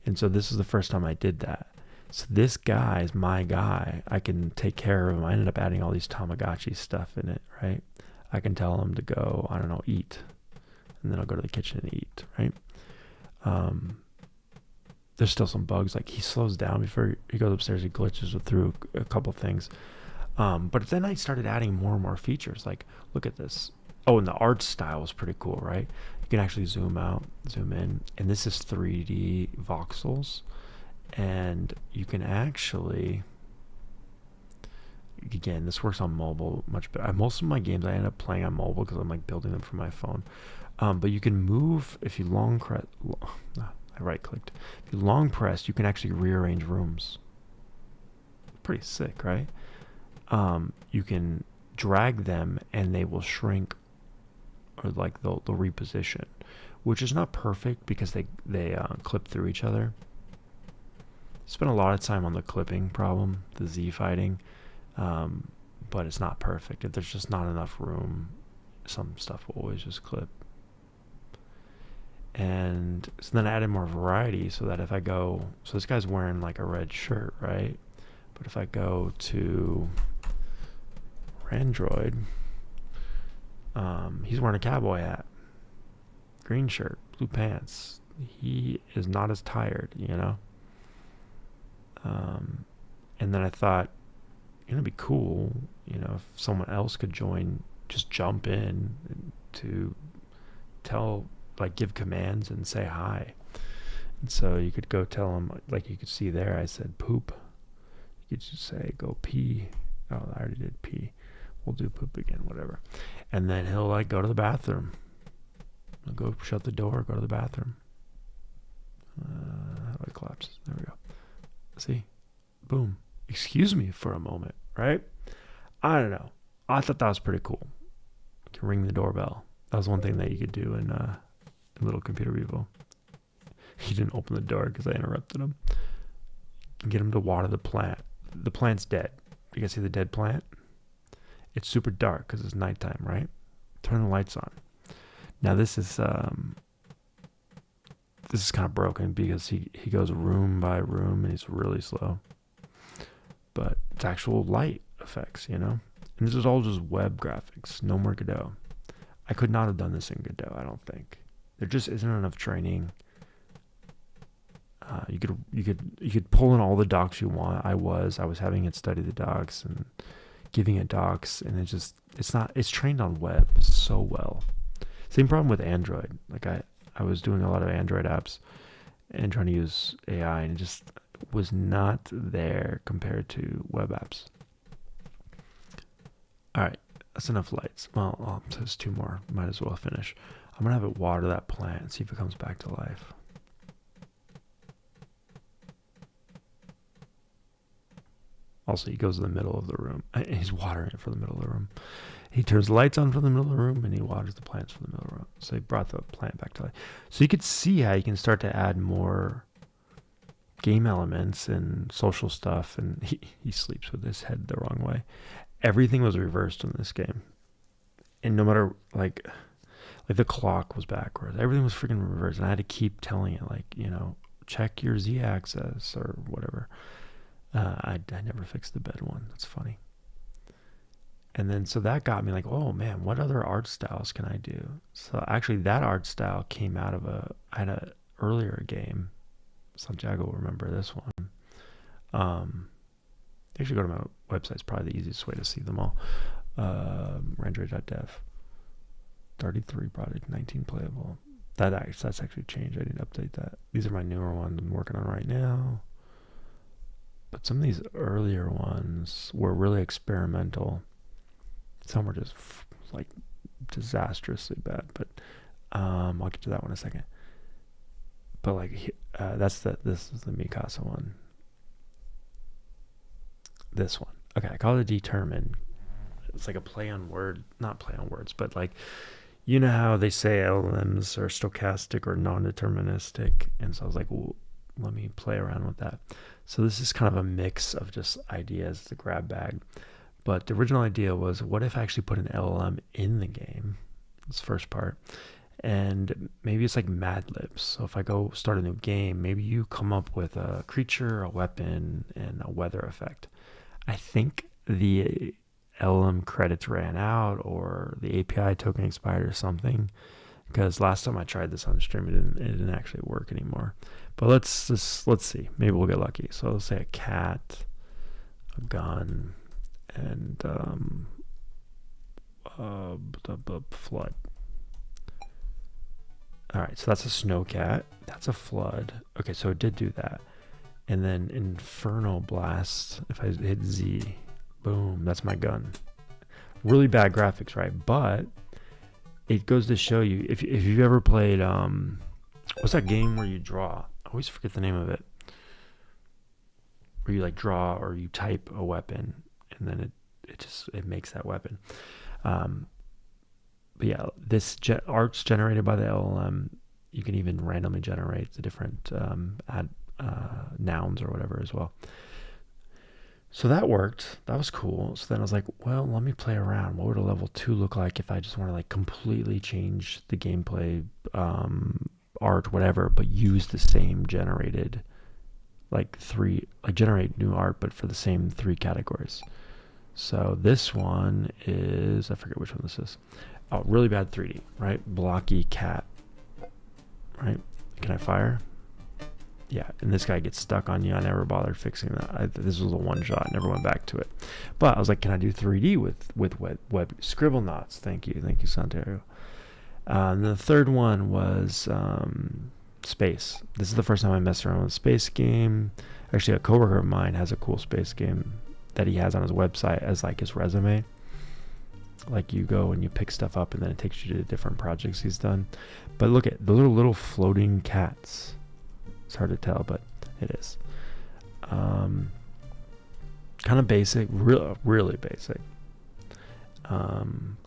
And so this is the first time I did that. So this guy is my guy. I can take care of him. I ended up adding all these Tamagotchi stuff in it, right? I can tell him to go, I don't know, eat. And then I'll go to the kitchen and eat, right? There's still some bugs. Like he slows down before he goes upstairs. He glitches through a couple things. But then I started adding more and more features. Like, look at this. Oh, and the art style was pretty cool, right? You can actually zoom out, zoom in. And this is 3D voxels. And you can actually, again, this works on mobile much better. Most of my games I end up playing on mobile because I'm like building them for my phone. But you can move if you I right clicked. If you long press, you can actually rearrange rooms. Pretty sick, right? You can drag them and they will shrink, or like they'll reposition, which is not perfect because they clip through each other. Spent a lot of time on the clipping problem, the Z fighting, but it's not perfect. If there's just not enough room, some stuff will always just clip. And so then I added more variety so that if I go, so this guy's wearing like a red shirt, right? But if I go to Randroid, he's wearing a cowboy hat, green shirt, blue pants. He is not as tired, you know? And then I thought, it'd be cool, you know, if someone else could join, just jump in to tell, like give commands and say hi. And so you could go tell him, like you could see there, I said poop. You could just say go pee. Oh, I already did pee. We'll do poop again, whatever. And then he'll like go to the bathroom. He'll go shut the door, go to the bathroom. How do I collapse? There we go. See? Boom. Excuse me for a moment, right? I don't know. I thought that was pretty cool. You can ring the doorbell. That was one thing that you could do in Little Computer Vivo. He didn't open the door because I interrupted him. You can get him to water the plant. The plant's dead. You can see the dead plant? It's super dark because it's nighttime, right? Turn the lights on. Now this is kind of broken because he goes room by room and he's really slow. But it's actual light effects, you know? And this is all just web graphics, no more Godot. I could not have done this in Godot, I don't think. There just isn't enough training. You could pull in all the docs you want. I was having it study the docs and giving it docs, and it's trained on web so well. Same problem with Android. Like I was doing a lot of Android apps and trying to use AI, and it just was not there compared to web apps. All right, that's enough lights. Well, there's two more. Might as well finish. I'm gonna have it water that plant and see if it comes back to life. Also, he goes to the middle of the room. He's watering it for the middle of the room. He turns the lights on for the middle of the room, and he waters the plants for the middle of the room. So he brought the plant back to life. So you could see how you can start to add more game elements and social stuff. And he sleeps with his head the wrong way. Everything was reversed in this game. And no matter, like the clock was backwards. Everything was freaking reversed. And I had to keep telling it, like, you know, check your Z-axis or whatever. I never fixed the bed one. That's funny. And then, so that got me like, oh man, what other art styles can I do? So actually that art style came out of I had an earlier game. Santiago will remember this one. You should go to my website. It's probably the easiest way to see them all. Randroid.dev. 33 project, 19 playable. That's actually changed. I didn't update that. These are my newer ones I'm working on right now. But some of these earlier ones were really experimental. Some were just like disastrously bad. But I'll get to that one in a second. But like this is the Mikasa one. This one. Okay, I call it determine. It's like a play on word, not play on words, but like, you know how they say LLMs are stochastic or non-deterministic, and so I was like, well, let me play around with that. So this is kind of a mix of just ideas, the grab bag. But the original idea was, what if I actually put an LLM in the game? This first part. And maybe it's like Mad Libs. So if I go start a new game, maybe you come up with a creature, a weapon, and a weather effect. I think the LLM credits ran out, or the API token expired or something, because last time I tried this on stream, it didn't actually work anymore. But let's see. Maybe we'll get lucky. So let's say a cat, a gun, and flood. All right, so that's a snow cat. That's a flood. Okay, so it did do that. And then Inferno Blast, if I hit Z, boom, that's my gun. Really bad graphics, right? But it goes to show you, if you've ever played, what's that game where you draw? I always forget the name of it. Where you like draw or you type a weapon and then it makes that weapon. But yeah, this art's generated by the LLM. You can even randomly generate the different nouns or whatever as well. So that worked. That was cool. So then I was like, well, let me play around. What would a level 2 look like if I just want to like completely change the gameplay, art, whatever, but use the same generated generate new art, but for the same 3 categories. So this one is, I forget which one this is. Oh, really bad 3D, right? Blocky cat, right? Can I fire? Yeah, and this guy gets stuck on you. I never bothered fixing that. This was a one shot. Never went back to it. But I was like, can I do 3D with web scribble knots? Thank you, Santiago. And the third one was space. This is the first time I messed around with a space game. Actually, a coworker of mine has a cool space game that he has on his website as like his resume. Like you go and you pick stuff up and then it takes you to different projects he's done. But look at the little floating cats. It's hard to tell, but it is. Kind of basic, really basic.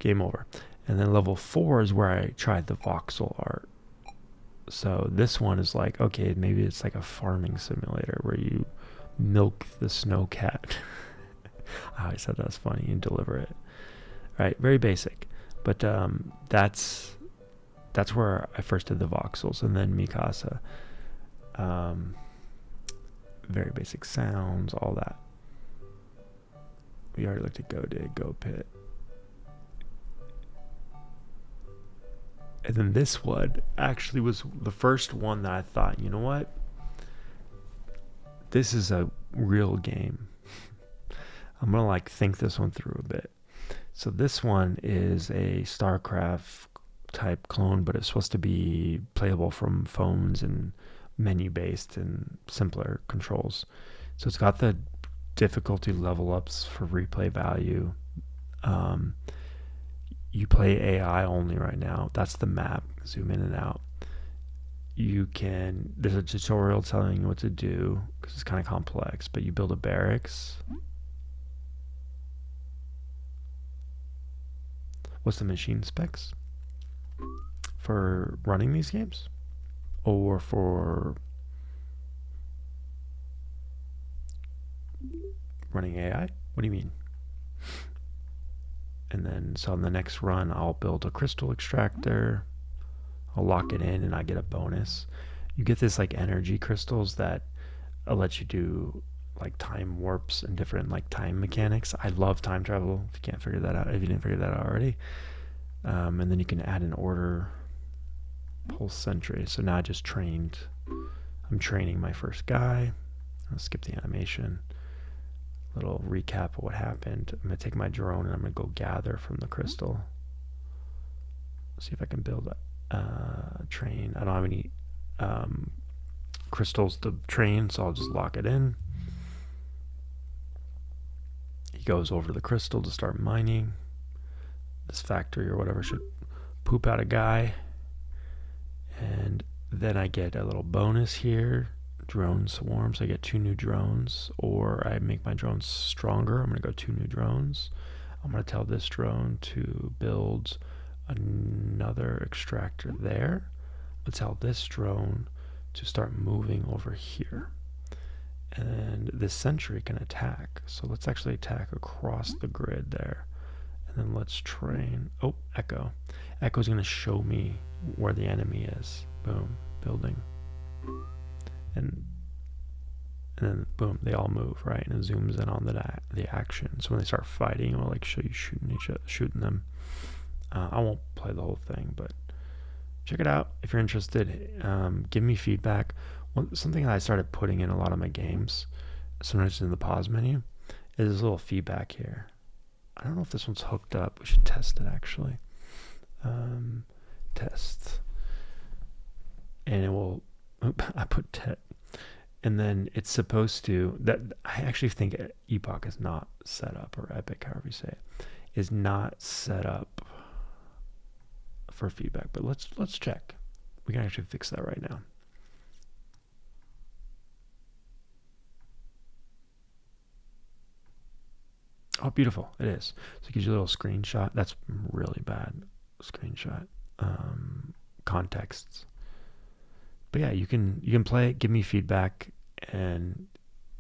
Game over. And then level 4 is where I tried the voxel art. So this one is like, okay, maybe it's like a farming simulator where you milk the snow cat. I always thought that was funny and deliver it. Right, very basic. But that's where I first did the voxels, and then Mikasa. Very basic sounds, all that. We already looked at Go Dig, Go Pit. And then this one actually was the first one that I thought, you know what? This is a real game. I'm going to like think this one through a bit. So this one is a StarCraft type clone, but it's supposed to be playable from phones and menu based and simpler controls. So it's got the difficulty level ups for replay value. You play AI only right now. That's the map. Zoom in and out. There's a tutorial telling you what to do because it's kind of complex, but you build a barracks. What's the machine specs for running these games? Or for running AI? What do you mean? And then, so on the next run, I'll build a crystal extractor. I'll lock it in and I get a bonus. You get this like energy crystals that let you do like time warps and different like time mechanics. I love time travel. If you didn't figure that out already. And then you can add an order pulse sentry. So now I'm training my first guy. I'll skip the animation. Little recap of what happened. I'm going to take my drone and I'm going to go gather from the crystal. See if I can build a train. I don't have any crystals to train, so I'll just lock it in. He goes over to the crystal to start mining. This factory or whatever should poop out a guy. And then I get a little bonus here. Drone swarms. I get 2 new drones, or I make my drones stronger. I'm going to go 2 new drones. I'm going to tell this drone to build another extractor there. Let's tell this drone to start moving over here. And this sentry can attack. So let's actually attack across the grid there. And then let's train. Oh, Echo. Echo's going to show me where the enemy is. Boom. Building. And then boom, they all move, right? And it zooms in on the action. So when they start fighting, it will like show you shooting them. I won't play the whole thing, but check it out if you're interested. Give me feedback. Something that I started putting in a lot of my games, sometimes in the pause menu, is this little feedback here. I don't know if this one's hooked up. We should test it actually. Test. And it will, I put and then it's supposed to, that I actually think Epoch is not set up, or Epic, however you say it, is not set up for feedback, but let's check. We can actually fix that right now. Oh, beautiful. It is. So it gives you a little screenshot. That's really bad. Screenshot. Contexts. But yeah, you can play it, give me feedback, and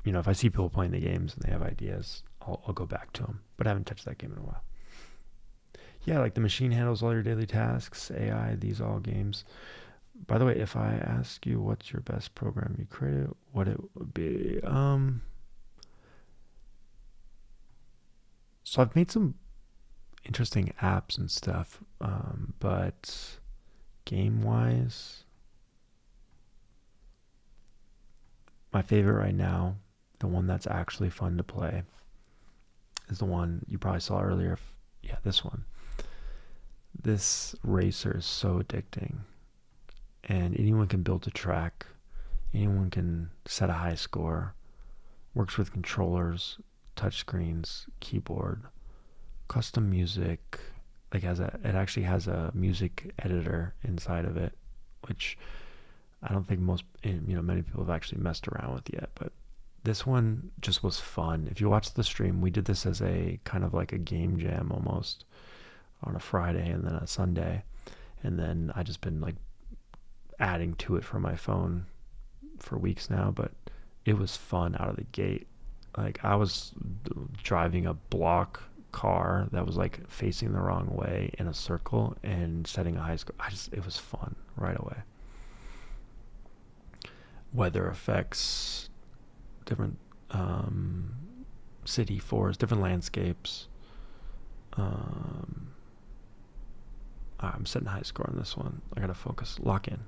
if I see people playing the games and they have ideas, I'll go back to them. But I haven't touched that game in a while. Yeah, like the machine handles all your daily tasks, AI, these all games. By the way, if I ask you what's your best program you created, what it would be, so I've made some interesting apps and stuff, but game-wise, my favorite right now, the one that's actually fun to play, is the one you probably saw earlier. Yeah, this one. This racer is so addicting, and anyone can build a track, anyone can set a high score, works with controllers, touchscreens, keyboard, custom music. Like it actually has a music editor inside of it, which I don't think many people have actually messed around with yet. But this one just was fun. If you watch the stream, we did this as a kind of like a game jam almost on a Friday and then a Sunday, and then I just been like adding to it from my phone for weeks now. But it was fun out of the gate. Like I was driving a block car that was like facing the wrong way in a circle and setting a high score. It was fun right away. Weather effects, different city, forest, different landscapes. I'm setting a high score on this one. I gotta focus, lock in.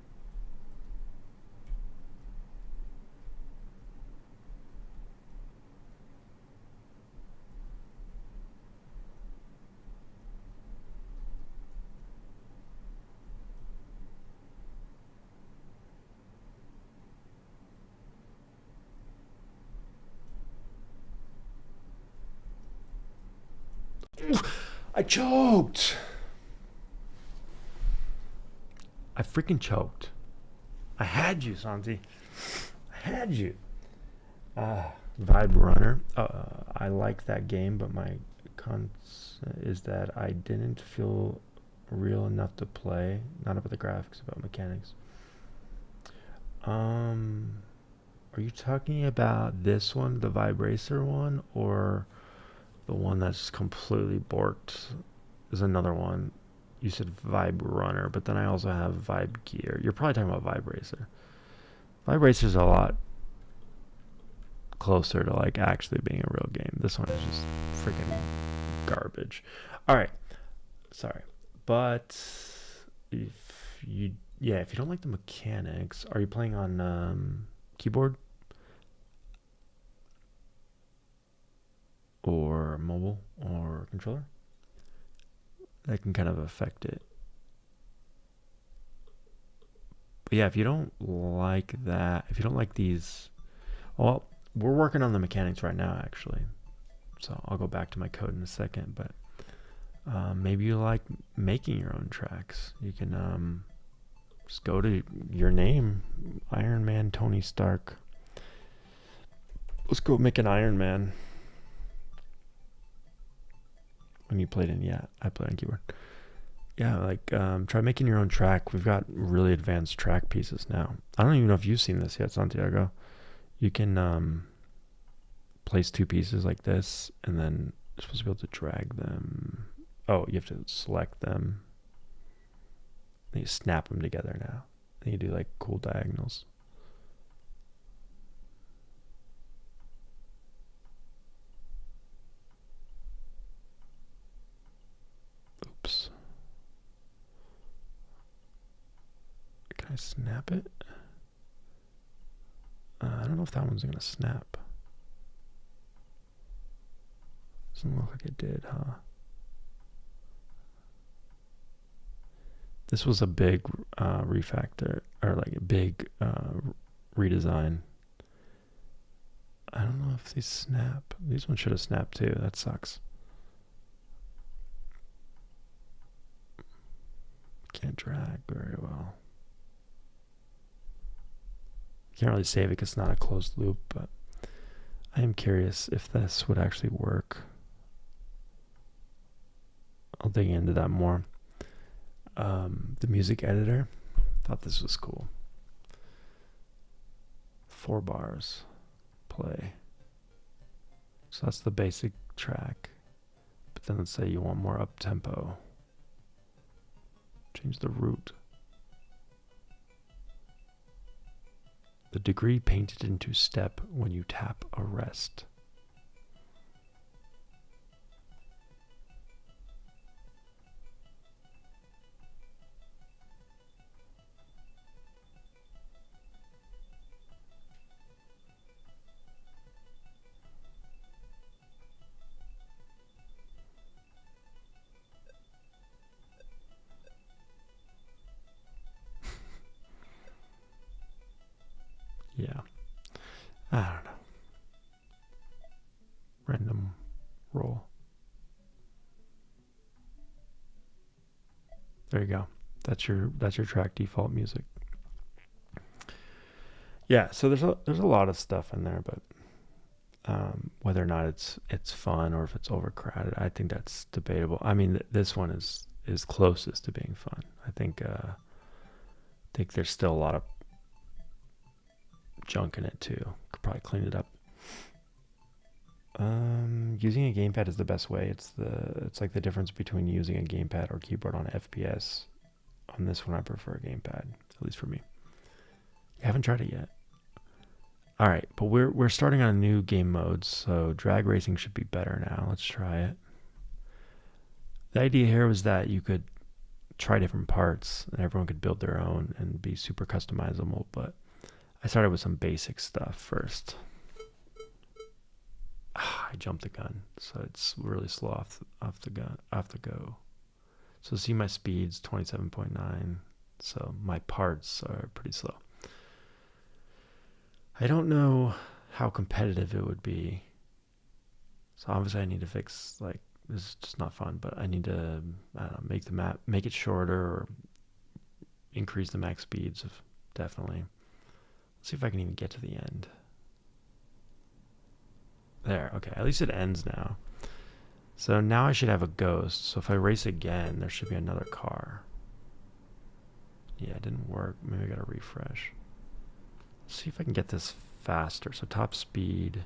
I choked. I freaking choked. I had you, Santi. I had you. Vibe Runner. I like that game, but my con is that I didn't feel real enough to play. Not about the graphics, about mechanics. Are you talking about this one, the Vibe Racer one, or the one that's completely borked? Is another one. You said Vibe Runner, but then I also have Vibe Gear. You're probably talking about Vibe Racer. Vibe Racer is a lot closer to like actually being a real game. This one is just freaking garbage. All right, sorry, but if you don't like the mechanics, are you playing on keyboard or mobile or controller? That can kind of affect it. But yeah, if you don't like that, if you don't like these, well, we're working on the mechanics right now actually, so I'll go back to my code in a second. But maybe you like making your own tracks. You can just go to your name, Iron Man Tony Stark. Let's go make an Iron Man. When you played I played on keyboard. Yeah, like try making your own track. We've got really advanced track pieces now. I don't even know if you've seen this yet, Santiago. You can place two pieces like this, and then you're supposed to be able to drag them. Oh, you have to select them. Then you snap them together now. Then you do like cool diagonals. Oops. Can I snap it? I don't know if that one's gonna snap. Doesn't look like it did, huh? This was a big refactor, or like a big redesign. I don't know if these snap. These ones should have snapped too. That sucks. drag very well. Can't really save it because it's not a closed loop, but I am curious if this would actually work. I'll dig into that more. The music editor, thought this was cool. 4 bars, play. So that's the basic track. But then let's say you want more up tempo. Change the root. The degree painted into step when you tap arrest. Yeah. I don't know. Random roll. There you go. That's your track default music. Yeah, so there's a lot of stuff in there, but whether or not it's fun or if it's overcrowded, I think that's debatable. I mean, this one is closest to being fun. I think there's still a lot of junk in it too. Could probably clean it up. Using a gamepad is the best way. It's like the difference between using a gamepad or keyboard on FPS. On this one, I prefer a gamepad, at least for me. You haven't tried it yet. All right, but we're starting on a new game mode, so drag racing should be better now. Let's try it. The idea here was that you could try different parts and everyone could build their own and be super customizable, but I started with some basic stuff first. I jumped the gun, so it's really slow off the go. So see my speed's 27.9, so my parts are pretty slow. I don't know how competitive it would be. So obviously I need to fix, like, this is just not fun, but I need to, I don't know, make the map, make it shorter or increase the max speeds, definitely. Let's see if I can even get to the end. There, okay, at least it ends now. So now I should have a ghost. So if I race again, there should be another car. Yeah, it didn't work. Maybe I gotta refresh. Let's see if I can get this faster. So top speed.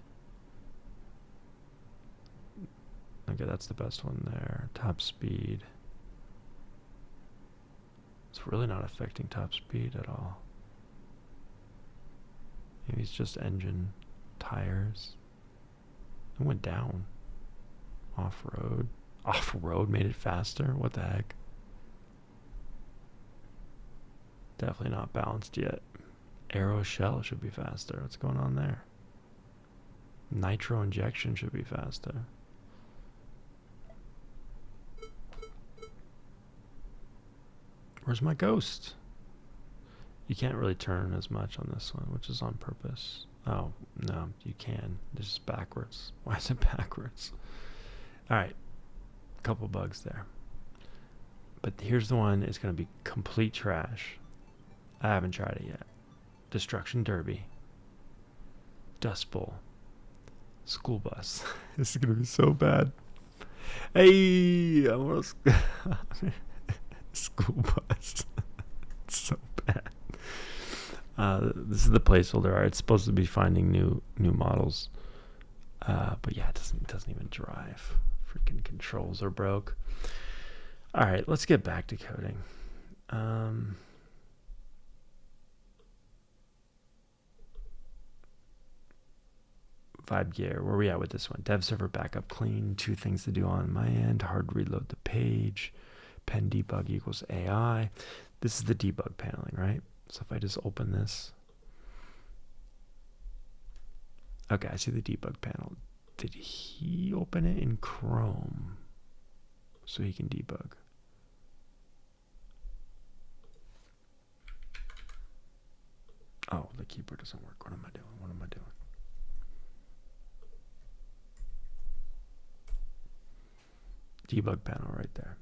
Okay, that's the best one there. Top speed. It's really not affecting top speed at all. Maybe it's just engine, tires. It went down. Off-road. Off-road made it faster? What the heck? Definitely not balanced yet. Aero shell should be faster. What's going on there? Nitro injection should be faster. Where's my ghost? You can't really turn as much on this one, which is on purpose. Oh, no, you can. This is backwards. Why is it backwards? Alright. Couple bugs there. But here's the one. It's going to be complete trash. I haven't tried it yet. Destruction Derby. Dust Bowl. School bus. This is going to be so bad. Hey! I almost... School bus. It's so bad. This is the placeholder art. It's supposed to be finding new models. But yeah, it doesn't even drive. Freaking controls are broke. Alright, let's get back to coding. Vibe gear, where are we at with this one? Dev server backup clean, 2 things to do on my end, hard reload the page, pen debug equals AI. This is the debug paneling, right? So if I just open this. Okay, I see the debug panel. Did he open it in Chrome so he can debug? Oh, the keyboard doesn't work. What am I doing? What am I doing? Debug panel right there.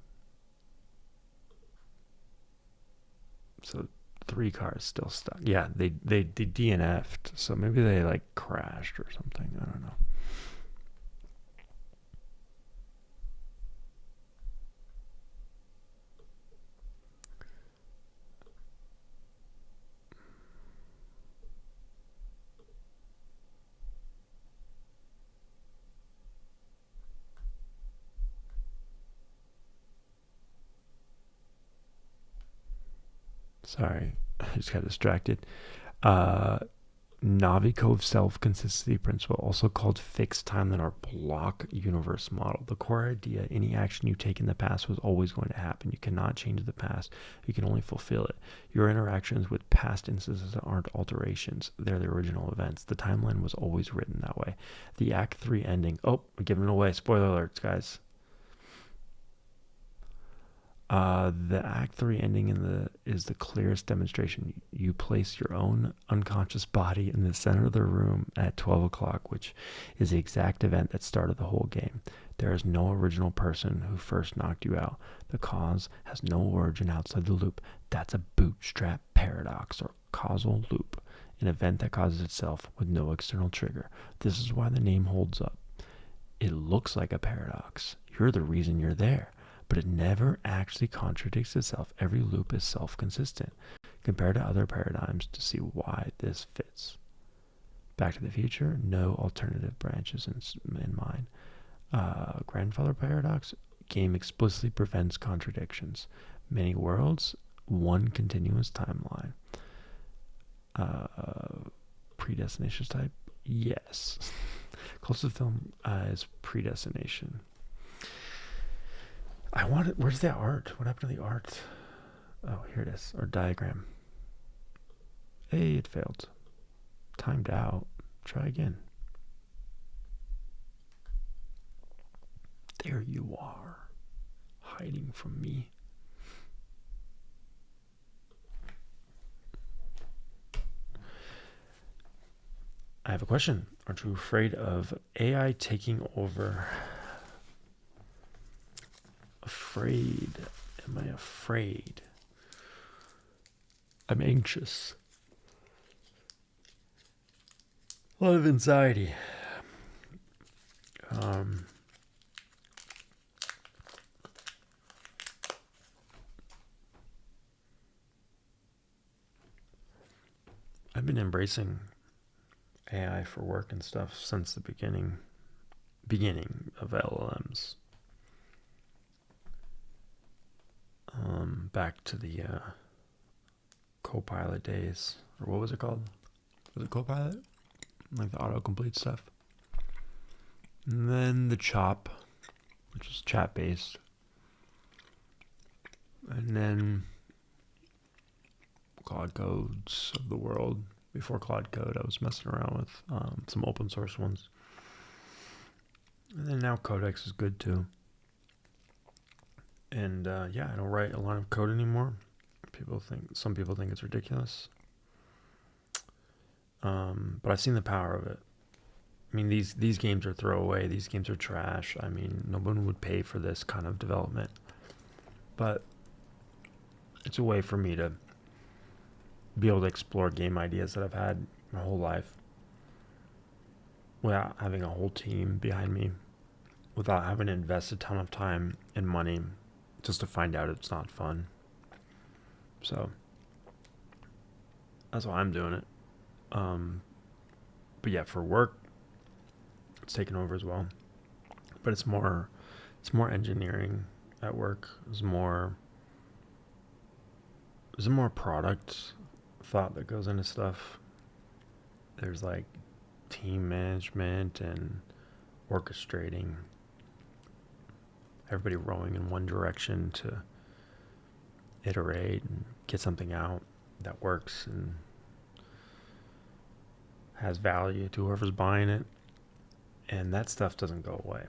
So 3 cars still stuck. Yeah, they DNF'd, so maybe they like crashed or something. I don't know. Sorry, I just got distracted. Novikov self-consistency principle, also called fixed timeline or block universe model. The core idea: any action you take in the past was always going to happen. You cannot change the past. You can only fulfill it. Your interactions with past instances aren't alterations. They're the original events. The timeline was always written that way. The Act 3 ending. Oh, I'm giving it away. Spoiler alerts, guys. The Act 3 ending is the clearest demonstration. You place your own unconscious body in the center of the room at 12 o'clock, which is the exact event that started the whole game. There is no original person who first knocked you out. The cause has no origin outside the loop. That's a bootstrap paradox or causal loop, an event that causes itself with no external trigger. This is why the name holds up. It looks like a paradox. You're the reason you're there. But it never actually contradicts itself. Every loop is self-consistent. Compare to other paradigms to see why this fits. Back to the Future, no alternative branches in mind. Grandfather Paradox, game explicitly prevents contradictions. Many worlds, one continuous timeline. Predestination type, yes. Closest film is Predestination. Where's the art? What happened to the art? Oh, here it is. Or diagram. Hey, it failed. Timed out. Try again. There you are. Hiding from me. I have a question. Aren't you afraid of AI taking over? Afraid. Am I afraid? I'm anxious. A lot of anxiety. I've been embracing AI for work and stuff since the beginning of LLMs. Back to the Copilot days, or what was it called? Was it Copilot? Like the autocomplete stuff. And then the Chop, which is chat based. And then Claude codes of the world. Before Claude Code, I was messing around with some open source ones. And then now Codex is good too. And I don't write a lot of code anymore. Some people think it's ridiculous. But I've seen the power of it. I mean, these games are throwaway. These games are trash. I mean, no one would pay for this kind of development. But it's a way for me to be able to explore game ideas that I've had my whole life without having a whole team behind me, without having to invest a ton of time and money just to find out it's not fun. So that's why I'm doing it. But yeah, for work, it's taken over as well. But it's more engineering at work. There's more product thought that goes into stuff. There's like team management and orchestrating everybody rowing in one direction to iterate and get something out that works and has value to whoever's buying it. And that stuff doesn't go away,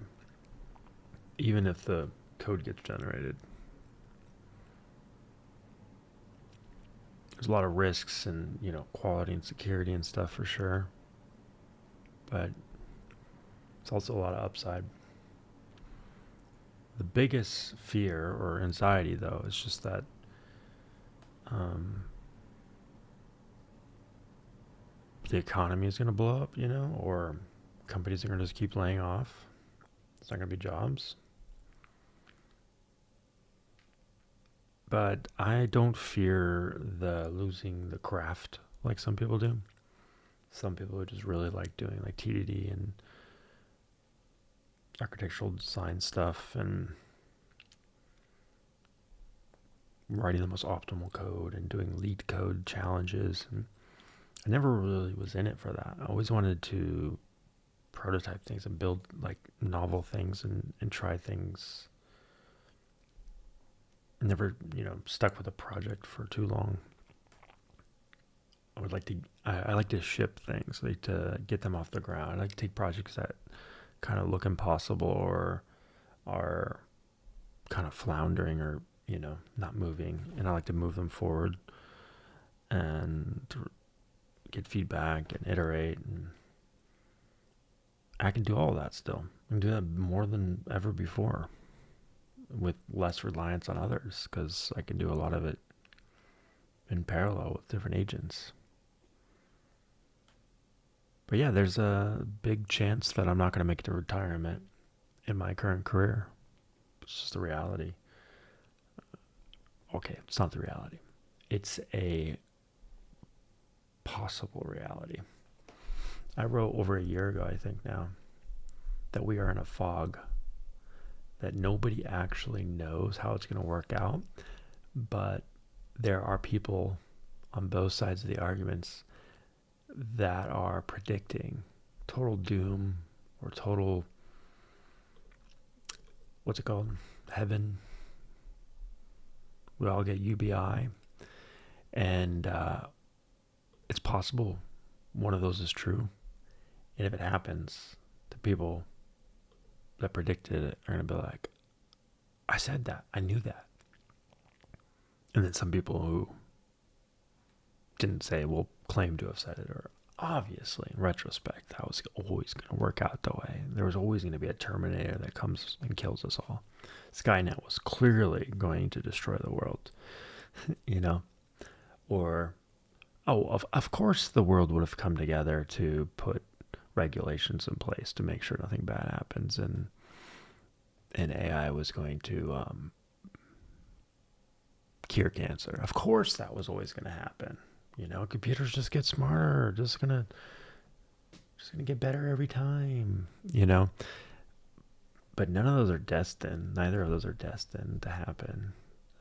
even if the code gets generated. There's a lot of risks and, quality and security and stuff for sure. But it's also a lot of upside. The biggest fear or anxiety, though, is just that the economy is going to blow up, or companies are going to just keep laying off. It's not going to be jobs. But I don't fear losing the craft like some people do. Some people would just really like doing like TDD and architectural design stuff and writing the most optimal code and doing lead code challenges. And I never really was in it for that. I always wanted to prototype things and build like novel things and try things. Never, stuck with a project for too long. I like to ship things, like to get them off the ground. I like to take projects that kind of look impossible or are kind of floundering or, not moving. And I like to move them forward and to get feedback and iterate. And I can do all that still. I can do that more than ever before with less reliance on others because I can do a lot of it in parallel with different agents. But yeah, there's a big chance that I'm not going to make it to retirement in my current career. It's just the reality. Okay, it's not the reality. It's a possible reality. I wrote over a year ago, I think now, that we are in a fog, that nobody actually knows how it's going to work out, but there are people on both sides of the arguments that are predicting total doom or total, what's it called? Heaven. We all get UBI. And it's possible one of those is true. And if it happens, the people that predicted it are going to be like, I said that. I knew that. And then some people who didn't say will claim to have said it, or obviously in retrospect that was always going to work out the way. There was always going to be a Terminator that comes and kills us all. Skynet was clearly going to destroy the world, or of course the world would have come together to put regulations in place to make sure nothing bad happens, and AI was going to cure cancer. Of course that was always going to happen. Computers just get smarter, just gonna get better every time, But none of those are destined. Neither of those are destined to happen.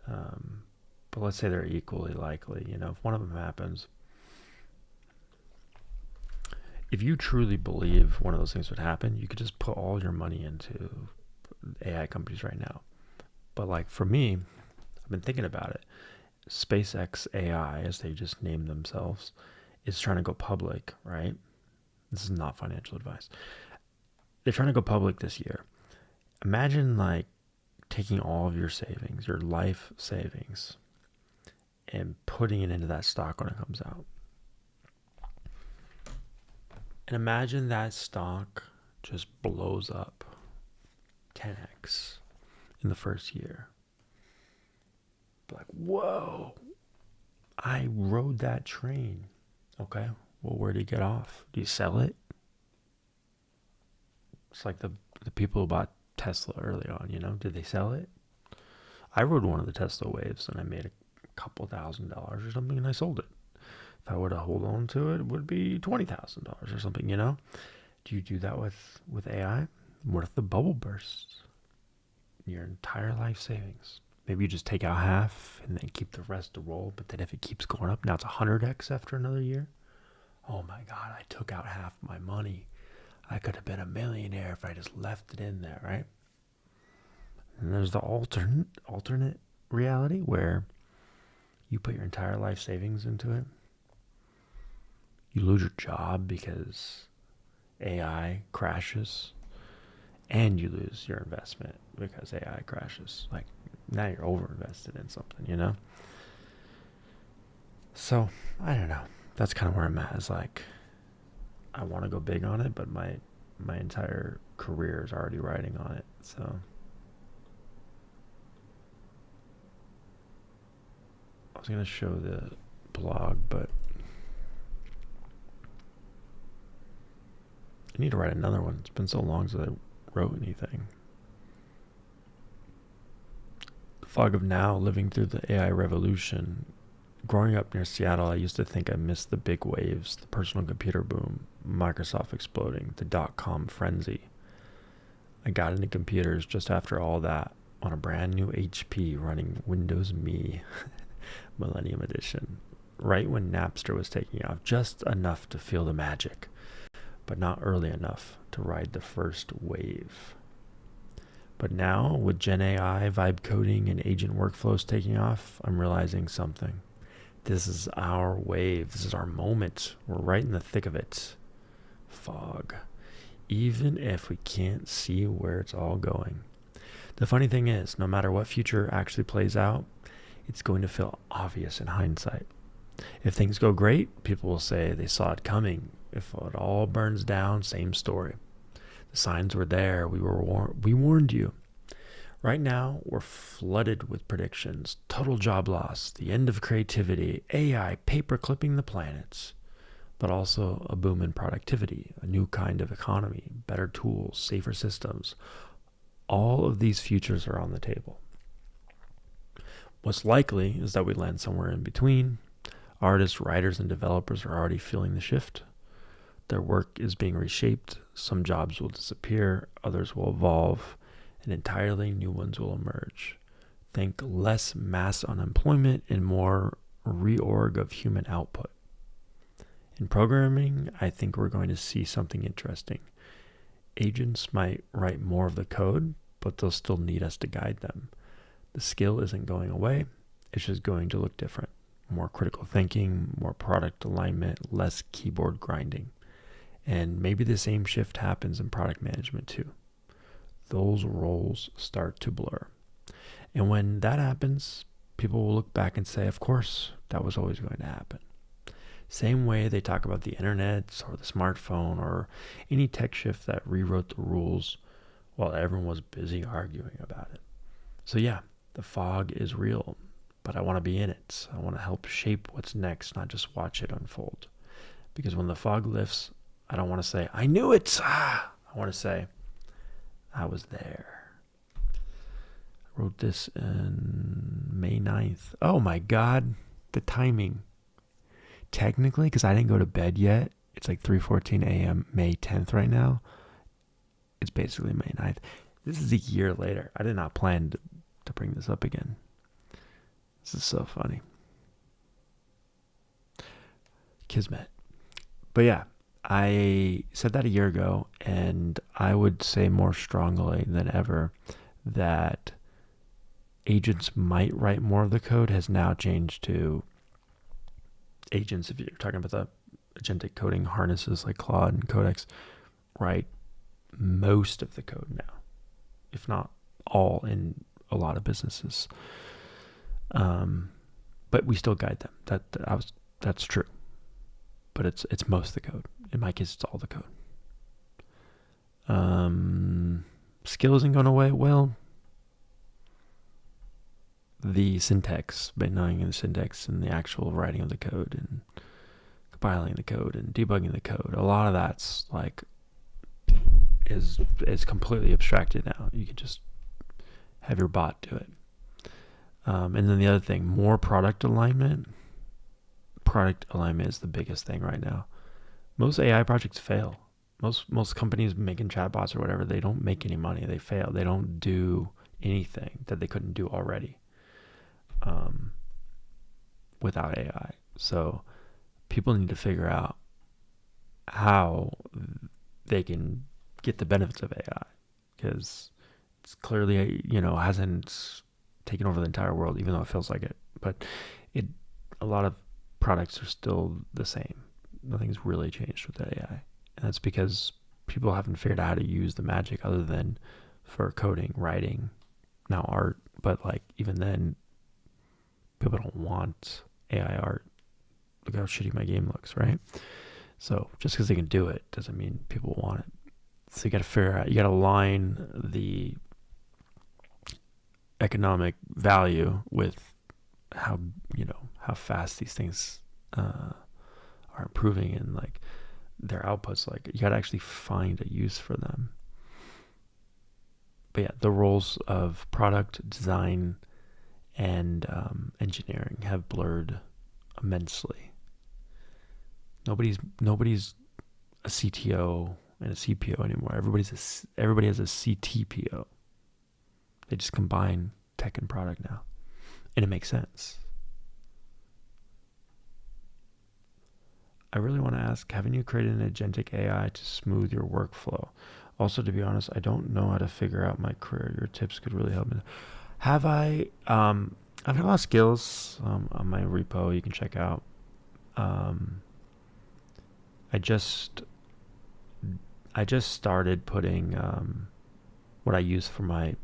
But let's say they're equally likely. If one of them happens, if you truly believe one of those things would happen, you could just put all your money into AI companies right now. But like for me, I've been thinking about it. SpaceX AI, as they just named themselves, is trying to go public, right? This is not financial advice. They're trying to go public this year. Imagine like taking all of your savings, your life savings, and putting it into that stock when it comes out. And imagine that stock just blows up 10x in the first year. Like, whoa, I rode that train. Okay, well, where do you get off? Do you sell it? It's like the people who bought Tesla early on, did they sell it? I rode one of the Tesla waves and I made a couple $1,000 or something and I sold it. If I were to hold on to it, it would be $20,000 or something, Do you do that with AI? What if the bubble bursts? Your entire life savings. Maybe you just take out half and then keep the rest to roll. But then if it keeps going up, now it's 100x after another year. Oh my God, I took out half my money. I could have been a millionaire if I just left it in there, right? And there's the alternate reality where you put your entire life savings into it. You lose your job because AI crashes. And you lose your investment because AI crashes. Like, now you're over-invested in something, So, I don't know. That's kind of where I'm at. It's like, I want to go big on it, but my entire career is already riding on it. So, I was going to show the blog, but I need to write another one. It's been so long since I wrote anything. The fog of now, living through the AI revolution. Growing up near Seattle, I used to think I missed the big waves, the personal computer boom, Microsoft exploding, the dot-com frenzy. I got into computers just after all that on a brand new HP running Windows Me Millennium Edition, right when Napster was taking off, just enough to feel the magic, but not early enough to ride the first wave. But now, with Gen AI, vibe coding, and agent workflows taking off, I'm realizing something. This is our wave. This is our moment. We're right in the thick of it. Fog. Even if we can't see where it's all going. The funny thing is, no matter what future actually plays out, it's going to feel obvious in hindsight. If things go great, people will say they saw it coming. If it all burns down, same story. The signs were there. We warned you. Right now, we're flooded with predictions. Total job loss, the end of creativity, AI paper clipping the planets, but also a boom in productivity, a new kind of economy, better tools, safer systems. All of these futures are on the table. What's likely is that we land somewhere in between. Artists, writers, and developers are already feeling the shift. Their work is being reshaped. Some jobs will disappear, others will evolve, and entirely new ones will emerge. Think less mass unemployment and more reorg of human output. In programming, I think we're going to see something interesting. Agents might write more of the code, but they'll still need us to guide them. The skill isn't going away, it's just going to look different. More critical thinking, more product alignment, less keyboard grinding. And maybe the same shift happens in product management too. Those roles start to blur. And when that happens, people will look back and say, of course, that was always going to happen. Same way they talk about the internet or the smartphone or any tech shift that rewrote the rules while everyone was busy arguing about it. So yeah, the fog is real, but I want to be in it. I want to help shape what's next, not just watch it unfold. Because when the fog lifts, I don't want to say, I knew it. I want to say, I was there. I wrote this in May 9th. Oh my God, the timing. Technically, because I didn't go to bed yet, it's like 3:14 a.m. May 10th right now. It's basically May 9th. This is a year later. I did not plan to bring this up again. This is so funny. Kismet. But yeah, I said that a year ago, and I would say more strongly than ever that agents might write more of the code has now changed to agents, if you're talking about the agentic coding harnesses like Claude and Codex, write most of the code now, if not all, in a lot of businesses. But we still guide them. That's true. But it's most of the code. In my case, it's all the code. Skill isn't going away. Well, the syntax, by knowing the syntax and the actual writing of the code and compiling the code and debugging the code, a lot of that's like is completely abstracted now. You can just have your bot do it. And then the other thing, more product alignment. Product alignment is the biggest thing right now. Most AI projects fail. Most companies making chatbots or whatever, they don't make any money. They fail. They don't do anything that they couldn't do already without AI. So people need to figure out how they can get the benefits of AI, because it's clearly, hasn't taken over the entire world, even though it feels like it. But a lot of products are still the same. Nothing's really changed with AI. And that's because people haven't figured out how to use the magic other than for coding, writing, now art. But like even then, people don't want AI art. Look how shitty my game looks, right? So just because they can do it doesn't mean people want it. So you got to figure out, you got to align the economic value with how, how fast these things are improving, and like their outputs. Like you got to actually find a use for them. But yeah, the roles of product design and engineering have blurred immensely. Nobody's a CTO and a CPO anymore. Everybody has a CTPO. They just combine tech and product now, and it makes sense. I really want to ask, haven't you created an agentic AI to smooth your workflow? Also, to be honest, I don't know how to figure out my career. Your tips could really help me. Have I? I've got a lot of skills on my repo you can check out. I just started putting what I use for my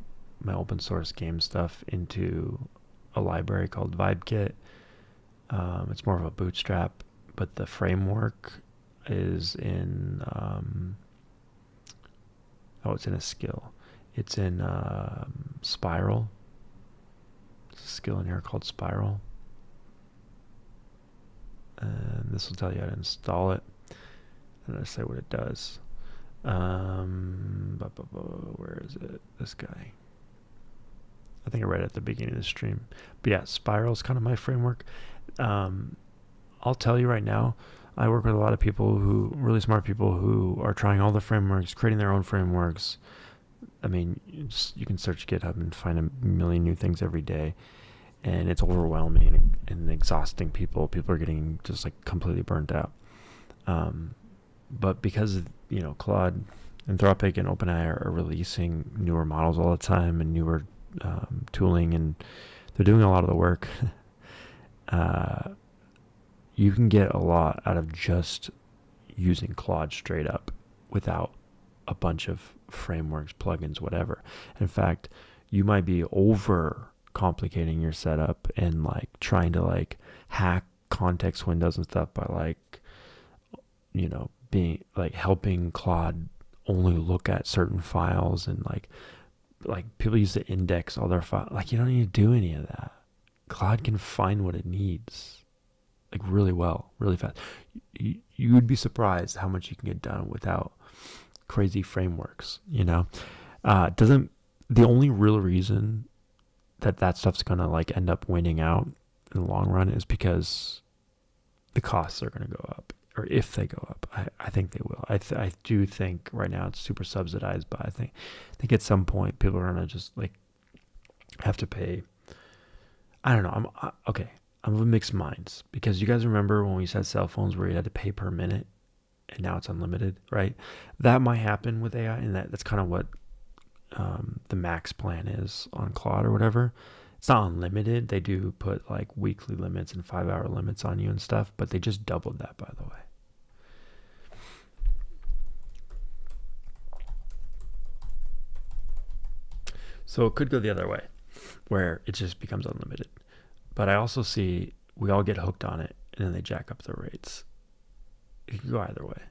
open source game stuff into a library called VibeKit. It's more of a bootstrap, but the framework is in it's in a skill. It's in Spiral. There's a skill in here called Spiral, and this will tell you how to install it, and I say what it does. Where is it? This guy. I think I read it at the beginning of the stream. But yeah, Spiral is kind of my framework. I'll tell you right now, I work with a lot of people really smart people who are trying all the frameworks, creating their own frameworks. I mean, you can search GitHub and find a million new things every day, and it's overwhelming and exhausting people. People are getting just like completely burnt out. But because Claude, Anthropic, and OpenAI are releasing newer models all the time and newer tooling, and they're doing a lot of the work. You can get a lot out of just using Claude straight up without a bunch of frameworks, plugins, whatever. In fact, you might be over complicating your setup and like trying to like hack context windows and stuff by like being like helping Claude only look at certain files, and like people use to index all their files. Like you don't need to do any of that. Claude can find what it needs like really well, really fast. You would be surprised how much you can get done without crazy frameworks. The only real reason that stuff's gonna like end up winning out in the long run is because the costs are gonna go up, or if they go up. I think they will. I do think right now it's super subsidized, but I think at some point people are gonna just like have to pay. I don't know. I'm of mixed minds, because you guys remember when we had cell phones where you had to pay per minute, and now it's unlimited, right? That might happen with AI, and that's kind of what the max plan is on Claude or whatever. It's not unlimited. They do put like weekly limits and 5-hour limits on you and stuff, but they just doubled that, by the way. So it could go the other way, where it just becomes unlimited. But I also see we all get hooked on it, and then they jack up the rates. It could go either way.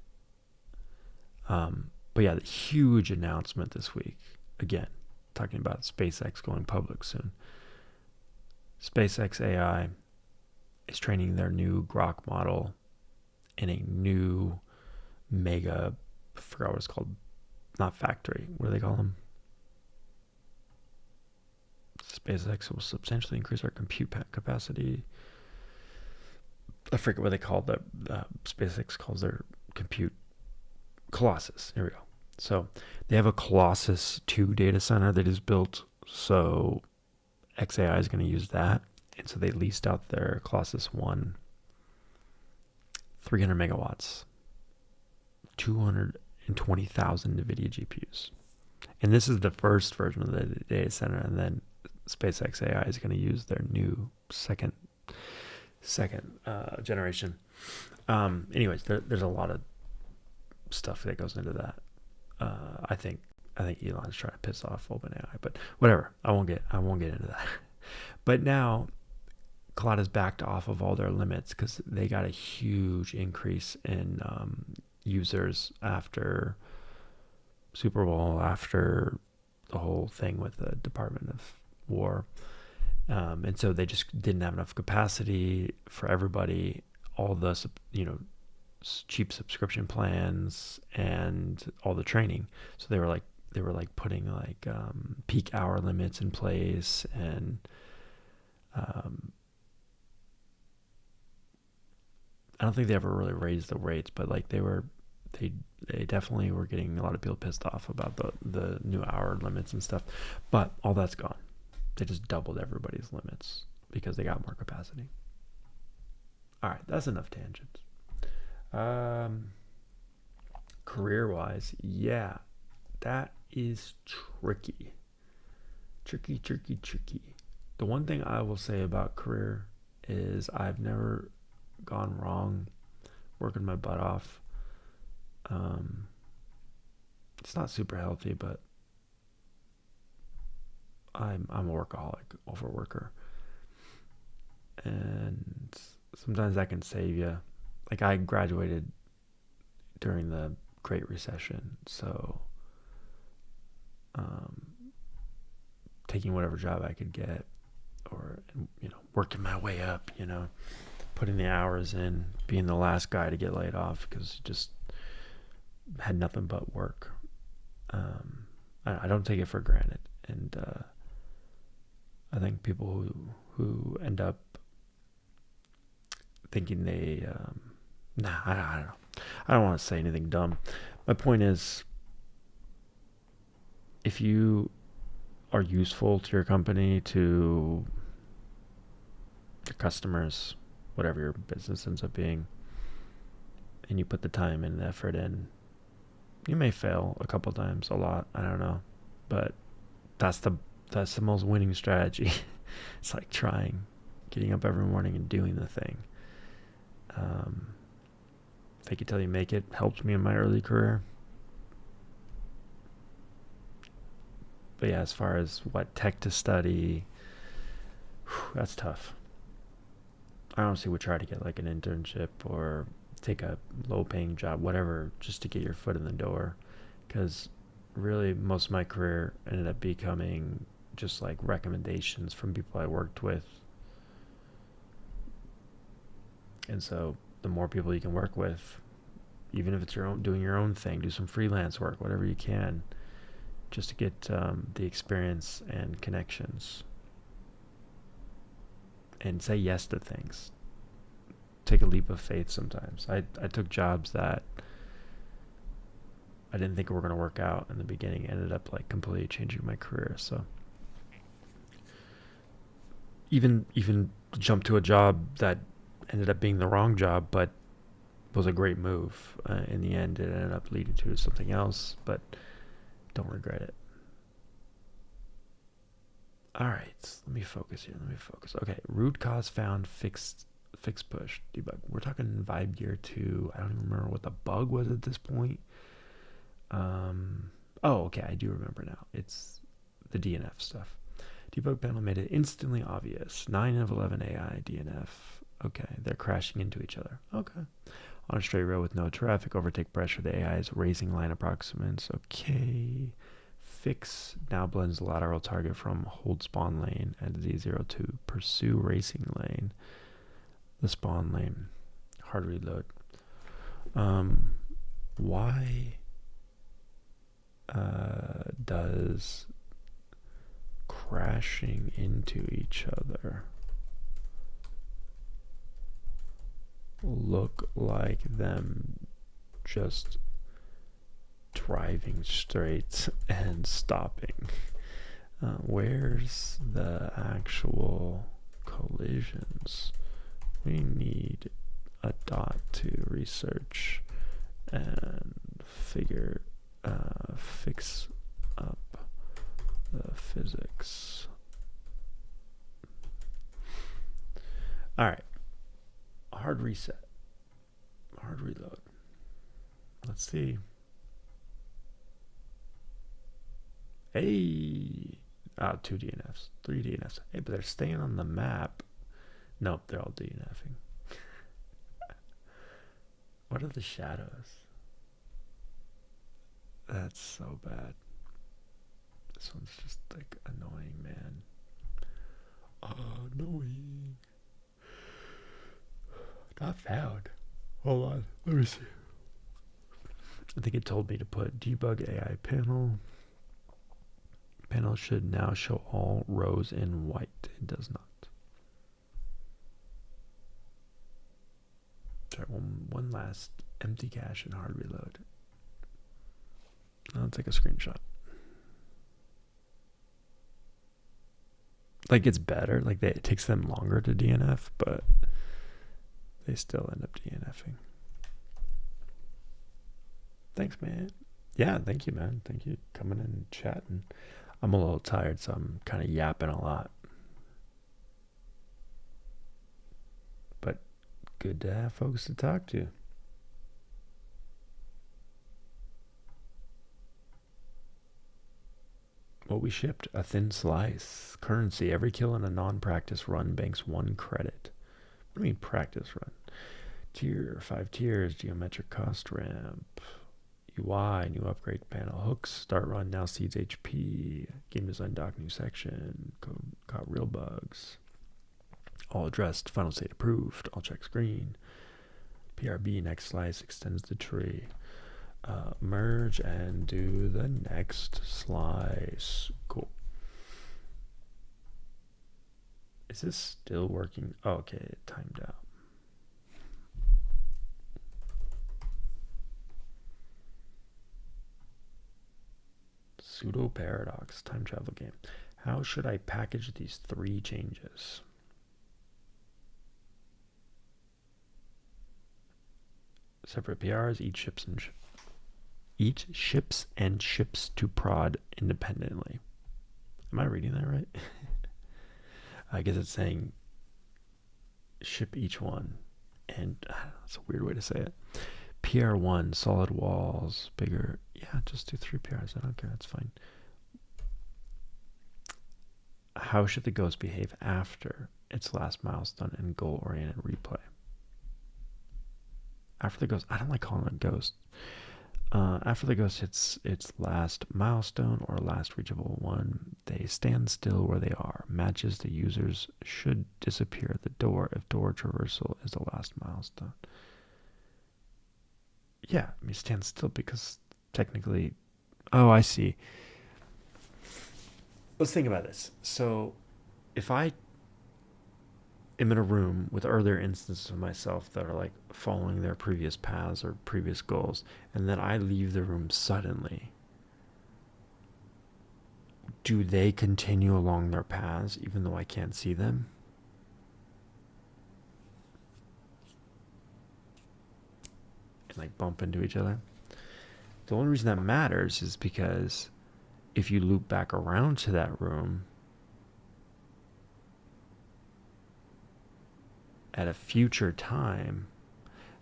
But yeah, the huge announcement this week, again, talking about SpaceX going public soon. SpaceX AI is training their new Grok model in a new mega, I forgot what it's called, not factory, what do they call them? SpaceX will substantially increase our compute capacity. I forget what they call that. SpaceX calls their compute Colossus. Here we go. So they have a Colossus 2 data center that is built. So XAI is going to use that. And so they leased out their Colossus 1, 300 megawatts, 220,000 NVIDIA GPUs. And this is the first version of the data center. And then SpaceX AI is going to use their new second generation. Anyways, there's a lot of stuff that goes into that. I think Elon's trying to piss off OpenAI, but whatever. I won't get into that. But now Claude has backed off of all their limits because they got a huge increase in users after Super Bowl, after the whole thing with the Department of War. And so they just didn't have enough capacity for everybody. All the cheap subscription plans and all the training. So they were like putting like peak hour limits in place, and I don't think they ever really raised the rates, but like they definitely were getting a lot of people pissed off about the new hour limits and stuff. But all that's gone. They just doubled everybody's limits because they got more capacity. All right, that's enough tangents. Career-wise, yeah, that is tricky. Tricky. The one thing I will say about career is I've never gone wrong working my butt off. It's not super healthy, but I'm a workaholic, overworker, and sometimes that can save you. Like, I graduated during the Great Recession, so taking whatever job I could get, or working my way up, putting the hours in, being the last guy to get laid off because he just had nothing but work. I don't take it for granted, and I think people who end up thinking they I don't know. I don't want to say anything dumb. My point is, if you are useful to your company, to your customers, whatever your business ends up being, and you put the time and effort in, you may fail a couple times, a lot, I don't know, but that's the most winning strategy. It's like getting up every morning and doing the thing. Fake it till you make it helped me in my early career. But yeah, as far as what tech to study, that's tough. I honestly would try to get like an internship or take a low paying job, whatever, just to get your foot in the door. Because really most of my career ended up becoming just like recommendations from people I worked with. And so the more people you can work with, even if it's doing your own thing, do some freelance work, whatever you can, just to get the experience and connections, and say yes to things. Take a leap of faith sometimes. I took jobs that I didn't think were going to work out in the beginning, ended up like completely changing my career. So even jumped to a job that ended up being the wrong job, but was a great move. In the end, it ended up leading to something else, but don't regret it. All right, let me focus here. Okay, root cause found, fix push, debug. We're talking Vibe Gear 2. I don't even remember what the bug was at this point. Okay, I do remember now. It's the DNF stuff. Debug panel made it instantly obvious. 9 of 11 AI DNF. Okay, they're crashing into each other. Okay. On a straight road with no traffic, overtake pressure, the AI is raising line approximants. Okay. Fix now blends the lateral target from hold spawn lane at Z0 to pursue racing lane. The spawn lane. Hard reload. Why does crashing into each other look like them just driving straight and stopping? Where's the actual collisions? We need a dot to research and fix up the physics. All right. Hard reset. Hard reload. Let's see. Hey. 2 DNFs. 3 DNFs. Hey, but they're staying on the map. Nope, they're all DNFing. What are the shadows? That's so bad. This one's just like annoying, man. Annoying. Not found. Hold on. Let me see. I think it told me to put debug AI panel. Panel should now show all rows in white. It does not. Try one last empty cache and hard reload. I'll take a screenshot. Like, it's better. Like, it takes them longer to DNF, but they still end up DNFing. Thanks, man. Yeah, thank you, man. Thank you for coming in and chatting. I'm a little tired, so I'm kind of yapping a lot. But good to have folks to talk to. What we shipped, a thin slice. Currency, every kill in a non-practice run banks 1 credit. What do you mean practice run? Tier, 5 tiers, geometric cost ramp. UI, new upgrade panel, hooks, start run, now seeds HP, game design doc, new section, code, got real bugs, all addressed, final state approved, all check screen, PRB, next slice, extends the tree, merge and do the next slice. Cool. Is this still working? Oh, okay, it timed out. Pseudo Paradox, time travel game. How should I package these 3 changes? Separate PRs, each ships and ships to prod independently. Am I reading that right? I guess it's saying ship each one, and that's a weird way to say it. PR1, solid walls, bigger. Yeah, just do 3 PRs. I don't care. That's fine. How should the ghost behave after its last milestone and goal-oriented replay? After the ghost, I don't like calling it a ghost. After the ghost hits its last milestone or last reachable one, they stand still where they are. Matches the users should disappear at the door if door traversal is the last milestone. Yeah, I mean, stand still because technically... Oh, I see. Let's think about this. So, if I am in a room with earlier instances of myself that are like following their previous paths or previous goals, and then I leave the room suddenly, do they continue along their paths even though I can't see them? And like bump into each other? The only reason that matters is because if you loop back around to that room at a future time,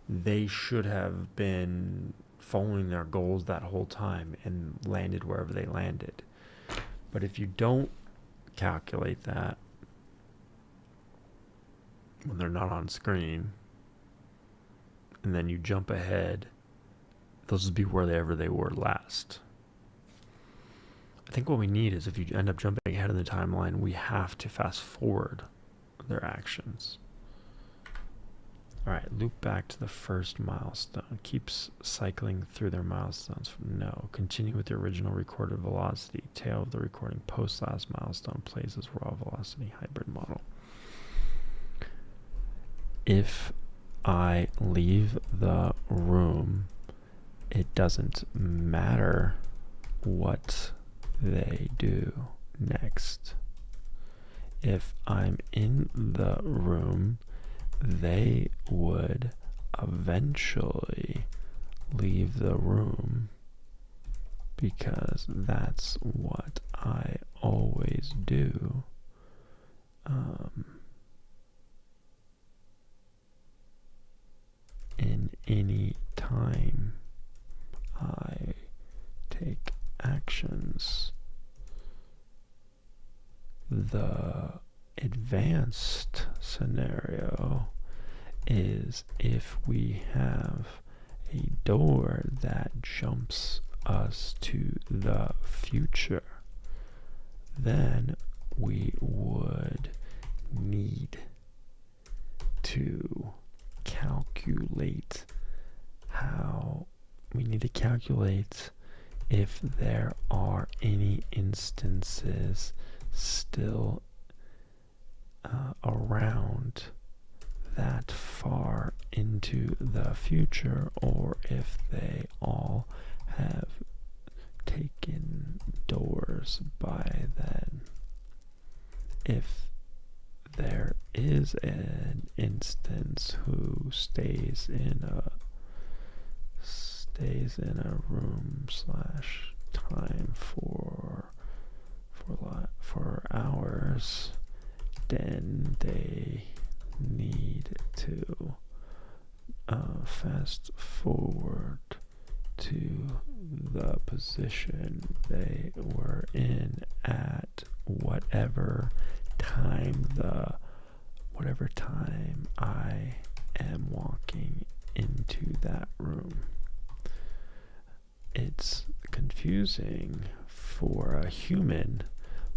they should have been following their goals that whole time and landed wherever they landed. But if you don't calculate that when they're not on screen, and then you jump ahead, they'll just be wherever they were last. I think what we need is if you end up jumping ahead in the timeline, we have to fast forward their actions. All right, loop back to the first milestone. Keeps cycling through their milestones. No. Continue with the original recorded velocity. Tail of the recording post last milestone plays as raw velocity hybrid model. If I leave the room, it doesn't matter what they do next. If I'm in the room, they would eventually leave the room because that's what I always do. In any time I take actions. The advanced scenario is if we have a door that jumps us to the future, then we would need to calculate if there are any instances still around that far into the future, or if they all have taken doors by then. If there is an instance who stays in a room / time for hours, then they need to fast forward to the position they were in at whatever time I am walking into that room. It's confusing for a human,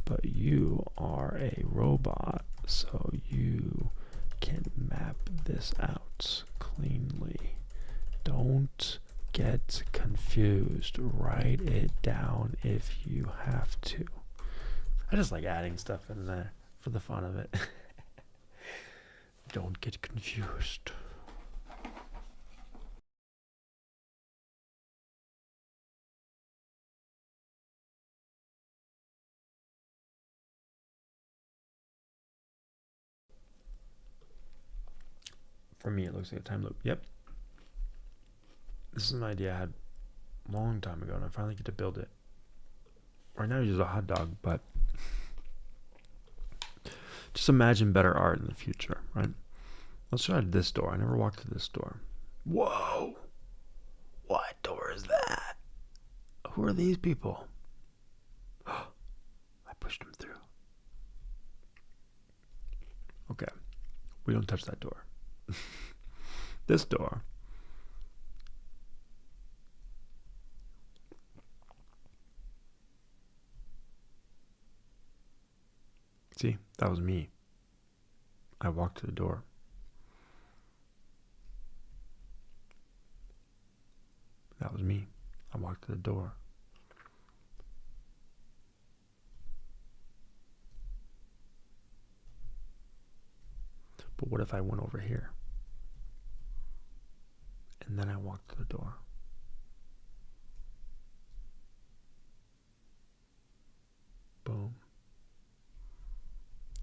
but you are a robot, so you can map this out cleanly. Don't get confused. Write it down if you have to. I just like adding stuff in there for the fun of it. Don't get confused. For me, it looks like a time loop. Yep. This is an idea I had a long time ago, and I finally get to build it. Right now, it's just a hot dog, but just imagine better art in the future, right? Let's try this door. I never walked through this door. Whoa! What door is that? Who are these people? I pushed them through. Okay. We don't touch that door. This door. See, that was me. I walked to the door. That was me. I walked to the door. But what if I went over here? And then I walked to the door. Boom.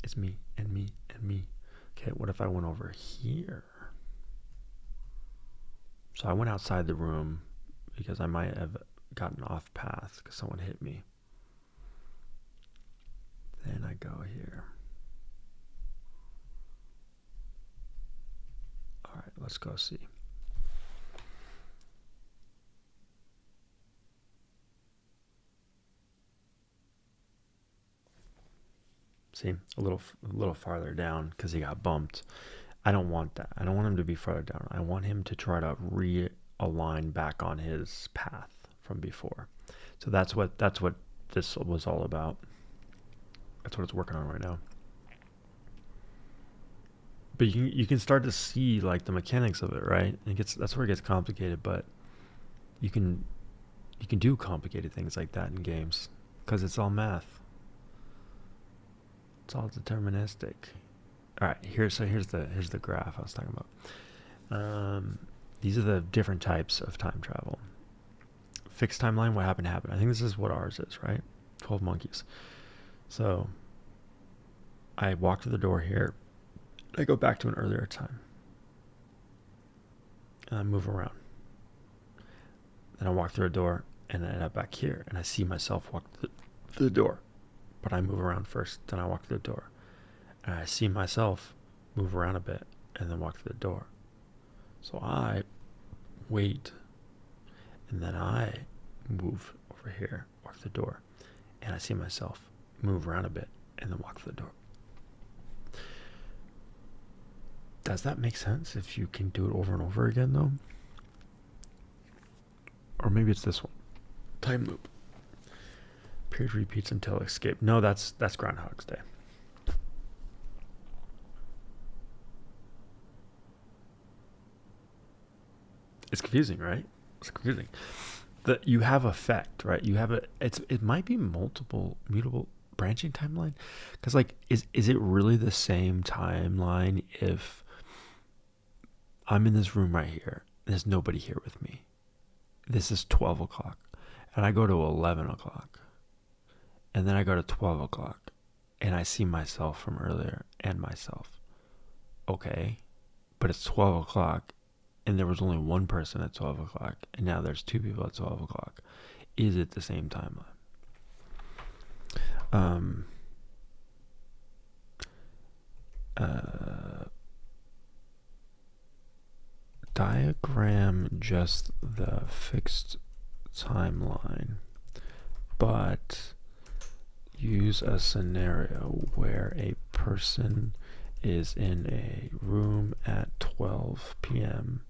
It's me and me and me. Okay, what if I went over here? So I went outside the room because I might have gotten off path because someone hit me. Then I go here. All right, let's go see. See, a little farther down because he got bumped. I don't want that. I don't want him to be farther down. I want him to try to realign back on his path from before. So that's what this was all about. That's what it's working on right now. But you can start to see like the mechanics of it, right? That's where it gets complicated, but you can do complicated things like that in games because it's all math. It's all deterministic. All right, here's the graph I was talking about. These are the different types of time travel. Fixed timeline, what happened. I think this is what ours is, right? 12 monkeys. So I walk to the door here. I go back to an earlier time. And I move around. Then I walk through a door and I end up back here and I see myself walk through the door. But I move around first, then I walk through the door. And I see myself move around a bit and then walk through the door. So I wait and then I move over here, walk through the door. And I see myself move around a bit and then walk through the door. Does that make sense if you can do it over and over again though? Or maybe it's this one. Time loop. Period repeats until escape. No, that's Groundhog's Day. It's confusing, right? It's confusing. That you have effect, right? You have it might be multiple mutable branching timeline, because like is it really the same timeline if I'm in this room right here, there's nobody here with me, this is 12 o'clock, and I go to 11 o'clock, and then I go to 12 o'clock, and I see myself from earlier and myself. Okay, but it's 12 o'clock, and there was only one person at 12 o'clock, and now there's two people at 12 o'clock. Is it the same timeline? Diagram just the fixed timeline, but use a scenario where a person is in a room at 12 p.m.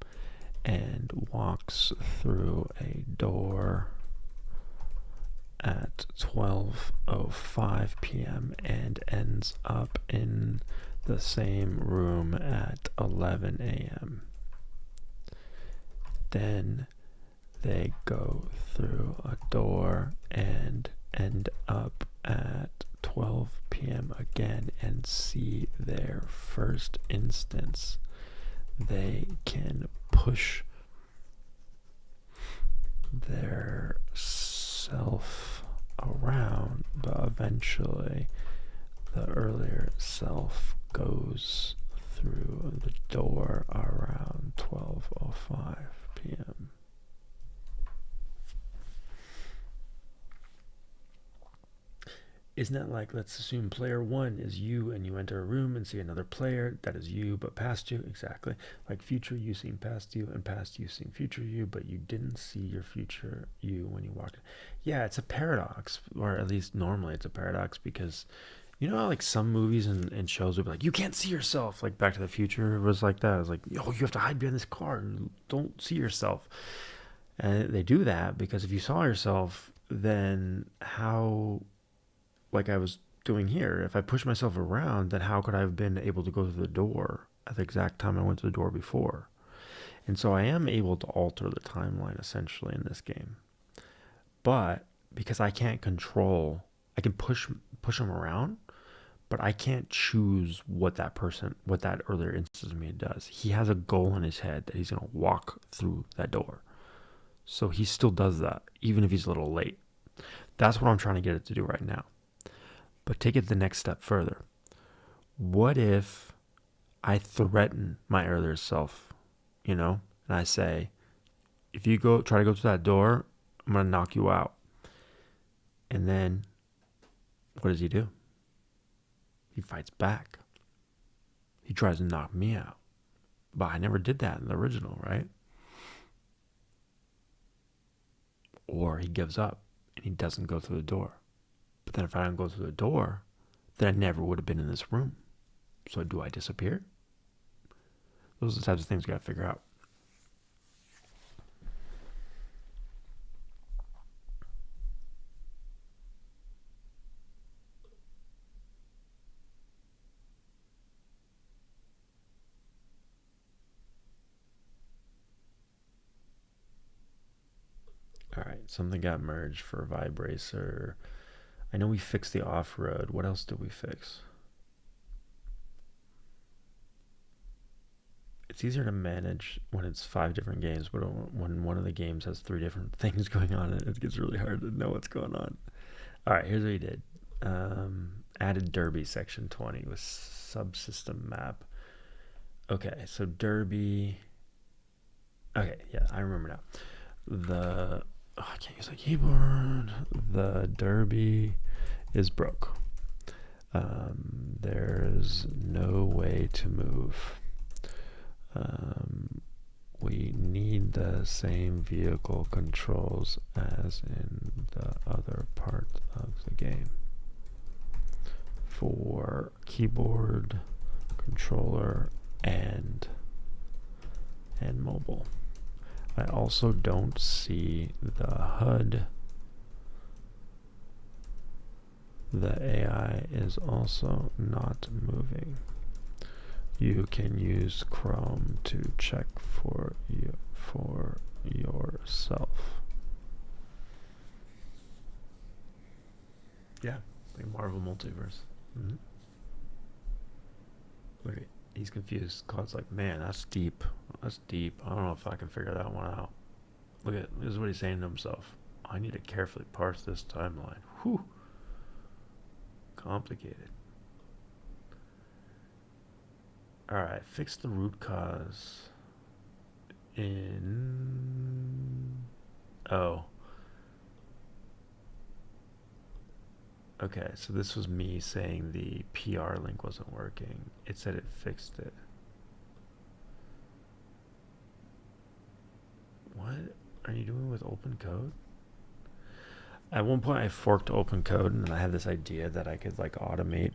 and walks through a door at 12:05 p.m. and ends up in the same room at 11 a.m. Then they go through a door and end up at 12 p.m. again and see their first instance. They can push their self around, but eventually the earlier self goes through the door around 12:05 p.m. Isn't that like, let's assume player one is you, and you enter a room and see another player that is you but past you? Exactly. Like future you seeing past you, and past you seeing future you, but you didn't see your future you when you walked in. Yeah, it's a paradox, or at least normally it's a paradox, because you know how like some movies and shows would be like, you can't see yourself, like Back to the Future was like that. It was like, oh, you have to hide behind this car and don't see yourself. And they do that because if you saw yourself, then how, like I was doing here, if I push myself around, then how could I have been able to go to the door at the exact time I went to the door before? And so I am able to alter the timeline essentially in this game. But because I can't control, I can push them around, but I can't choose what that earlier instance of me does. He has a goal in his head that he's going to walk through that door. So he still does that, even if he's a little late. That's what I'm trying to get it to do right now. But take it the next step further. What if I threaten my earlier self, and I say, if you try to go through that door, I'm going to knock you out. And then what does he do? He fights back. He tries to knock me out. But I never did that in the original, right? Or he gives up and he doesn't go through the door. But then if I don't go through the door, then I never would have been in this room. So do I disappear? Those are the types of things we got to figure out. All right, something got merged for Vibe Racer. I know we fixed the off-road. What else did we fix? It's easier to manage when it's 5 different games, but when one of the games has 3 different things going on, it gets really hard to know what's going on. All right, here's what we did. Added Derby section 20 with subsystem map. Okay, so Derby. Okay, yeah, I remember now. I can't use a keyboard. The Derby is broke. There's no way to move. We need the same vehicle controls as in the other part of the game. For keyboard, controller, and mobile. I also don't see the HUD. The AI is also not moving. You can use Chrome to check for for yourself. Yeah, like Marvel Multiverse. Mm-hmm. Look at, he's confused. Claude's like, man, that's deep. That's deep. I don't know if I can figure that one out. Look at, this is what he's saying to himself. I need to carefully parse this timeline. Whew. Complicated. Alright, fix the root cause in... Oh. Okay, so this was me saying the PR link wasn't working. It said it fixed it. What are you doing with open code? At one point I forked open code and I had this idea that I could like automate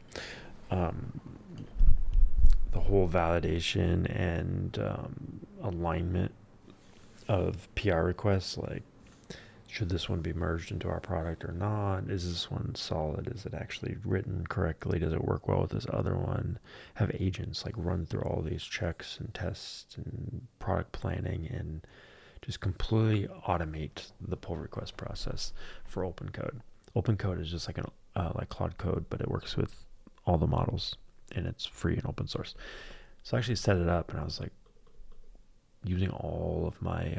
the whole validation and alignment of PR requests. Like, should this one be merged into our product or not? Is this one solid? Is it actually written correctly? Does it work well with this other one? Have agents like run through all these checks and tests and product planning and just completely automate the pull request process for open code. Open code is just like an like Claude code, but it works with all the models and it's free and open source. So I actually set it up and I was like using all of my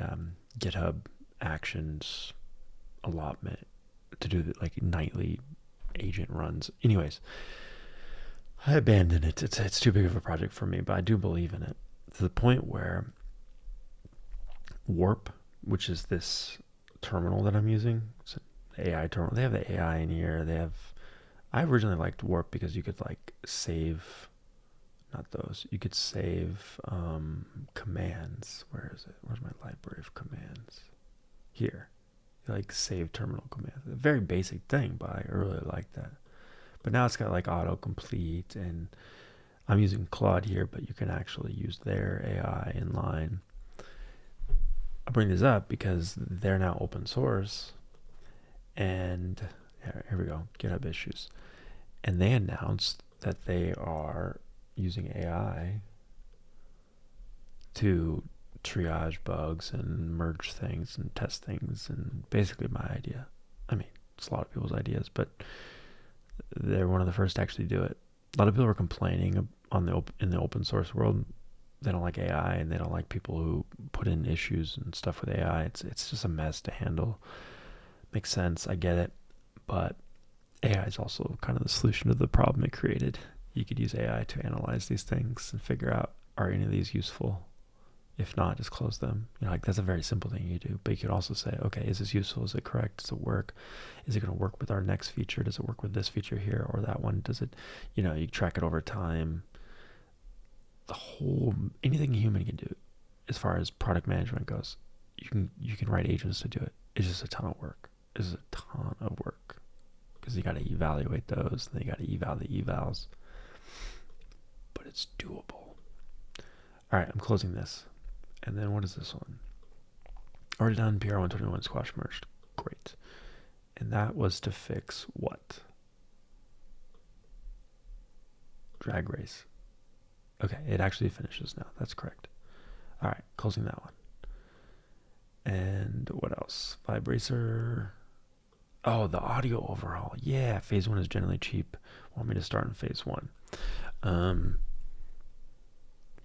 GitHub actions allotment to do the like nightly agent runs. Anyways, I abandoned it. It's too big of a project for me, but I do believe in it to the point where Warp, which is this terminal that I'm using, it's an AI terminal. They have the AI in here. I originally liked Warp because you could like save, not those, you could save commands. Where is it? Where's my library of commands? Here. You like save terminal commands. A very basic thing, but I really like that. But now it's got like autocomplete, and I'm using Claude here, but you can actually use their AI in line. I bring this up because they're now open source, and here we go, GitHub issues. And they announced that they are using AI to triage bugs and merge things and test things, and basically my idea. I mean, it's a lot of people's ideas, but they're one of the first to actually do it. A lot of people are complaining in the open source world. They don't like AI and they don't like people who put in issues and stuff with AI. It's just a mess to handle. Makes sense. I get it. But AI is also kind of the solution to the problem it created. You could use AI to analyze these things and figure out, are any of these useful? If not, just close them. You know, like that's a very simple thing you do. But you could also say, okay, is this useful? Is it correct? Does it work? Is it going to work with our next feature? Does it work with this feature here or that one? Does it, you track it over time. Anything a human can do as far as product management goes, you can write agents to do it. It's just a ton of work. It's a ton of work because you got to evaluate those, and then you got to eval the evals, but it's doable. All right, I'm closing this. And then what is this one? Already done. PR 121 squash merged. Great. And that was to fix what? Drag race. Okay, it actually finishes now. That's correct. All right, closing that one. And what else? Vibe Racer. Oh, the audio overhaul. Yeah, phase 1 is generally cheap. Want me to start in phase 1?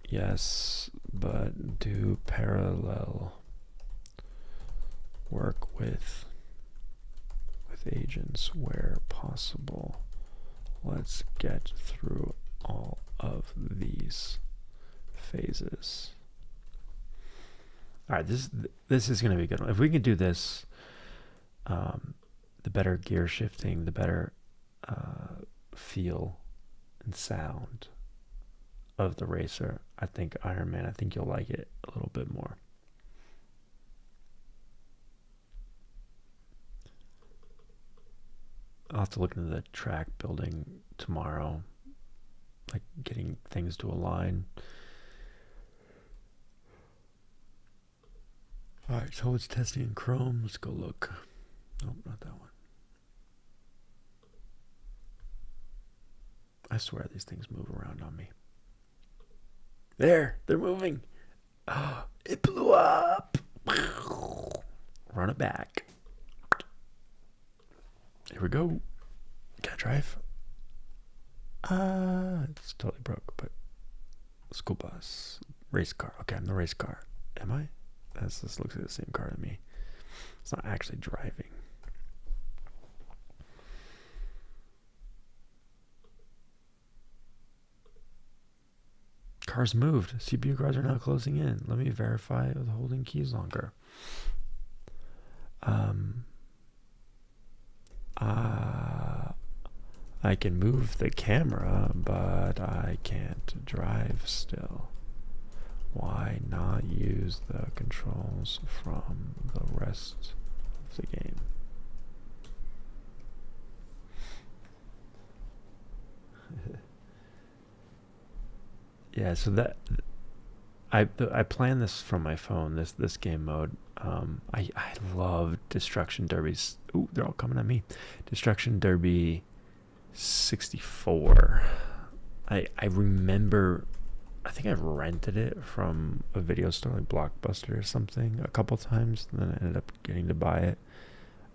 Yes, but do parallel work with agents where possible. Let's get through all of these phases. All right, this is going to be a good one. If we can do this, the better gear shifting, the better feel and sound of the racer. I think Iron Man, I think you'll like it a little bit more. I'll have to look into the track building tomorrow, like getting things to align. All right, so it's testing in Chrome. Let's go look. Nope, not that one. I swear these things move around on me. They're moving. Oh, It blew up. Run it back. Here we go. Can I drive? It's totally broke, but school bus. Race car. Okay, I'm the race car. Am I? This looks like the same car to me. It's not actually driving. Cars moved. CPU cars are now closing in. Let me verify with holding keys longer. I can move the camera, but I can't drive still. Why not use the controls from the rest of the game? Yeah, so that I planned this from my phone. This game mode. I love Destruction Derbies. Ooh, they're all coming at me. Destruction Derby 64. I remember. I think I rented it from a video store like Blockbuster or something a couple times, and then I ended up getting to buy it.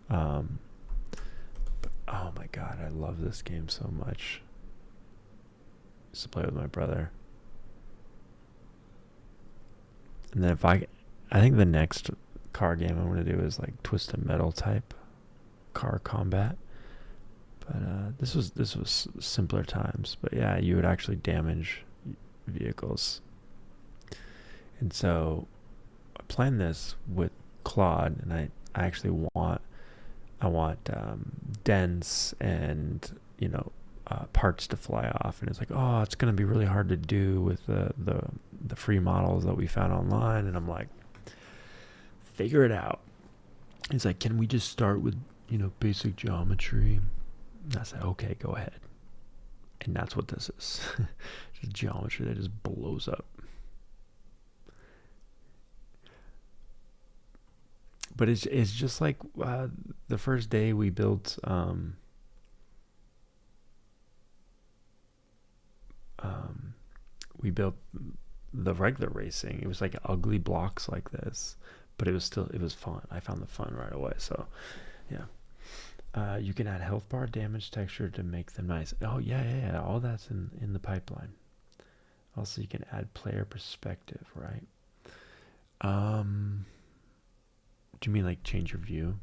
But oh my god, I love this game so much. I used to play with my brother. And then I think the next car game I'm going to do is like Twisted Metal type car combat. But this was simpler times. But yeah, you would actually damage vehicles. And so I planned this with Claude, and I actually want dents and parts to fly off, and it's like, oh, it's going to be really hard to do with the free models that we found online. And I'm like, figure it out. He's like, can we just start with basic geometry? And I said, okay, go ahead. And that's what this is. Just geometry that just blows up. But it's just like the first day we built the regular racing. It was like ugly blocks like this, but it was fun. I found the fun right away. So yeah, you can add health bar, damage texture to make them nice. Oh yeah, all that's in the pipeline. Also, you can add player perspective, right? Do you mean like change your view?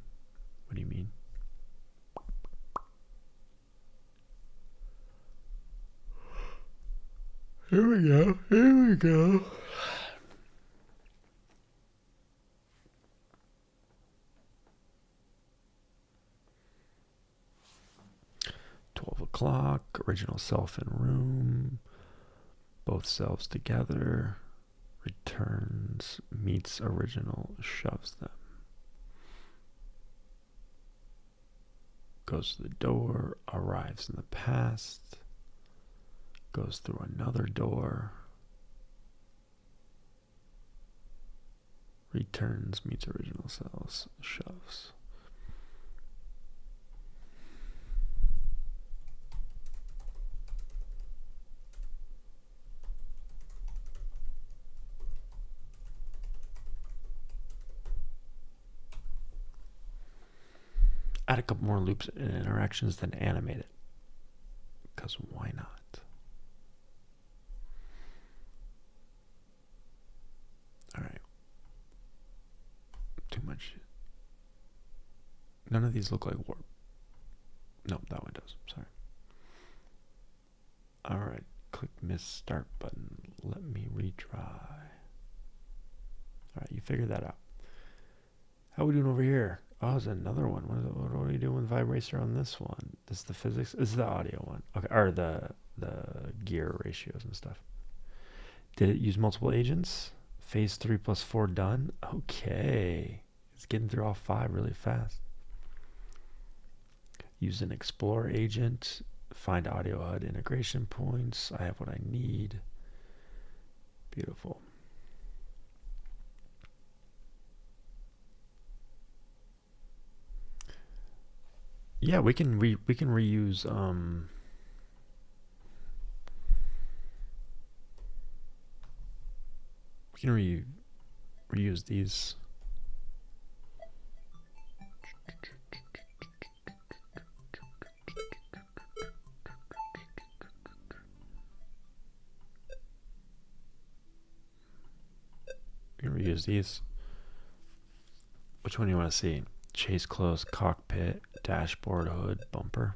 What do you mean? Here we go. 12 o'clock, original self in room, both selves together, returns, meets original, shoves them. Goes to the door, arrives in the past, goes through another door, returns, meets original selves, shoves. Add a couple more loops and interactions, then animate it. Because why not? Alright. Too much. None of these look like warp. No, that one does. Sorry. Alright. Click miss start button. Let me retry. Alright, you figured that out. How are we doing over here? Oh, it's another one. What are we doing with Vibracer on this one? This is the physics. This is the audio one. Okay, or the gear ratios and stuff. Did it use multiple agents? Phase 3 plus 4 done. Okay, it's getting through all 5 really fast. Use an Explore agent. Find audio HUD integration points. I have what I need. Beautiful. Yeah, we can reuse we can reuse these. We can reuse these. Which one do you want to see? Chase close, cockpit, dashboard, hood, bumper.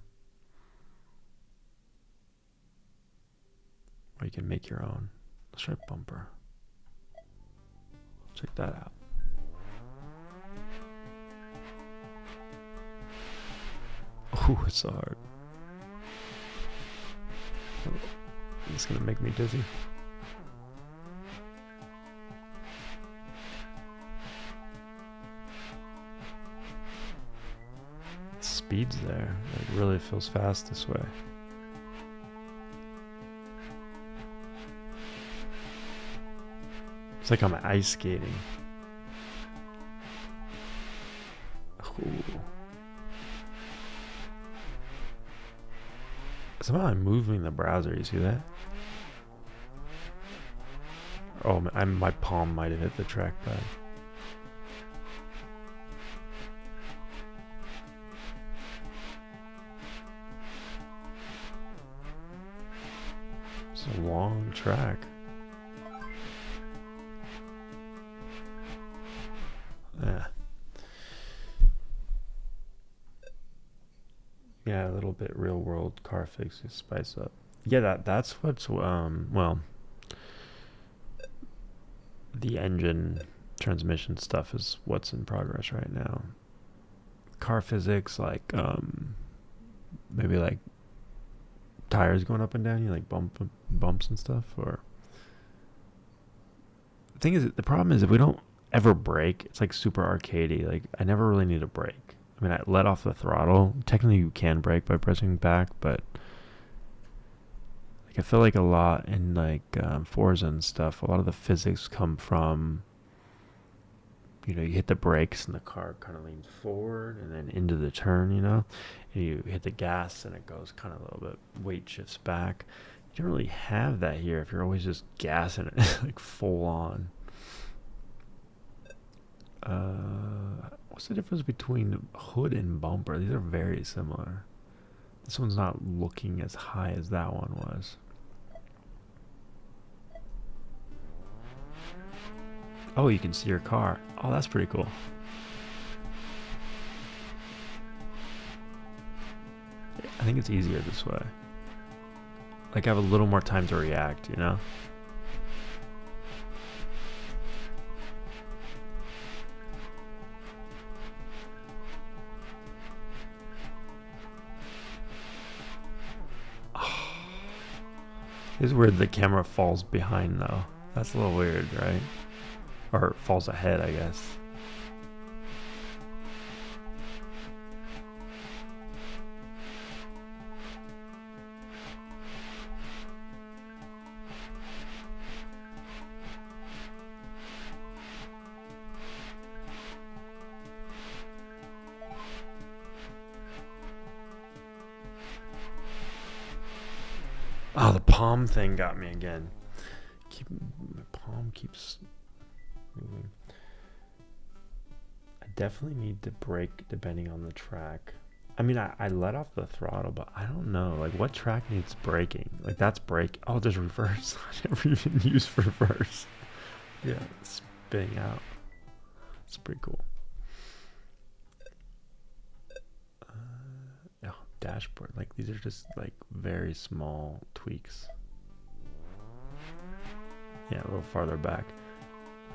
Or you can make your own. Let's try bumper. Check that out. Oh, it's so hard. It's gonna make me dizzy. Speed's there. It really feels fast this way. It's like I'm ice skating. Ooh. Somehow I'm moving the browser. You see that? Oh, my palm might have hit the trackpad. It's a long track. Yeah, a little bit real world car fixes, spice up. Yeah, that's what's well, the engine transmission stuff is what's in progress right now. Car physics, like maybe like tires going up and down, you like bumps and stuff. Or the thing is, the problem is if we don't ever brake, it's like super arcadey. Like I never really need a brake. I mean, I let off the throttle. Technically, you can brake by pressing back, but like I feel like a lot in like Forza and stuff, a lot of the physics come from, you know, you hit the brakes and the car kind of leans forward and then into the turn, you know, and you hit the gas and it goes kind of a little bit, weight shifts back. You don't really have that here if you're always just gassing it like full on. What's the difference between hood and bumper? These are very similar. This one's not looking as high as that one was. Oh, you can see your car. Oh, that's pretty cool. I think it's easier this way. Like I have a little more time to react, you know? It's weird the camera falls behind though. That's a little weird, right? Or falls ahead, I guess. Oh, the palm thing got me again. My palm keeps moving. I definitely need to brake depending on the track. I mean, I let off the throttle, but I don't know. Like, what track needs braking? Like, that's brake. Oh, there's reverse. I never even used reverse. Yeah, spinning out. It's pretty cool. Dashboard, like these are just like very small tweaks. Yeah, a little farther back.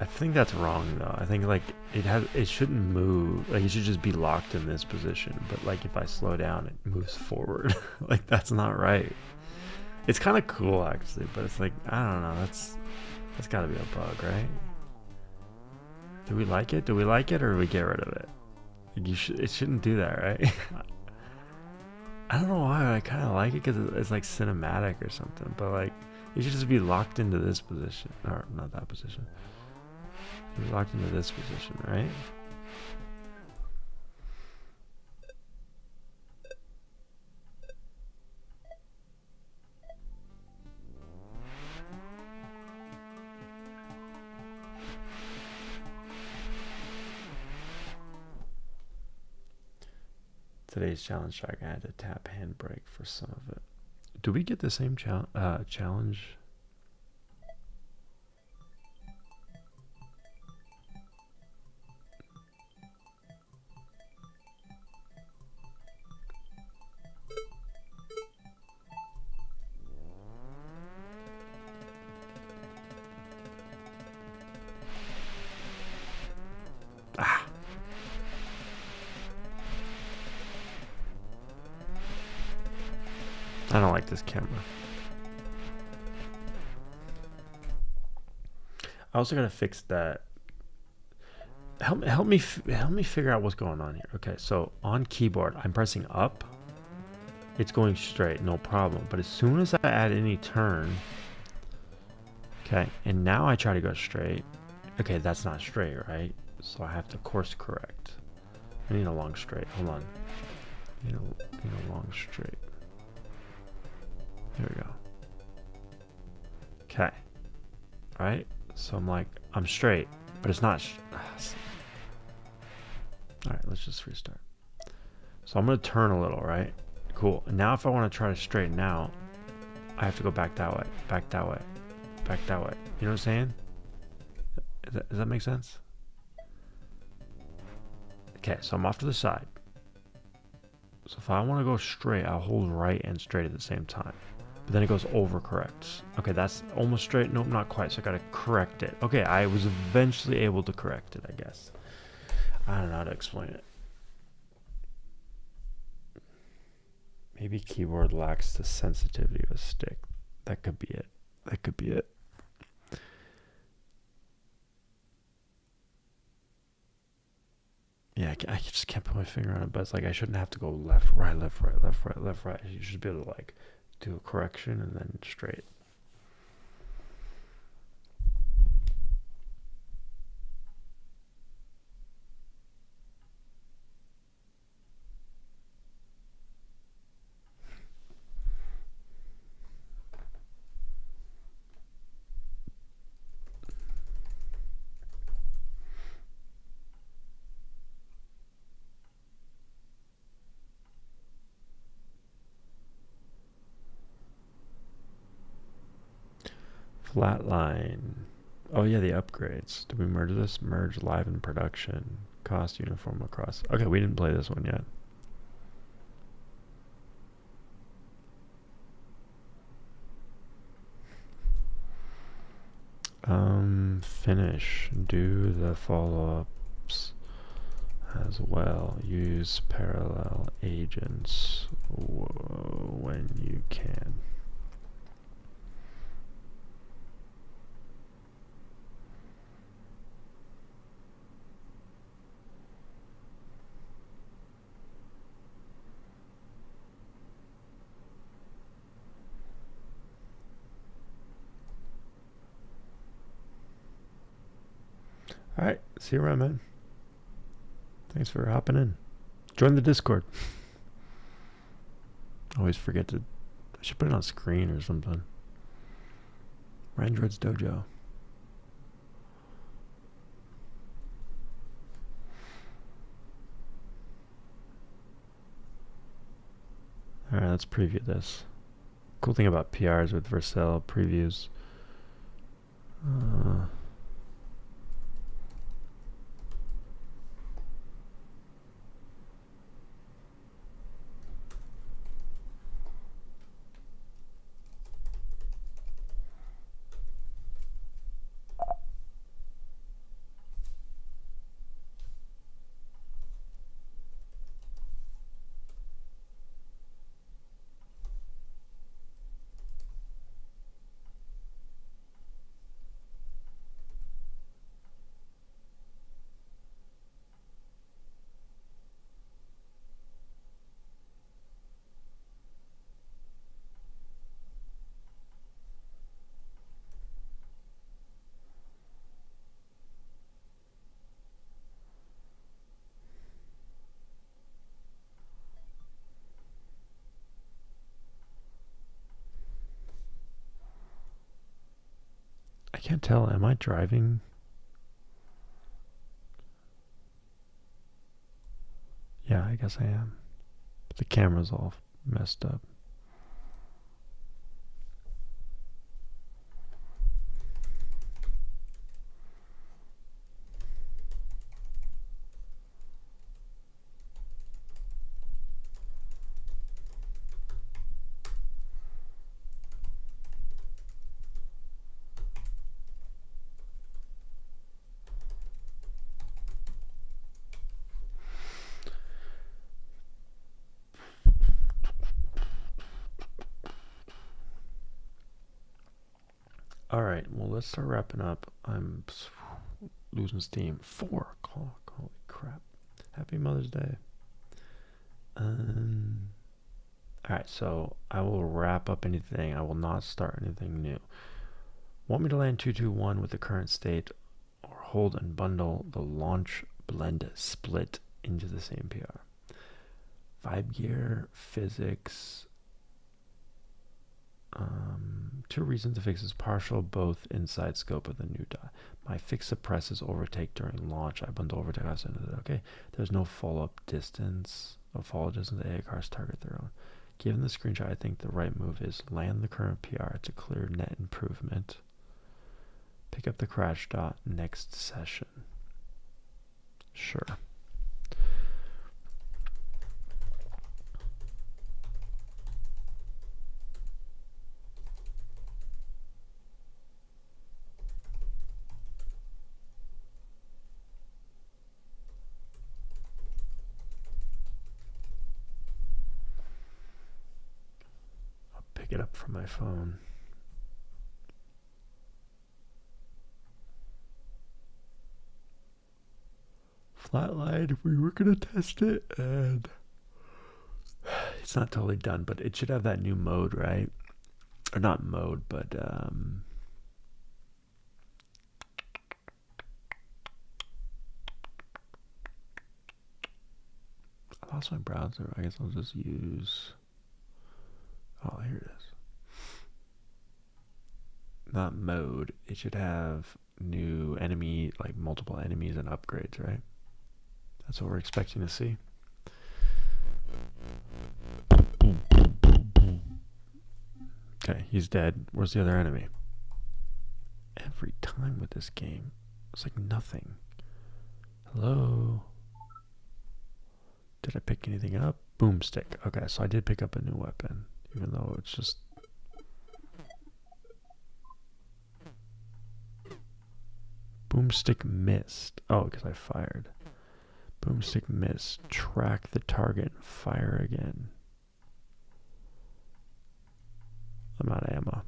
I think that's wrong though. I think like it shouldn't move. Like it should just be locked in this position. But like if I slow down, it moves forward. Like that's not right. It's kind of cool actually, but it's like I don't know. That's got to be a bug, right? Do we like it? Do we like it, or do we get rid of it? Like it shouldn't do that, right? I don't know why, I kind of like it because it's like cinematic or something, but like it should just be locked into this position, or not that position. It should be locked into this position, right? Today's challenge track, I had to tap handbrake for some of it. Do we get the same challenge? I don't like this camera. I also gotta fix that. Help me figure out what's going on here. Okay, so on keyboard, I'm pressing up. It's going straight, no problem. But as soon as I add any turn, okay, and now I try to go straight. Okay, that's not straight, right? So I have to course correct. I need a long straight. Hold on. I need a long straight. Here we go. Okay. Right? So I'm like, I'm straight, but it's not. All right, let's just restart. So I'm going to turn a little, right? Cool. And now if I want to try to straighten out, I have to go back that way, back that way, back that way. You know what I'm saying? Does that make sense? Okay, so I'm off to the side. So if I want to go straight, I'll hold right and straight at the same time. But then it goes over corrects. Okay, that's almost straight. Nope, not quite. So I got to correct it. Okay, I was eventually able to correct it, I guess. I don't know how to explain it. Maybe keyboard lacks the sensitivity of a stick. That could be it. That could be it. Yeah, I just can't put my finger on it, but it's like I shouldn't have to go left, right, left, right, left, right, left, right. You should be able to like do a correction and then straight. Flatline. Oh yeah, the upgrades. Did we merge this? Merge live in production. Cost uniform across. Okay, we didn't play this one yet. Finish. Do the follow-ups as well. Use parallel agents when you can. All right, see you around, man. Thanks for hopping in. Join the Discord. Always forget to. I should put it on screen or something. Randroidsdojo. All right, let's preview this. Cool thing about PRs with Vercel previews. I can't tell. Am I driving? Yeah, I guess I am. The camera's all messed up. All right, well, let's start wrapping up. I'm losing steam. 4 o'clock. Holy crap. Happy Mother's Day. All right, so I will wrap up anything. I will not start anything new. Want me to land 221 with the current state, or hold and bundle the launch blend split into the same PR? Vibe gear, physics. 2 reasons to fix is partial, both inside scope of the new die. My fix suppresses overtake during launch. I bundle overtake outside of it. Okay. There's no follow-up distance. No follow distance. AI cars target their own. Given the screenshot, I think the right move is land the current PR to clear net improvement. Pick up the crash dot next session. Sure. It up from my phone. Flatline, we were gonna test it and it's not totally done, but it should have that new mode, right? Or not mode, but I lost my browser. I guess I'll just use, oh, here it is. Not mode. It should have new enemy, like multiple enemies and upgrades, right? That's what we're expecting to see. Okay, he's dead. Where's the other enemy? Every time with this game, it's like nothing. Hello? Did I pick anything up? Boomstick. Okay, so I did pick up a new weapon, even though it's just... Boomstick missed. Oh, because I fired. Boomstick missed. Track the target and fire again. I'm out of ammo.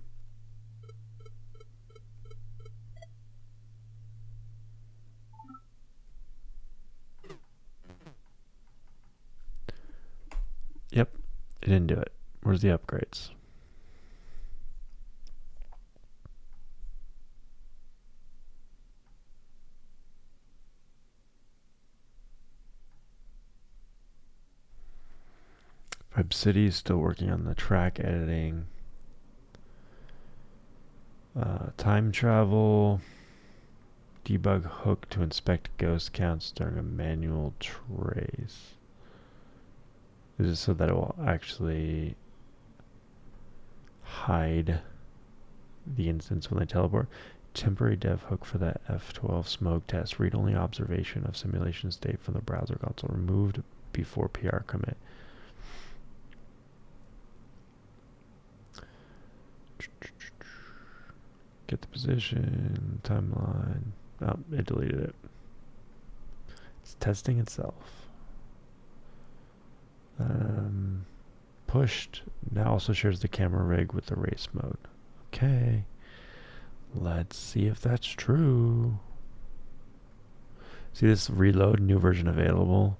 Yep, it didn't do it. Where's the upgrades? Vibe City is still working on the track editing. Time travel. Debug hook to inspect ghost counts during a manual trace. Is it so that it will actually hide the instance when they teleport? Temporary dev hook for that F12 smoke test. Read-only observation of simulation state from the browser console. Removed before PR commit. Get the position, timeline. Oh, it deleted it. It's testing itself. Pushed. Now also shares the camera rig with the race mode. Okay. Let's see if that's true. See this reload, new version available?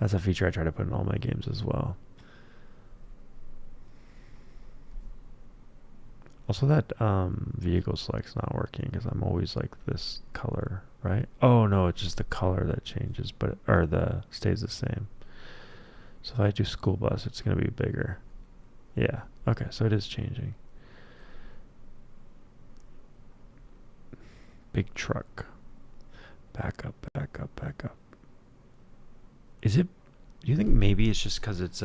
That's a feature I try to put in all my games as well. Also that vehicle select's not working because I'm always like this color, right? Oh no, it's just the color that changes, but stays the same. So if I do school bus, it's gonna be bigger. Yeah, okay, so it is changing. Big truck. Back up, back up, back up. Is it Do you think maybe it's just because it's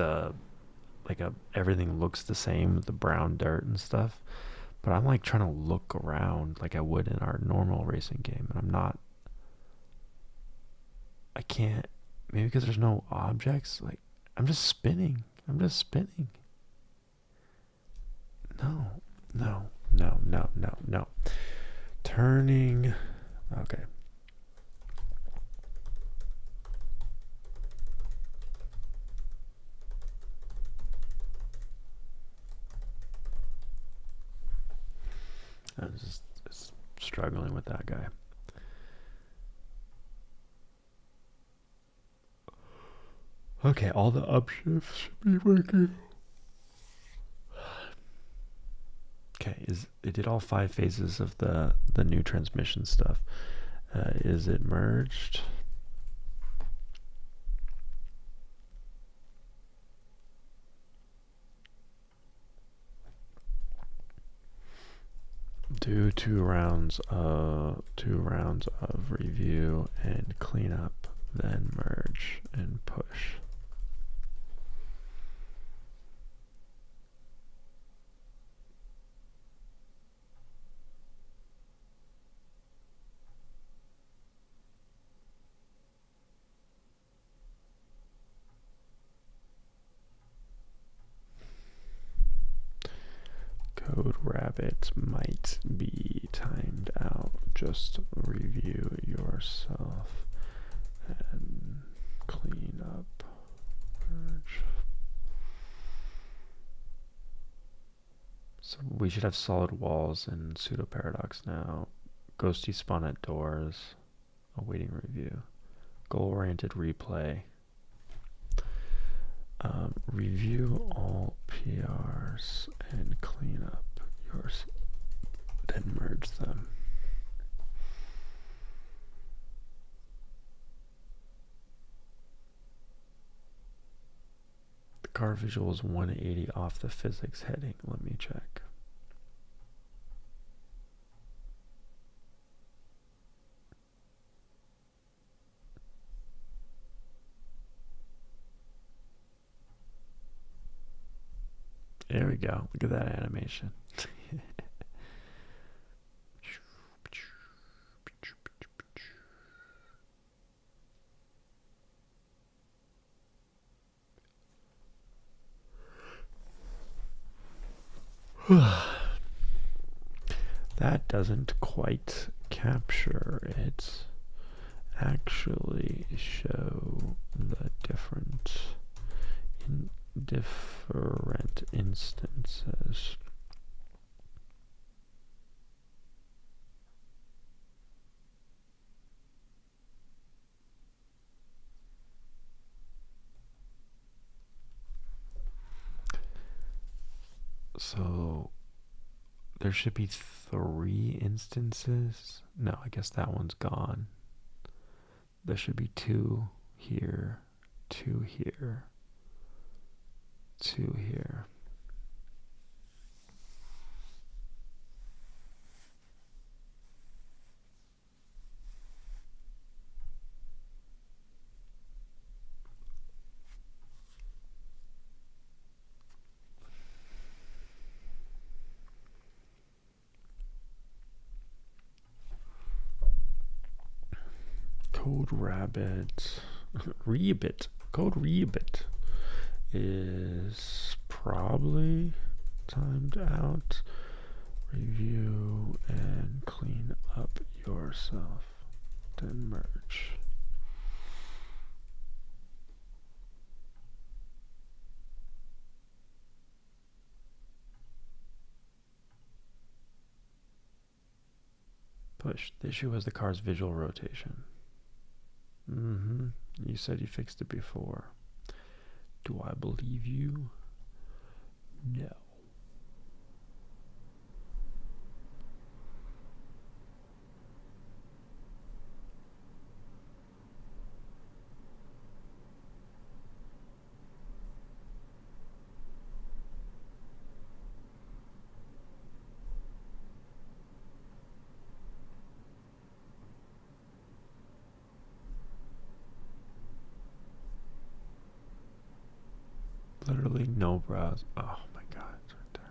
everything looks the same with the brown dirt and stuff? But I'm like trying to look around like I would in our normal racing game, and I'm not. I can't. Maybe because there's no objects. Like I'm just spinning. I'm just spinning. No, no, no, no, no, no. Turning. Okay. I'm just struggling with that guy. Okay, all the upshifts should be working. Okay, it did all 5 phases of the new transmission stuff. Is it merged? Do 2 rounds of review and cleanup, then merge and push. Code rabbit might be timed out. Just review yourself and clean up. Merge. So we should have solid walls in Pseudo Paradox now. Ghosty spawn at doors. Awaiting review. Goal-oriented replay. Review all PRs and clean up yours, then merge them. The car visual is 180 off the physics heading. Let me check. There we go. Look at that animation. That doesn't quite capture it. Actually show the different instances. So there should be 3 instances. No, I guess that one's gone. There should be 2 here, 2 here, 2 here. Code rabbit, code rabbit is probably timed out. Review and clean up yourself, then merge. Push. The issue was the car's visual rotation. You said you fixed it before. Do I believe you? No. literally no browse. Oh my god, it's right there.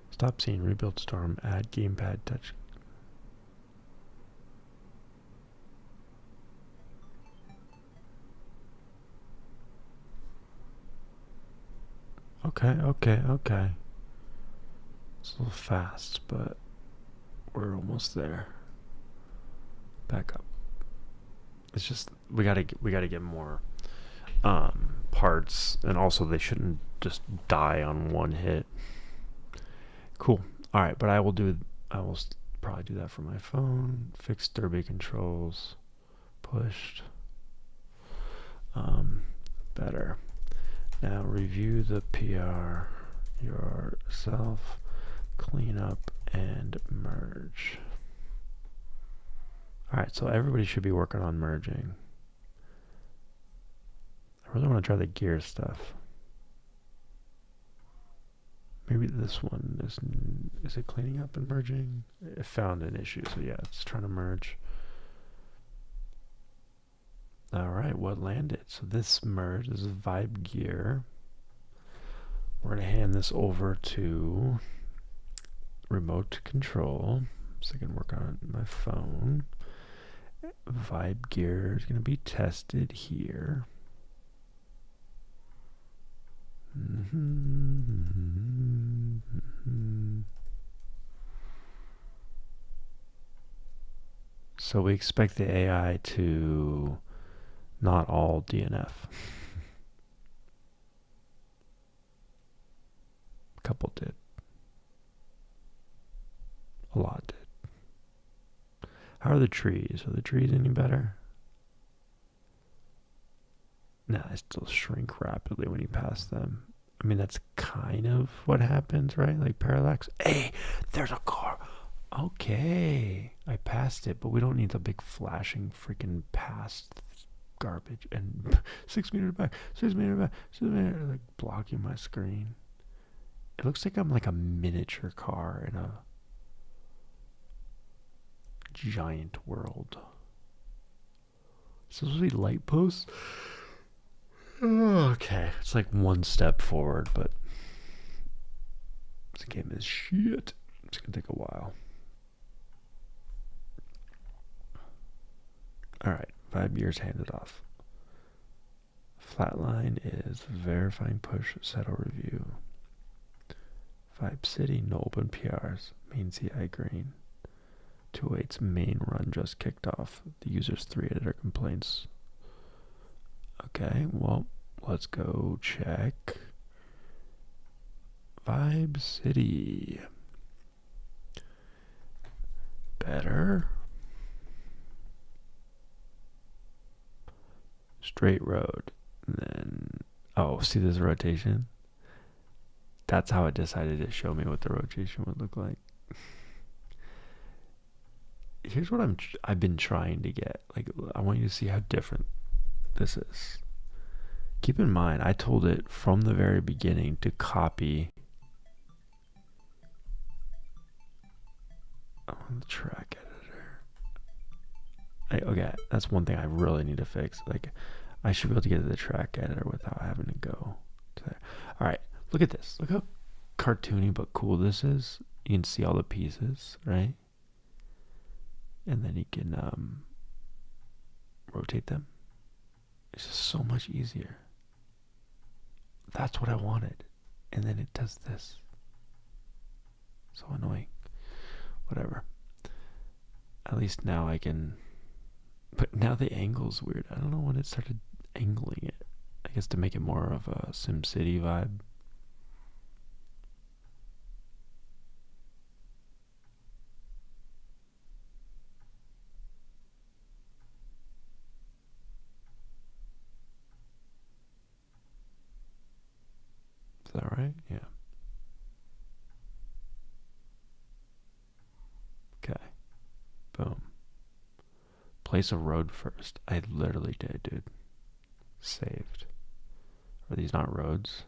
Stop scene, rebuild storm, add gamepad touch. Okay. It's a little fast, but we're almost there. Back up. It's just we gotta get more parts, and also they shouldn't just die on one hit. Cool. All right, but I will probably do that for my phone. Fix derby controls. Pushed. Better. Now review the PR yourself. Clean up and merge. All right, so everybody should be working on merging. I really want to try the gear stuff. Maybe this one is it cleaning up and merging? It found an issue, so yeah, it's trying to merge. All right, what landed? So this merge, this is Vibe Gear. We're gonna hand this over to remote control, so I can work on my phone. Vibe Gear is gonna be tested here. So we expect the AI to not all DNF. A couple did. A lot did. How are the trees? Are the trees any better? Nah, they still shrink rapidly when you pass them. I mean, that's kind of what happens, right? Like parallax. Hey, there's a car. Okay. I passed it, but we don't need the big flashing freaking past garbage. And 6 meters back, 6 meters back, 6 meters, like blocking my screen. It looks like I'm like a miniature car in a giant world. So supposed to be light posts? Okay, it's like one step forward, but this game is shit. It's gonna take a while. Alright, 5 years handed off. Flatline is verifying push, settle review. Vibe City, no open PRs. Main CI green. 208's main run just kicked off. The user's 3 editor complaints. Okay, well, let's go check Vibe City. Better. Straight road. And then, oh, see this rotation? That's how it decided to show me what the rotation would look like. Here's what I've been trying to get. Like, I want you to see how different this is. Keep in mind, I told it from the very beginning to copy the track editor. Okay, that's one thing I really need to fix. Like, I should be able to get to the track editor without having to go to there. All right, look at this. Look how cartoony but cool this is. You can see all the pieces, right? And then you can rotate them. It's just so much easier. That's what I wanted. And then it does this. So annoying. Whatever. At least now I can... But now the angle's weird. I don't know when it started angling it. I guess to make it more of a SimCity vibe. Is that right? right? Yeah. Okay. Boom. Place a road first. I literally did, dude. Saved. Are these not roads?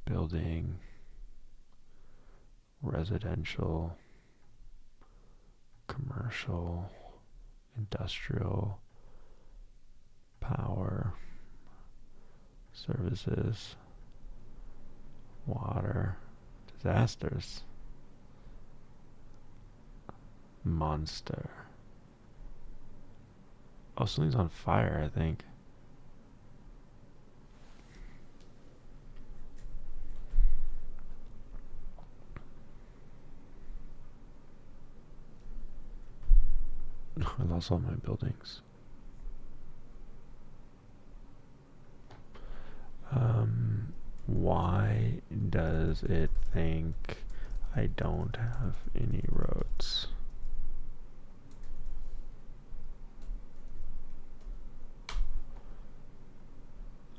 Building. Residential. Commercial. Industrial. Power. Services. Water. Disasters. Monster. Oh, something's on fire, I think. I lost all my buildings. Why does it think I don't have any roads?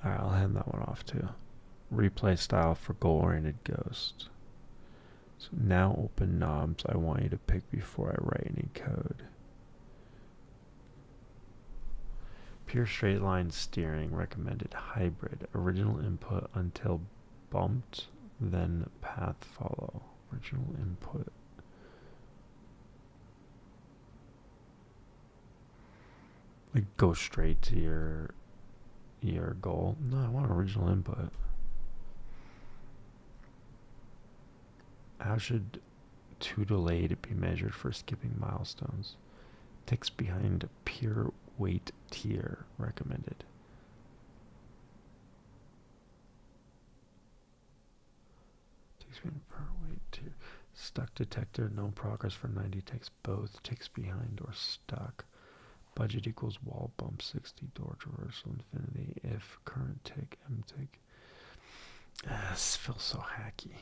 Alright, I'll hand that one off too. Replay style for goal-oriented ghost. So now open knobs I want you to pick before I write any code. Pure straight line steering recommended. Hybrid. Original input until bumped, then path follow. Original input. Like go straight to your goal. No, I want original input. How should too delayed be measured for skipping milestones? Ticks behind pure weight tier recommended. Ticks behind per weight tier. Stuck detector, no progress for 90 ticks. Both ticks behind or stuck. Budget equals wall bump 60, door traversal infinity. If current tick, M tick. This feels so hacky.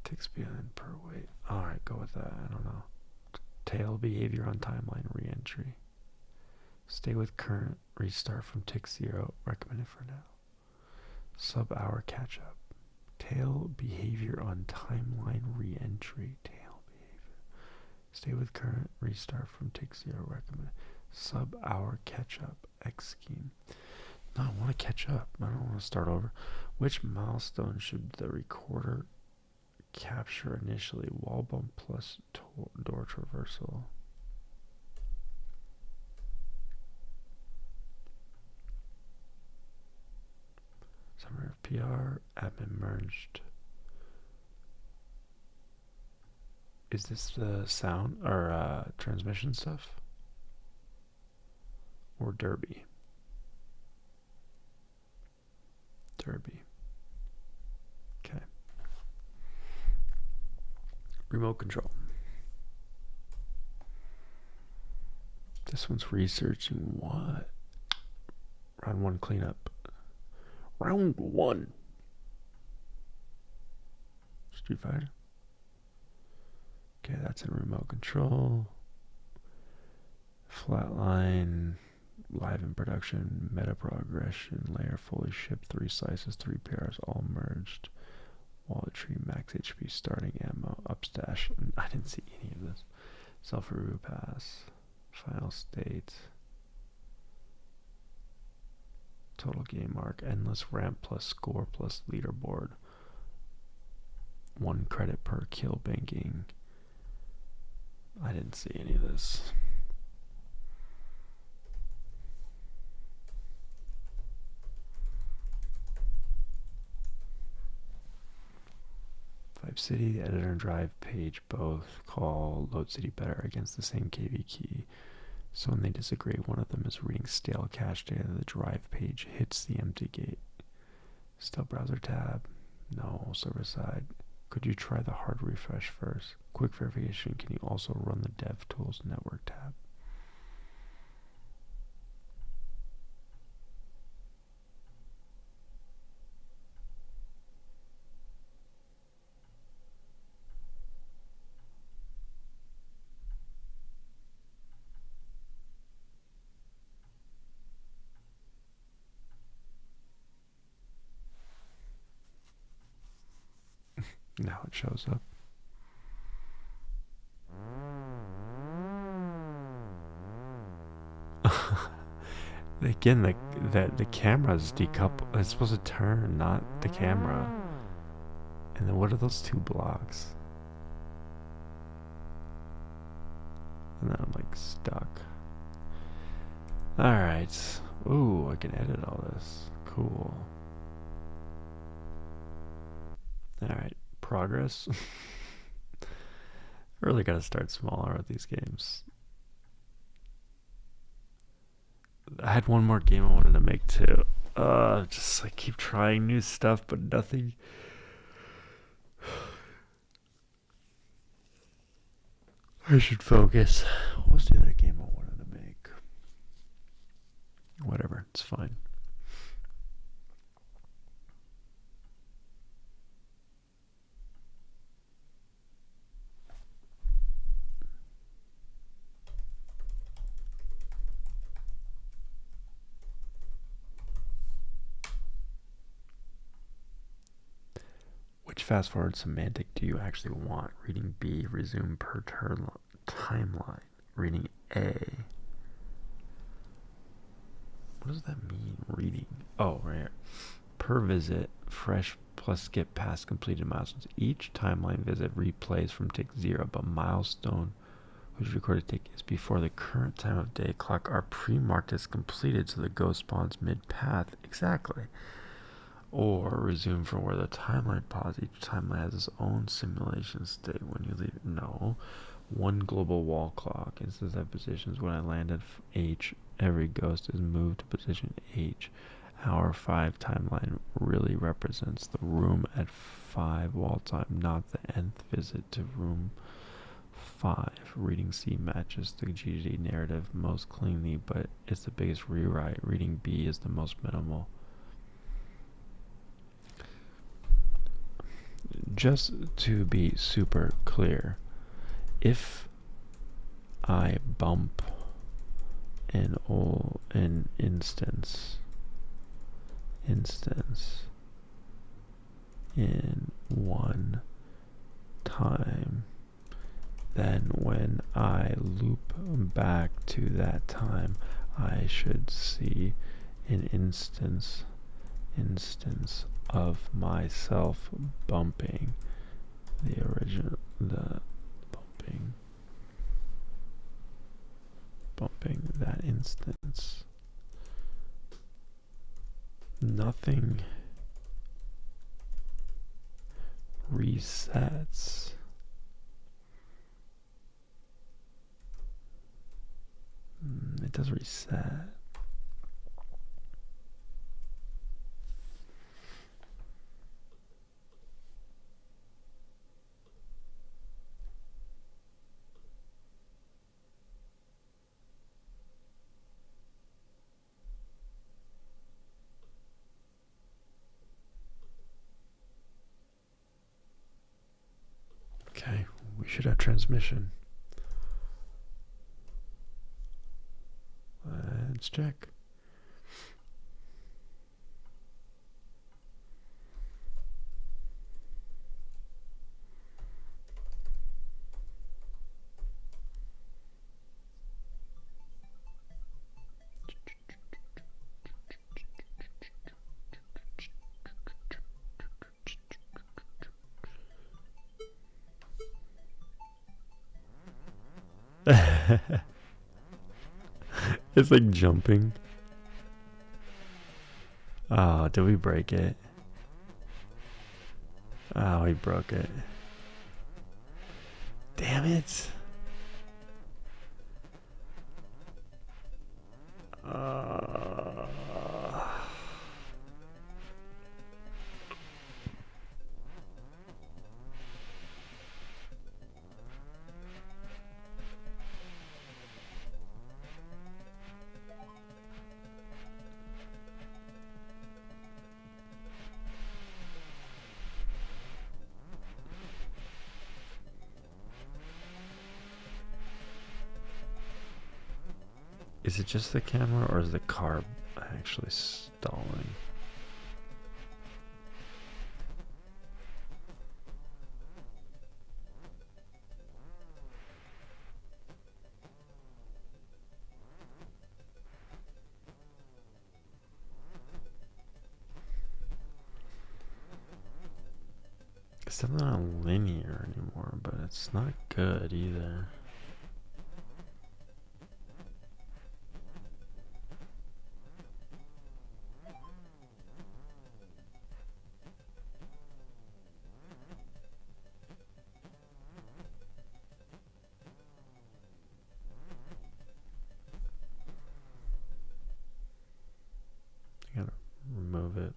Ticks behind per weight. Alright, go with that. I don't know. Tail behavior on timeline reentry. Stay with current. Restart from tick 0. Recommended for now. Sub-hour catch-up. Tail behavior on timeline reentry. Tail behavior. Stay with current. Restart from tick 0. Recommended. Sub-hour catch-up. X scheme. No, I want to catch up. I don't want to start over. Which milestone should the recorder capture initially? Wall bump plus door traversal. Summary of PR. Admin merged. Is this the sound or transmission stuff? Or Derby? Derby. Okay. Remote control. This one's researching what? Round 1 cleanup. Round 1. Street Fighter. Okay, that's in remote control. Flatline. Live in production. Meta progression. Layer fully shipped. 3 slices. 3 pairs all merged. Wallet tree. Max HP. Starting ammo. Upstash. I didn't see any of this. Self-review pass. Final state. Total game arc. Endless ramp plus score plus leaderboard. 1 credit per kill banking. I didn't see any of this. Vibe City, the editor and drive page both call load city better against the same KV key. So when they disagree, one of them is reading stale cache data. The drive page hits the empty gate. Still browser tab. No, server side. Could you try the hard refresh first? Quick verification. Can you also run the DevTools network tab? Now it shows up. Again, the camera's decoupled. It's supposed to turn, not the camera. And then what are those 2 blocks? And then I'm like stuck. Alright. Ooh, I can edit all this. Cool. Alright, progress. I really gotta start smaller with these games. I had one more game I wanted to make too. Just like keep trying new stuff, but nothing. I should focus. What was the other game I wanted to make? Whatever, it's fine. Which fast forward semantic do you actually want? Reading B, resume per turn timeline. Reading A. What does that mean? Reading. Oh, right here. Per visit, fresh plus skip past completed milestones. Each timeline visit replays from tick 0, but milestone which recorded tick is before the current time of day clock are pre-marked as completed, so the ghost spawns mid-path. Exactly. Or resume from where the timeline paused. Each timeline has its own simulation state when you leave. No. One global wall clock. Instance at positions when I land at H, every ghost is moved to position H. Hour 5 timeline really represents the room at 5 wall time, not the nth visit to room 5. Reading C matches the GG narrative most cleanly, but it's the biggest rewrite. Reading B is the most minimal. Just to be super clear, if I bump an instance in one time, then when I loop back to that time, I should see an instance of myself bumping bumping that instance. Nothing resets. It does reset. Okay, we should have transmission. Let's check. It's like jumping. Oh, did we break it? Oh, we broke it. Damn it. Is it just the camera, or is the car actually stalling? It's definitely not linear anymore, but it's not good either. I gotta remove it.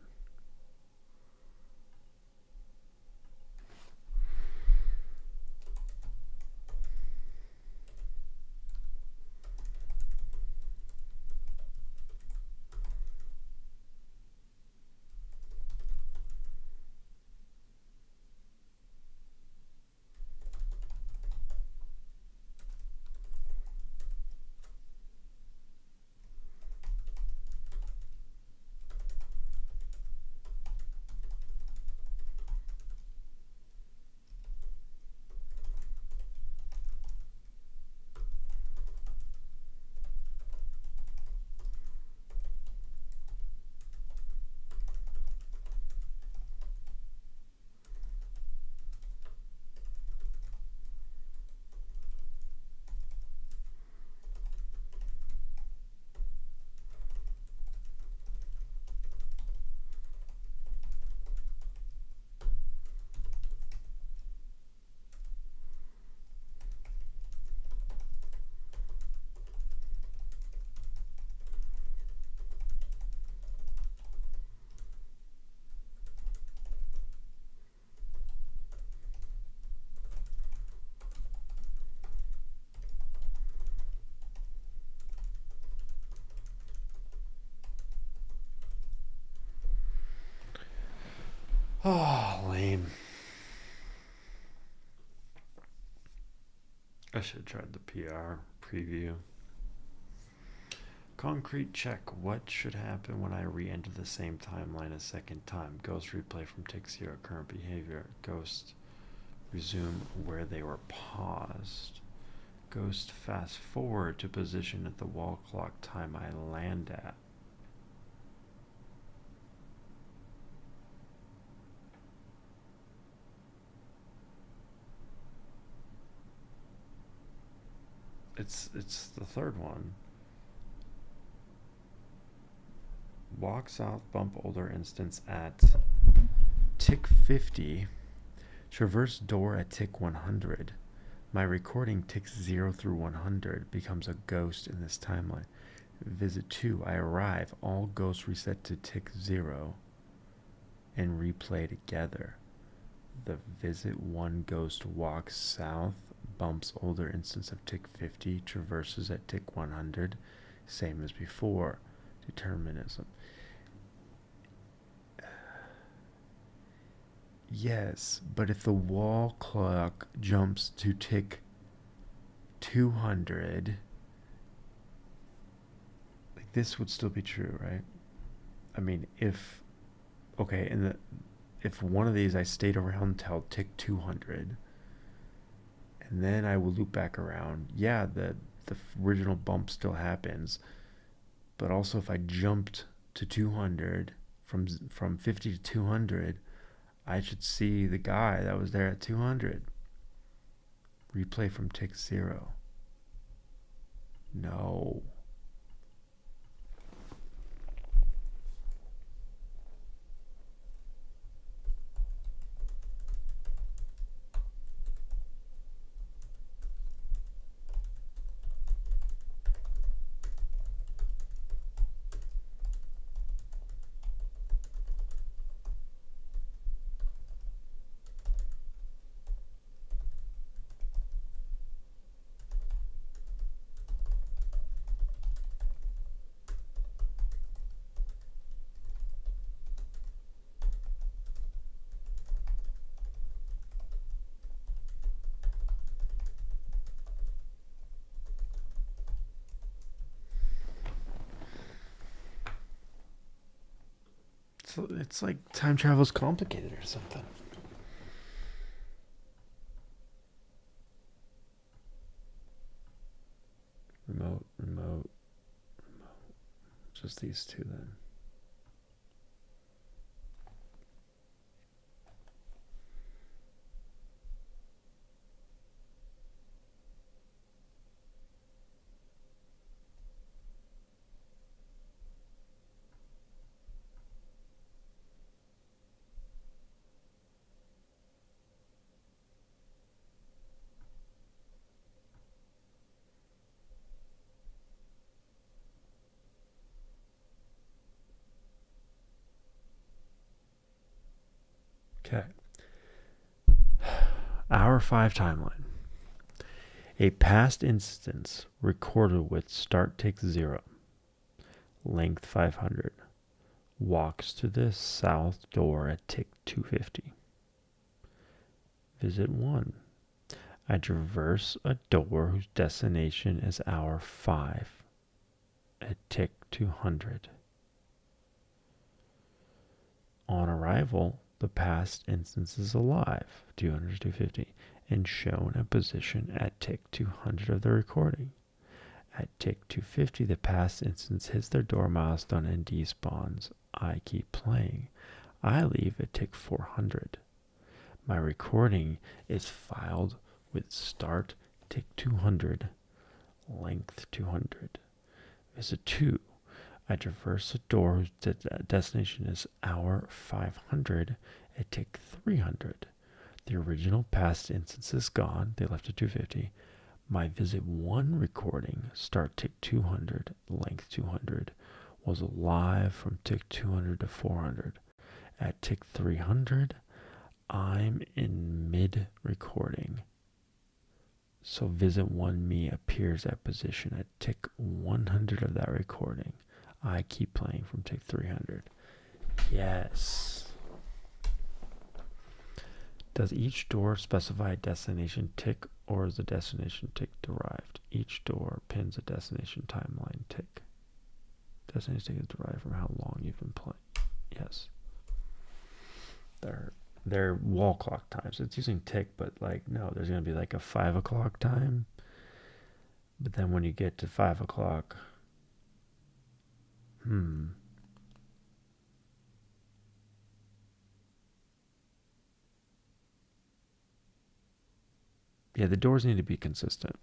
Oh, lame. I should have tried the PR preview. Concrete check. What should happen when I re-enter the same timeline a second time? Ghost replay from tick 0. Current behavior. Ghost resume where they were paused. Ghost fast forward to position at the wall clock time I land at. It's the third one. Walk south, bump older instance at tick 50. Traverse door at tick 100. My recording ticks 0 through 100 becomes a ghost in this timeline. Visit 2. I arrive. All ghosts reset to tick 0 and replay together. The visit 1 ghost walks south, bumps older instance of tick 50, traverses at tick 100, same as before. Determinism. Yes, but if the wall clock jumps to tick 200, like this would still be true, right? I mean, if if one of these I stayed around until tick 200, and then I will loop back around, yeah, the original bump still happens, but also if I jumped to 200 from 50 to 200, I should see the guy that was there at 200. Replay from tick 0. No. So it's like time travel's complicated or something. Remote. Just these two then. hour 5 timeline. A past instance recorded with start tick 0, length 500, walks to the south door at tick 250. Visit 1. I traverse a door whose destination is hour 5 at tick 200. On arrival, the past instance is alive, 200 to 250, and shown a position at tick 200 of the recording. At tick 250, the past instance hits their door milestone and despawns. I keep playing. I leave at tick 400. My recording is filed with start tick 200, length 200. Visit 2. I traverse a door whose destination is hour 500 at tick 300. The original past instance is gone. They left at 250. My visit 1 recording, start tick 200, length 200, was alive from tick 200 to 400. At tick 300, I'm in mid-recording. So visit 1 me appears at position at tick 100 of that recording. I keep playing from tick 300. Yes. Does each door specify a destination tick, or is the destination tick derived? Each door pins a destination timeline tick. Destination tick is derived from how long you've been playing. Yes. They're wall clock times. It's using tick, but like, no, there's going to be like a 5 o'clock time. But then when you get to 5 o'clock, yeah, the doors need to be consistent.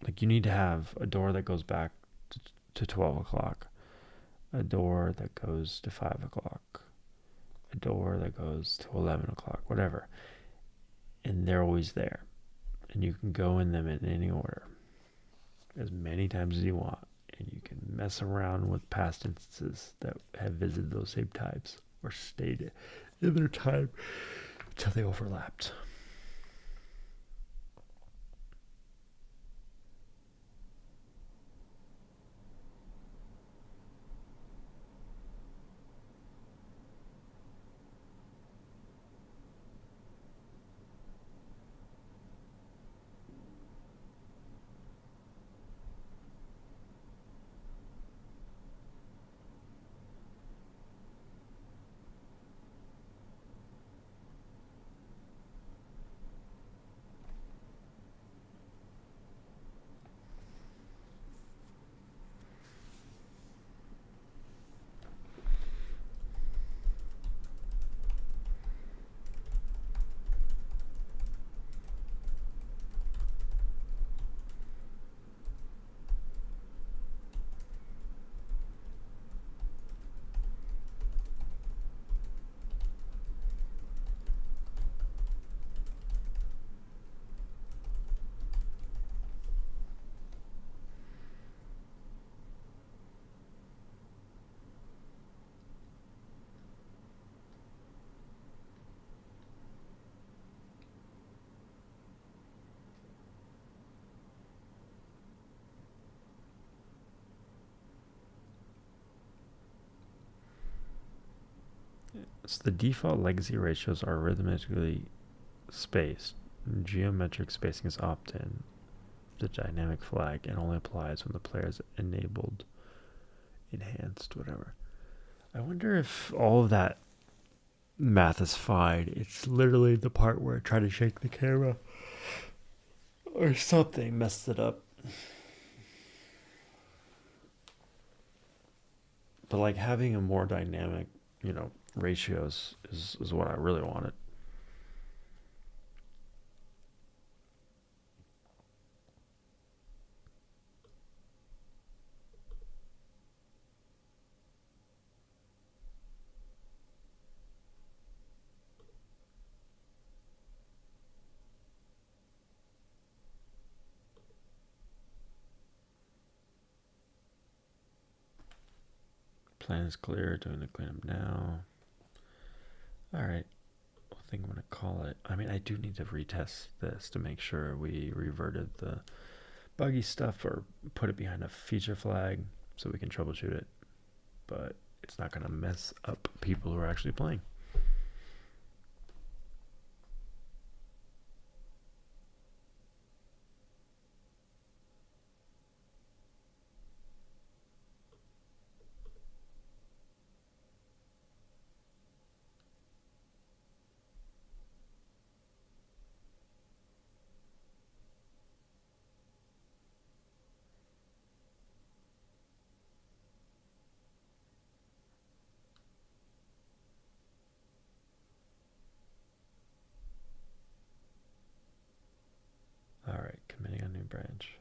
Like, you need to have a door that goes back to 12 o'clock, a door that goes to 5 o'clock, a door that goes to 11 o'clock, whatever. And they're always there. And you can go in them in any order, as many times as you want. And you can mess around with past instances that have visited those same types or stayed in their time until they overlapped. So the default legacy ratios are rhythmically spaced. Geometric spacing is opt-in. The dynamic flag and only applies when the player is enabled, enhanced, whatever. I wonder if all of that math is fine. It's literally the part where I try to shake the camera or something messed it up. But like having a more dynamic, ratios is what I really wanted. Plan is clear, doing the cleanup now. Alright. think I'm going to call it. I mean, I do need to retest this to make sure we reverted the buggy stuff or put it behind a feature flag so we can troubleshoot it. But it's not going to mess up people who are actually playing. All right, committing a new branch.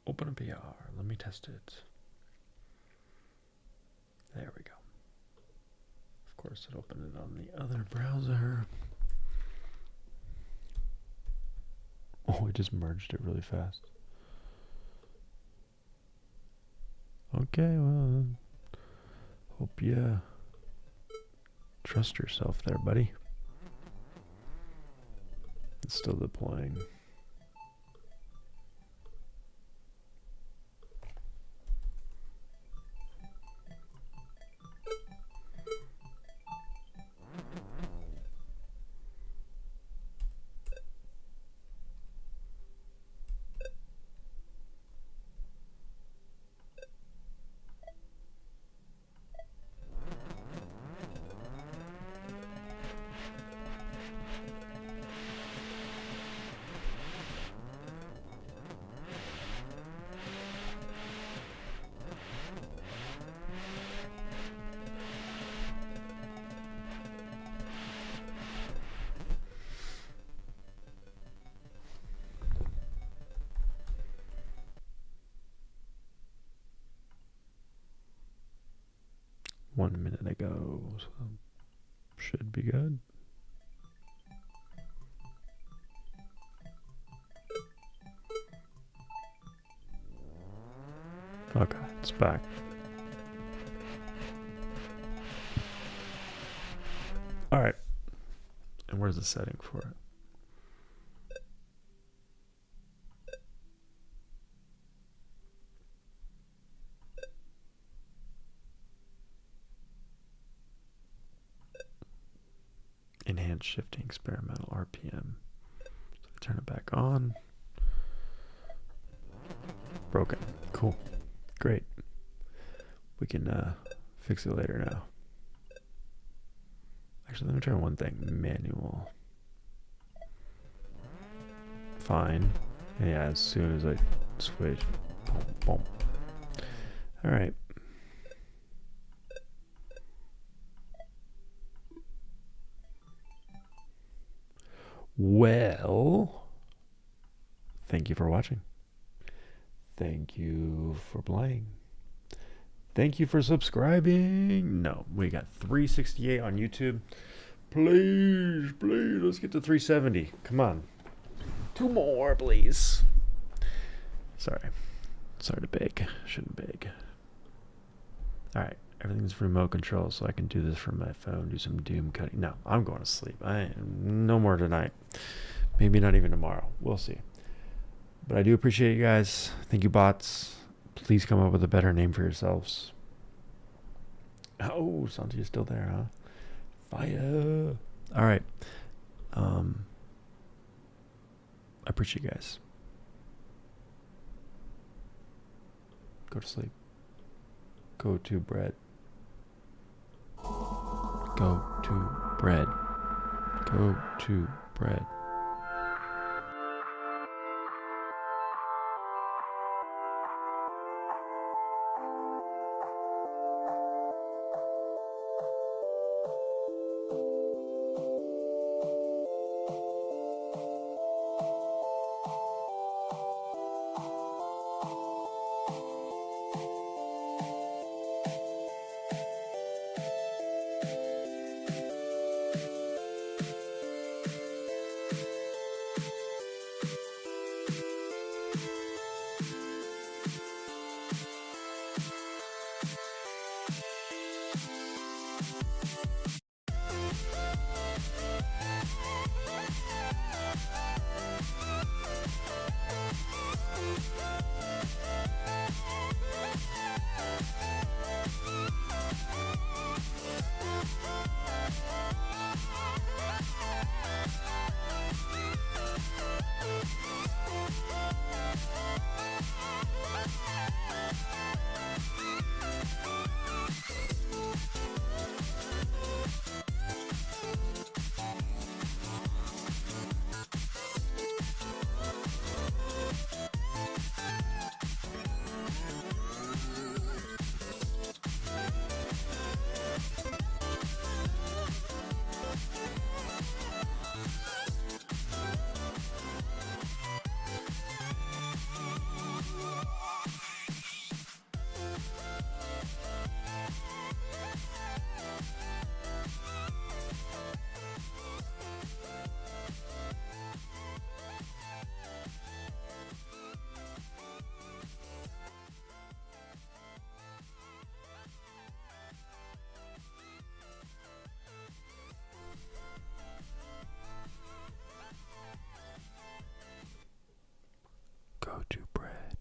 Open a PR. Let me test it. There we go. Of course, it opened it on the other browser. Oh, it just merged it really fast. Okay, well, hope you trust yourself there, buddy. It's still deploying. .1 minute ago, so should be good. Okay, it's back. All right, and where's the setting for it? Enhanced shifting experimental RPM. So turn it back on. Broken. Cool. Great. We can fix it later now. Actually, let me try one thing. Manual. Fine. Yeah, as soon as I switch. Boom, boom. All right. Well, thank you for watching. Thank you for playing. Thank you for subscribing. No, we got 368 on YouTube. Please, please, let's get to 370. Come on. 2 more, please. Sorry to beg. Shouldn't beg. All right. Everything's remote control, so I can do this from my phone, do some doom cutting. No, I'm going to sleep. No more tonight. Maybe not even tomorrow. We'll see. But I do appreciate you guys. Thank you, bots. Please come up with a better name for yourselves. Oh, Santi is still there, huh? Fire. All right. I appreciate you guys. Go to sleep. Go to bread. Go to bread. Go to bread. to bread.